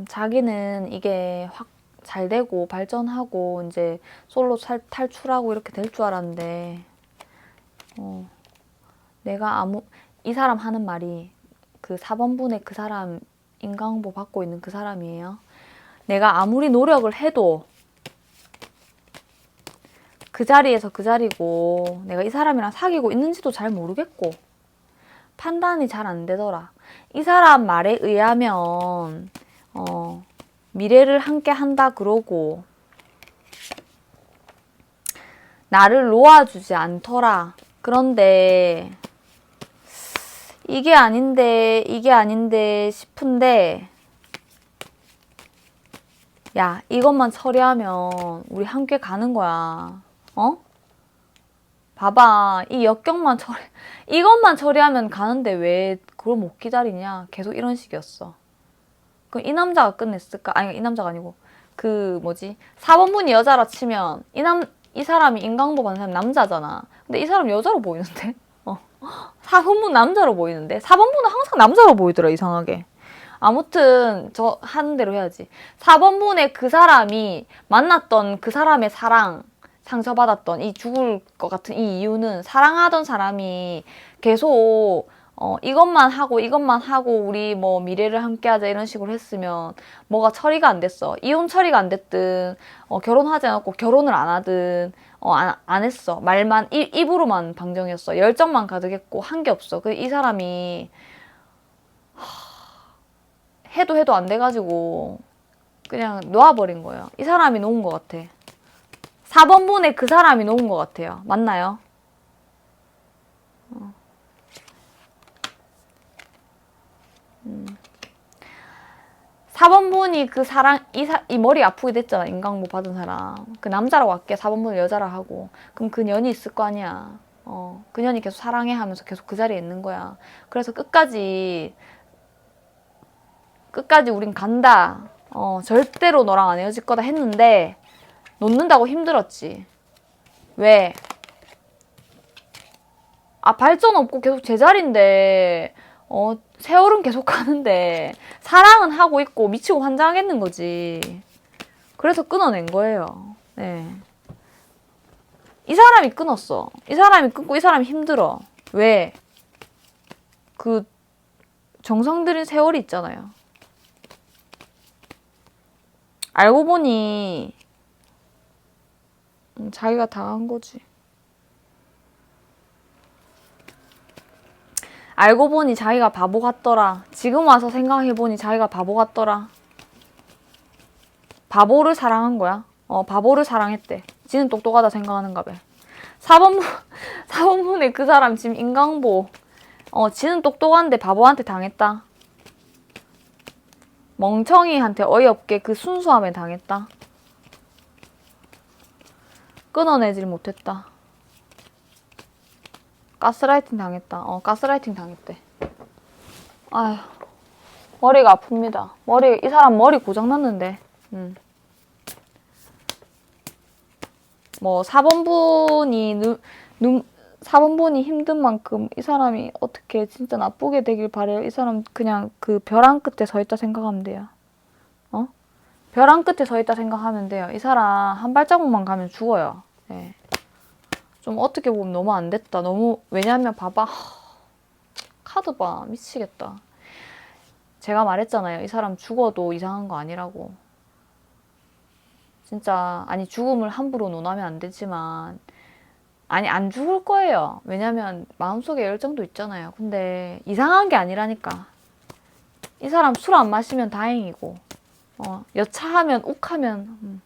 자기는 이게 확 잘 되고 발전하고 이제 솔로 탈출하고 이렇게 될 줄 알았는데 이 사람 하는 말이 그 4번분의 그 사람 인강보 받고 있는 그 사람이에요. 내가 아무리 노력을 해도 그 자리에서 그 자리고 내가 이 사람이랑 사귀고 있는지도 잘 모르겠고 판단이 잘 안 되더라. 이 사람 말에 의하면 미래를 함께 한다 그러고 나를 놓아주지 않더라. 그런데 이게 아닌데 싶은데 야, 이것만 처리하면 우리 함께 가는 거야. 봐봐. 이것만 처리하면 가는데 왜 그걸 못 기다리냐. 계속 이런 식이었어. 그럼 이 남자가 끝냈을까? 아니, 이 남자가 아니고 4번분이 여자라 치면 이 사람이 인강보 받는 사람 남자잖아. 근데 이 사람 여자로 보이는데? 4번분 남자로 보이는데? 4번분은 항상 남자로 보이더라, 이상하게. 아무튼 저 하는 대로 해야지. 4번분의 그 사람이 만났던 그 사람의 사랑, 상처받았던 이 죽을 것 같은 이 이유는 사랑하던 사람이 계속 이것만 하고 우리 뭐 미래를 함께하자 이런 식으로 했으면 뭐가 처리가 안 됐어. 이혼 처리가 안 됐든 결혼하지 않았고 결혼을 안 하든 안 했어. 말만 입으로만 방정이었어. 열정만 가득했고 한 게 없어. 이 사람이 해도 안 돼가지고 그냥 놓아버린 거예요. 이 사람이 놓은 것 같아. 4번 분에 그 사람이 놓은 것 같아요. 맞나요? 4번 분이 그 이 머리 아프게 됐잖아. 인강보 받은 사람. 그 남자라고 할게. 4번 분을 여자라 하고. 그럼 그 년이 있을 거 아니야. 그 년이 계속 사랑해 하면서 계속 그 자리에 있는 거야. 그래서 끝까지 우린 간다. 절대로 너랑 안 헤어질 거다 했는데 놓는다고 힘들었지. 왜? 발전 없고 계속 제자리인데 세월은 계속 가는데 사랑은 하고 있고 미치고 환장하겠는 거지. 그래서 끊어낸 거예요. 네. 이 사람이 끊었어. 이 사람이 끊고 이 사람이 힘들어. 왜? 그 정성 들인 세월이 있잖아요. 알고 보니 자기가 당한 거지. 알고 보니 자기가 바보 같더라. 지금 와서 생각해보니 자기가 바보 같더라. 바보를 사랑한 거야. 바보를 사랑했대. 지는 똑똑하다 생각하는가 봐. 4번분에 그 사람 지금 인강보. 지는 똑똑한데 바보한테 당했다. 멍청이한테 어이없게 그 순수함에 당했다. 끊어내질 못했다. 가스라이팅 당했다. 가스라이팅 당했대. 아휴, 머리가 아픕니다. 이 사람 머리 고장났는데. 4번분이 힘든 만큼 이 사람이 어떻게 진짜 나쁘게 되길 바래요. 이 사람 그냥 그 벼랑 끝에 서 있다 생각하면 돼요. 벼랑 끝에 서 있다 생각하면 돼요. 이 사람 한 발자국만 가면 죽어요. 네. 좀 어떻게 보면 너무 안 됐다. 왜냐면 봐봐. 카드 봐. 미치겠다. 제가 말했잖아요. 이 사람 죽어도 이상한 거 아니라고. 진짜 죽음을 함부로 논하면 안 되지만 안 죽을 거예요. 왜냐면 마음속에 열정도 있잖아요. 근데 이상한 게 아니라니까. 이 사람 술 안 마시면 다행이고 여차하면 욱하면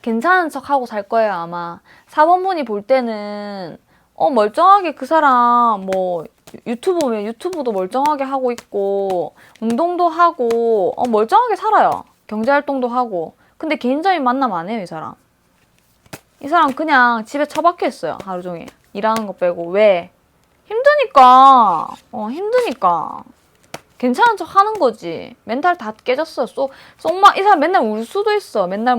괜찮은 척하고 살 거예요. 아마 4번분이 볼 때는 멀쩡하게 그 사람 유튜브면 유튜브도 멀쩡하게 하고 있고 운동도 하고 멀쩡하게 살아요. 경제활동도 하고. 근데 개인적인 만남 안 해요. 이 사람 그냥 집에 처박혀 있어요. 하루 종일 일하는 거 빼고. 왜? 힘드니까. 힘드니까 괜찮은 척 하는 거지. 멘탈 다 깨졌어. 이 사람 맨날 울 수도 있어. 맨날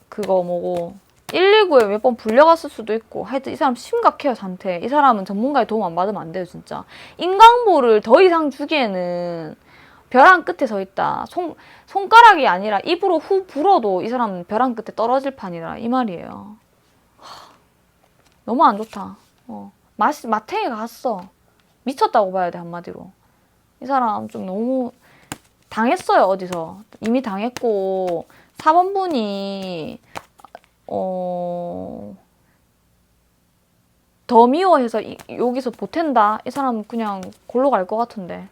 그거 뭐고 119에 몇 번 불려갔을 수도 있고. 하여튼 이 사람 심각해요. 상태. 이 사람은 전문가의 도움 안 받으면 안 돼요. 진짜. 인강보를 더 이상 주기에는 벼랑 끝에 서 있다. 손가락이 아니라 입으로 후 불어도 이 사람은 벼랑 끝에 떨어질 판이라 이 말이에요. 너무 안 좋다. 마탱이가 갔어. 미쳤다고 봐야 돼. 한마디로. 이 사람 좀 너무 당했어요. 어디서. 이미 당했고 4번분이 더 미워해서 여기서 보탠다. 이 사람 그냥 골로 갈 것 같은데.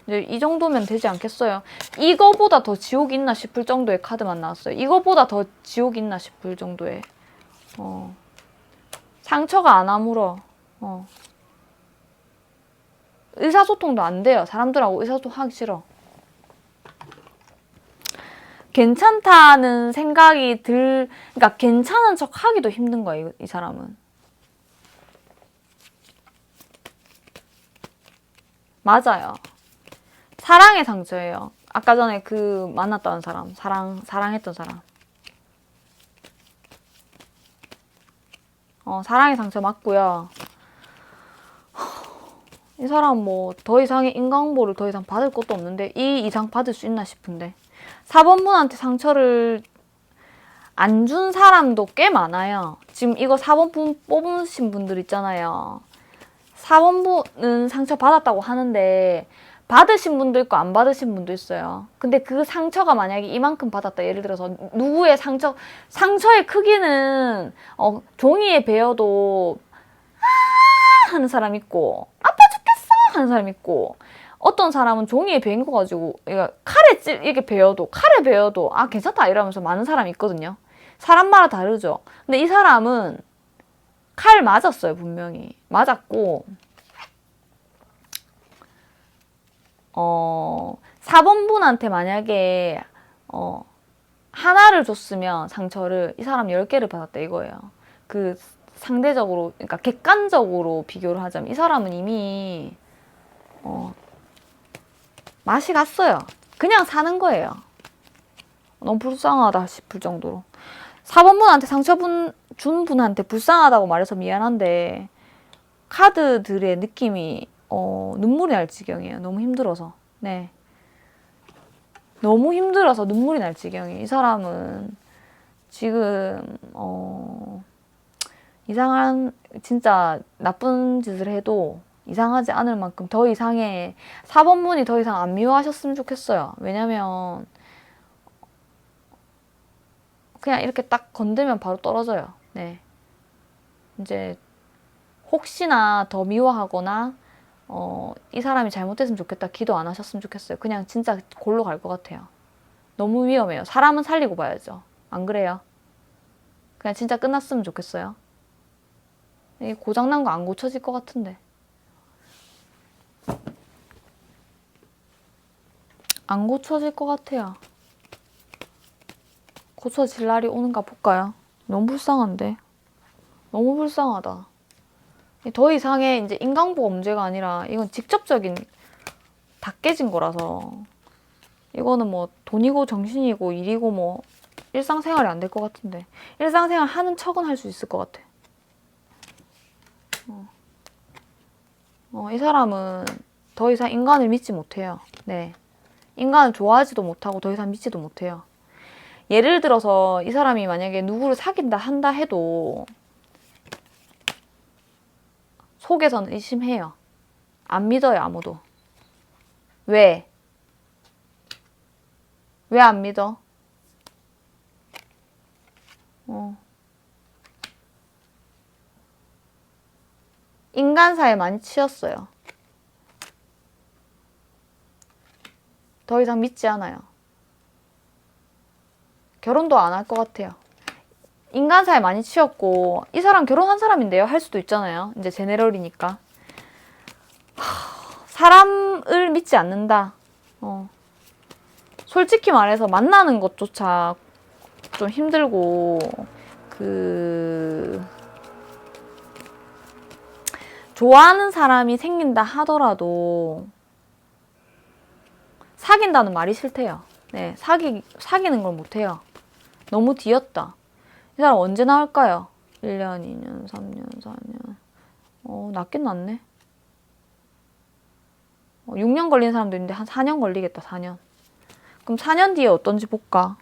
이제 이 정도면 되지 않겠어요? 이거보다 더 지옥이 있나 싶을 정도의 카드만 나왔어요. 이거보다 더 지옥이 있나 싶을 정도의. 상처가 안 아물어. 의사소통도 안 돼요. 사람들하고 의사소통 하기 싫어. 괜찮다는 생각이 그러니까 괜찮은 척 하기도 힘든 거예요. 이 사람은. 맞아요. 사랑의 상처예요. 아까 전에 그 만났던 사람, 사랑했던 사람. 사랑의 상처 맞고요. 이 사람 더 이상의 인강보를 더 이상 받을 것도 없는데 이 이상 받을 수 있나 싶은데 4번분한테 상처를 안 준 사람도 꽤 많아요. 지금 이거 4번분 뽑으신 분들 있잖아요. 4번분은 상처 받았다고 하는데 받으신 분도 있고 안 받으신 분도 있어요. 근데 그 상처가 만약에 이만큼 받았다. 예를 들어서 누구의 상처의 크기는 종이에 베어도 하는 사람 있고 아파 죽겠어 하는 사람이 있고, 어떤 사람은 종이에 베인 거 가지고, 칼에 이렇게 베어도, 칼에 베어도, 아, 괜찮다 이러면서 많은 사람이 있거든요. 사람마다 다르죠. 근데 이 사람은 칼 맞았어요, 분명히. 맞았고, 4번분한테 만약에, 하나를 줬으면 상처를 이 사람 10개를 받았다 이거예요. 그 상대적으로, 그러니까 객관적으로 비교를 하자면 이 사람은 이미 맛이 갔어요. 그냥 사는 거예요. 너무 불쌍하다 싶을 정도로. 4번분한테 준 분한테 불쌍하다고 말해서 미안한데 카드들의 느낌이 눈물이 날 지경이에요. 너무 힘들어서. 네. 너무 힘들어서 눈물이 날 지경이에요. 이 사람은 지금 이상한 진짜 나쁜 짓을 해도 이상하지 않을 만큼 더 이상의 4번분이 더 이상 안 미워하셨으면 좋겠어요. 왜냐면 그냥 이렇게 딱 건들면 바로 떨어져요. 네. 이제 혹시나 더 미워하거나 이 사람이 잘못됐으면 좋겠다 기도 안 하셨으면 좋겠어요. 그냥 진짜 골로 갈 것 같아요. 너무 위험해요. 사람은 살리고 봐야죠. 안 그래요? 그냥 진짜 끝났으면 좋겠어요. 이게 고장난 거 안 고쳐질 것 같은데. 안 고쳐질 것 같아요. 고쳐질 날이 오는가 볼까요? 너무 불쌍한데. 너무 불쌍하다. 더 이상의 이제 인강보호 문제가 아니라 이건 직접적인 다 깨진 거라서 이거는 뭐 돈이고 정신이고 일이고 뭐 일상생활이 안 될 것 같은데 일상생활 하는 척은 할 수 있을 것 같아. 이 사람은 더 이상 인간을 믿지 못해요. 네. 인간을 좋아하지도 못하고 더 이상 믿지도 못해요. 예를 들어서 이 사람이 만약에 누구를 사귄다 한다 해도 속에서는 의심해요. 안 믿어요, 아무도. 왜? 왜 안 믿어? 인간사에 많이 치였어요. 더 이상 믿지 않아요. 결혼도 안 할 것 같아요. 인간사에 많이 치였고 이 사람 결혼한 사람인데요? 할 수도 있잖아요. 이제 제네럴이니까. 사람을 믿지 않는다. 솔직히 말해서 만나는 것조차 좀 힘들고 좋아하는 사람이 생긴다 하더라도 사귄다는 말이 싫대요. 네, 사귀는 걸 못해요. 너무 뒤였다. 이 사람 언제 나올까요? 1년, 2년, 3년, 4년. 낫긴 낫네. 6년 걸리는 사람도 있는데 한 4년 걸리겠다, 4년. 그럼 4년 뒤에 어떤지 볼까?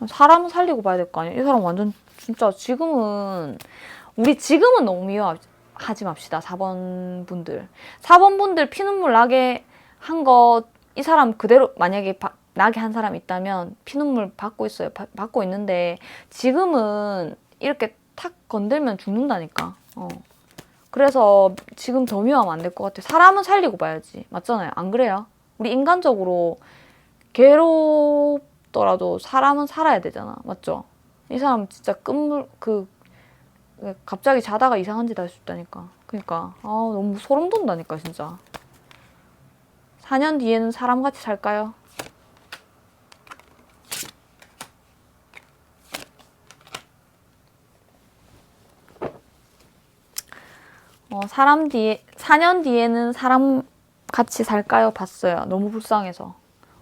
사람은 살리고 봐야 될 거 아니야? 이 사람 완전 진짜 지금은 너무 미워하지 맙시다. 4번 분들. 4번 분들 피눈물 나게 한 거 이 사람 그대로 만약에 나게 한 사람 있다면 피눈물 받고 있어요. 받고 있는데 지금은 이렇게 탁 건들면 죽는다니까. 그래서 지금 더 미워하면 안 될 것 같아. 사람은 살리고 봐야지. 맞잖아요. 안 그래요? 우리 인간적으로 괴롭더라도 사람은 살아야 되잖아. 맞죠? 이 사람 진짜 갑자기 자다가 이상한 짓 할 수 있다니까. 그러니까 너무 소름 돋는다니까 진짜. 4년 뒤에는 사람같이 살까요? 어, 4년 뒤에는 사람같이 살까요? 봤어요. 너무 불쌍해서.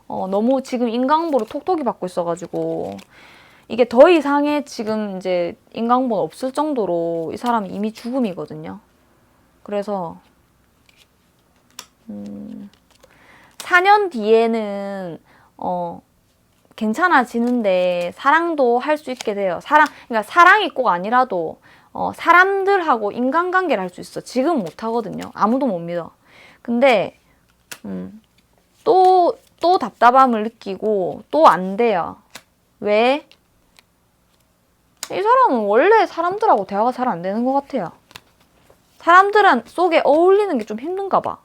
너무 지금 인강보로 톡톡이 받고 있어가지고 이게 더 이상의 지금 이제 인강보는 없을 정도로 이 사람이 이미 죽음이거든요. 그래서 4년 뒤에는 괜찮아지는데 사랑도 할 수 있게 돼요. 그러니까 사랑이 꼭 아니라도 사람들하고 인간관계를 할 수 있어. 지금 못 하거든요. 아무도 못 믿어. 근데 또 답답함을 느끼고 또 안 돼요. 왜? 이 사람은 원래 사람들하고 대화가 잘 안 되는 것 같아요. 사람들 속에 어울리는 게 좀 힘든가 봐.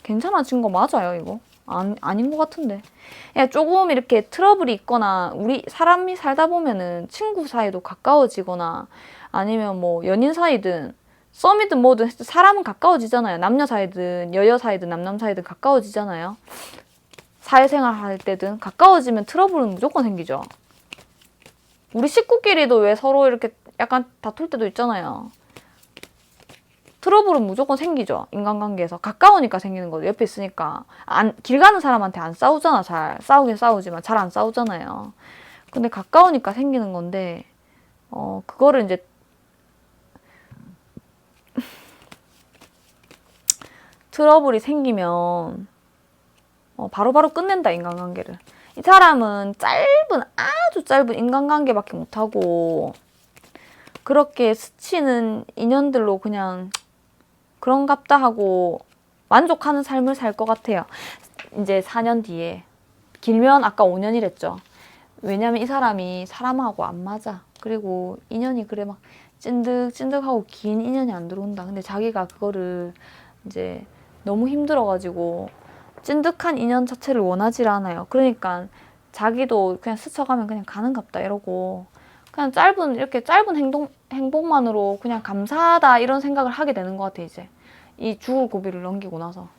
괜찮아진 거 맞아요, 이거? 아닌 것 같은데. 야, 조금 이렇게 트러블이 있거나, 우리 사람이 살다 보면은 친구 사이도 가까워지거나, 아니면 뭐 연인 사이든, 썸이든 뭐든 사람은 가까워지잖아요. 남녀 사이든, 여여 사이든, 남남 사이든 가까워지잖아요. 사회생활 할 때든 가까워지면 트러블은 무조건 생기죠. 우리 식구끼리도 왜 서로 이렇게 약간 다툴 때도 있잖아요. 트러블은 무조건 생기죠. 인간관계에서. 가까우니까 생기는 거죠. 옆에 있으니까. 길 가는 사람한테 안 싸우잖아, 잘. 싸우긴 싸우지만 잘 안 싸우잖아요. 근데 가까우니까 생기는 건데, 그거를 이제, 트러블이 생기면, 바로바로 끝낸다, 인간관계를. 이 사람은 아주 짧은 인간관계밖에 못하고, 그렇게 스치는 인연들로 그냥, 그런갑다 하고 만족하는 삶을 살 것 같아요. 이제 4년 뒤에. 길면 아까 5년이랬죠. 왜냐면 이 사람이 사람하고 안 맞아. 그리고 인연이 그래 막 찐득찐득하고 긴 인연이 안 들어온다. 근데 자기가 그거를 이제 너무 힘들어가지고 찐득한 인연 자체를 원하지 않아요. 그러니까 자기도 그냥 스쳐가면 그냥 가는갑다 이러고 그냥 이렇게 짧은 행복만으로 그냥 감사하다 이런 생각을 하게 되는 것 같아, 이제. 이 죽을 고비를 넘기고 나서.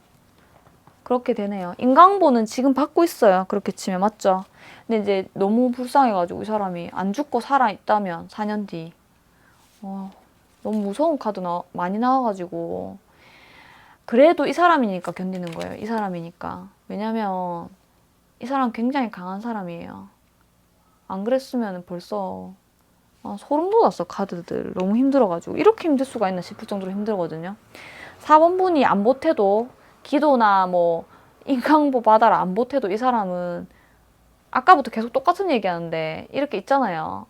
그렇게 되네요. 인강보는 지금 받고 있어요. 그렇게 치면, 맞죠? 근데 이제 너무 불쌍해가지고 이 사람이 안 죽고 살아있다면, 4년 뒤. 너무 무서운 카드 많이 나와가지고. 그래도 이 사람이니까 견디는 거예요. 이 사람이니까. 왜냐면, 이 사람 굉장히 강한 사람이에요. 안 그랬으면 벌써 소름 돋았어, 카드들. 너무 힘들어가지고. 이렇게 힘들 수가 있나 싶을 정도로 힘들거든요. 4번분이 안 보태도, 기도나 뭐, 인강보 받아라 안 보태도 이 사람은, 아까부터 계속 똑같은 얘기 하는데, 이렇게 있잖아요.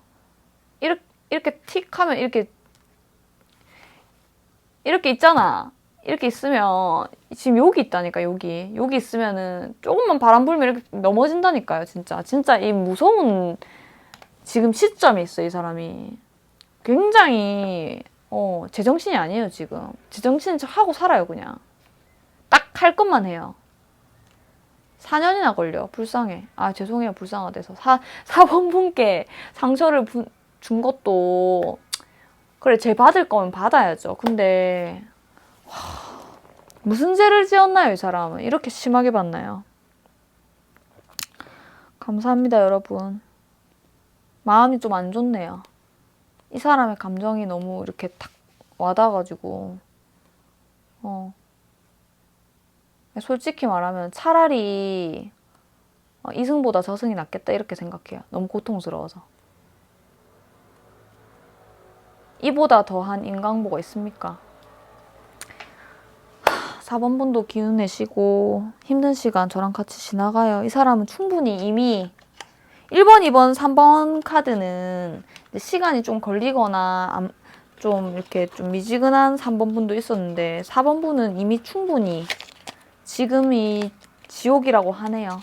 이렇게 틱 하면 이렇게 있잖아. 이렇게 있으면, 지금 여기 있다니까, 여기. 여기 있으면은, 조금만 바람 불면 이렇게 넘어진다니까요, 진짜. 진짜 이 무서운, 지금 시점이 있어, 이 사람이. 굉장히 제정신이 아니에요, 지금. 제정신인 척 하고 살아요, 그냥. 딱 할 것만 해요. 4년이나 걸려. 불쌍해. 죄송해요, 불쌍하대서. 4번 분께 상처를 준 것도, 그래, 죄 받을 거면 받아야죠. 근데, 무슨 죄를 지었나요, 이 사람은? 이렇게 심하게 받나요? 감사합니다, 여러분. 마음이 좀 안 좋네요. 이 사람의 감정이 너무 이렇게 탁 와닿아가지고, 솔직히 말하면 차라리 이승보다 저승이 낫겠다 이렇게 생각해요. 너무 고통스러워서. 이보다 더한 인강보가 있습니까? 4번 분도 기운 내시고 힘든 시간 저랑 같이 지나가요. 이 사람은 충분히 이미 1번, 2번, 3번 카드는 시간이 좀 걸리거나 좀 이렇게 좀 미지근한 3번 분도 있었는데 4번 분은 이미 충분히 지금이 지옥이라고 하네요.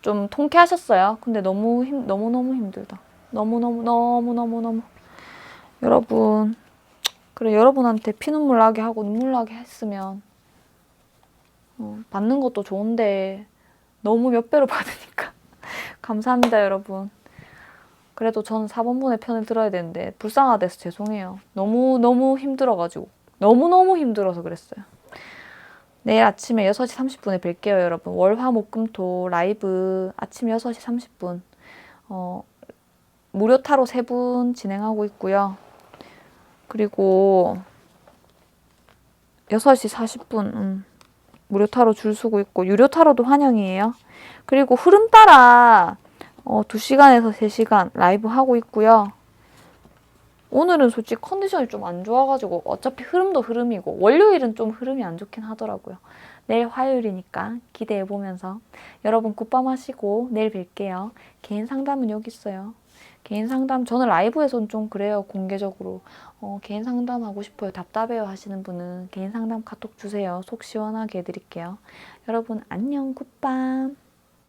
좀 통쾌하셨어요. 근데 너무너무 힘들다. 너무너무. 여러분, 그래, 여러분한테 피눈물 나게 하고 눈물 나게 했으면, 받는 것도 좋은데, 너무 몇 배로 받으니까. 감사합니다, 여러분. 그래도 저는 4번분의 편을 들어야 되는데, 불쌍하대서 죄송해요. 너무 힘들어가지고. 너무너무 힘들어서 그랬어요. 내일 아침에 6시 30분에 뵐게요, 여러분. 월, 화, 목, 금, 토 라이브 아침 6시 30분. 무료 타로 3분 진행하고 있고요. 그리고 6시 40분 무료 타로 줄 서고 있고 유료 타로도 환영이에요. 그리고 흐름 따라 2시간에서 3시간 라이브 하고 있고요. 오늘은 솔직히 컨디션이 좀 안 좋아가지고 어차피 흐름도 흐름이고 월요일은 좀 흐름이 안 좋긴 하더라고요. 내일 화요일이니까 기대해보면서 여러분 굿밤 하시고 내일 뵐게요. 개인 상담은 여기 있어요. 개인 상담 저는 라이브에서는 좀 그래요. 공개적으로 개인 상담하고 싶어요. 답답해요 하시는 분은 개인 상담 카톡 주세요. 속 시원하게 해드릴게요. 여러분 안녕 굿밤.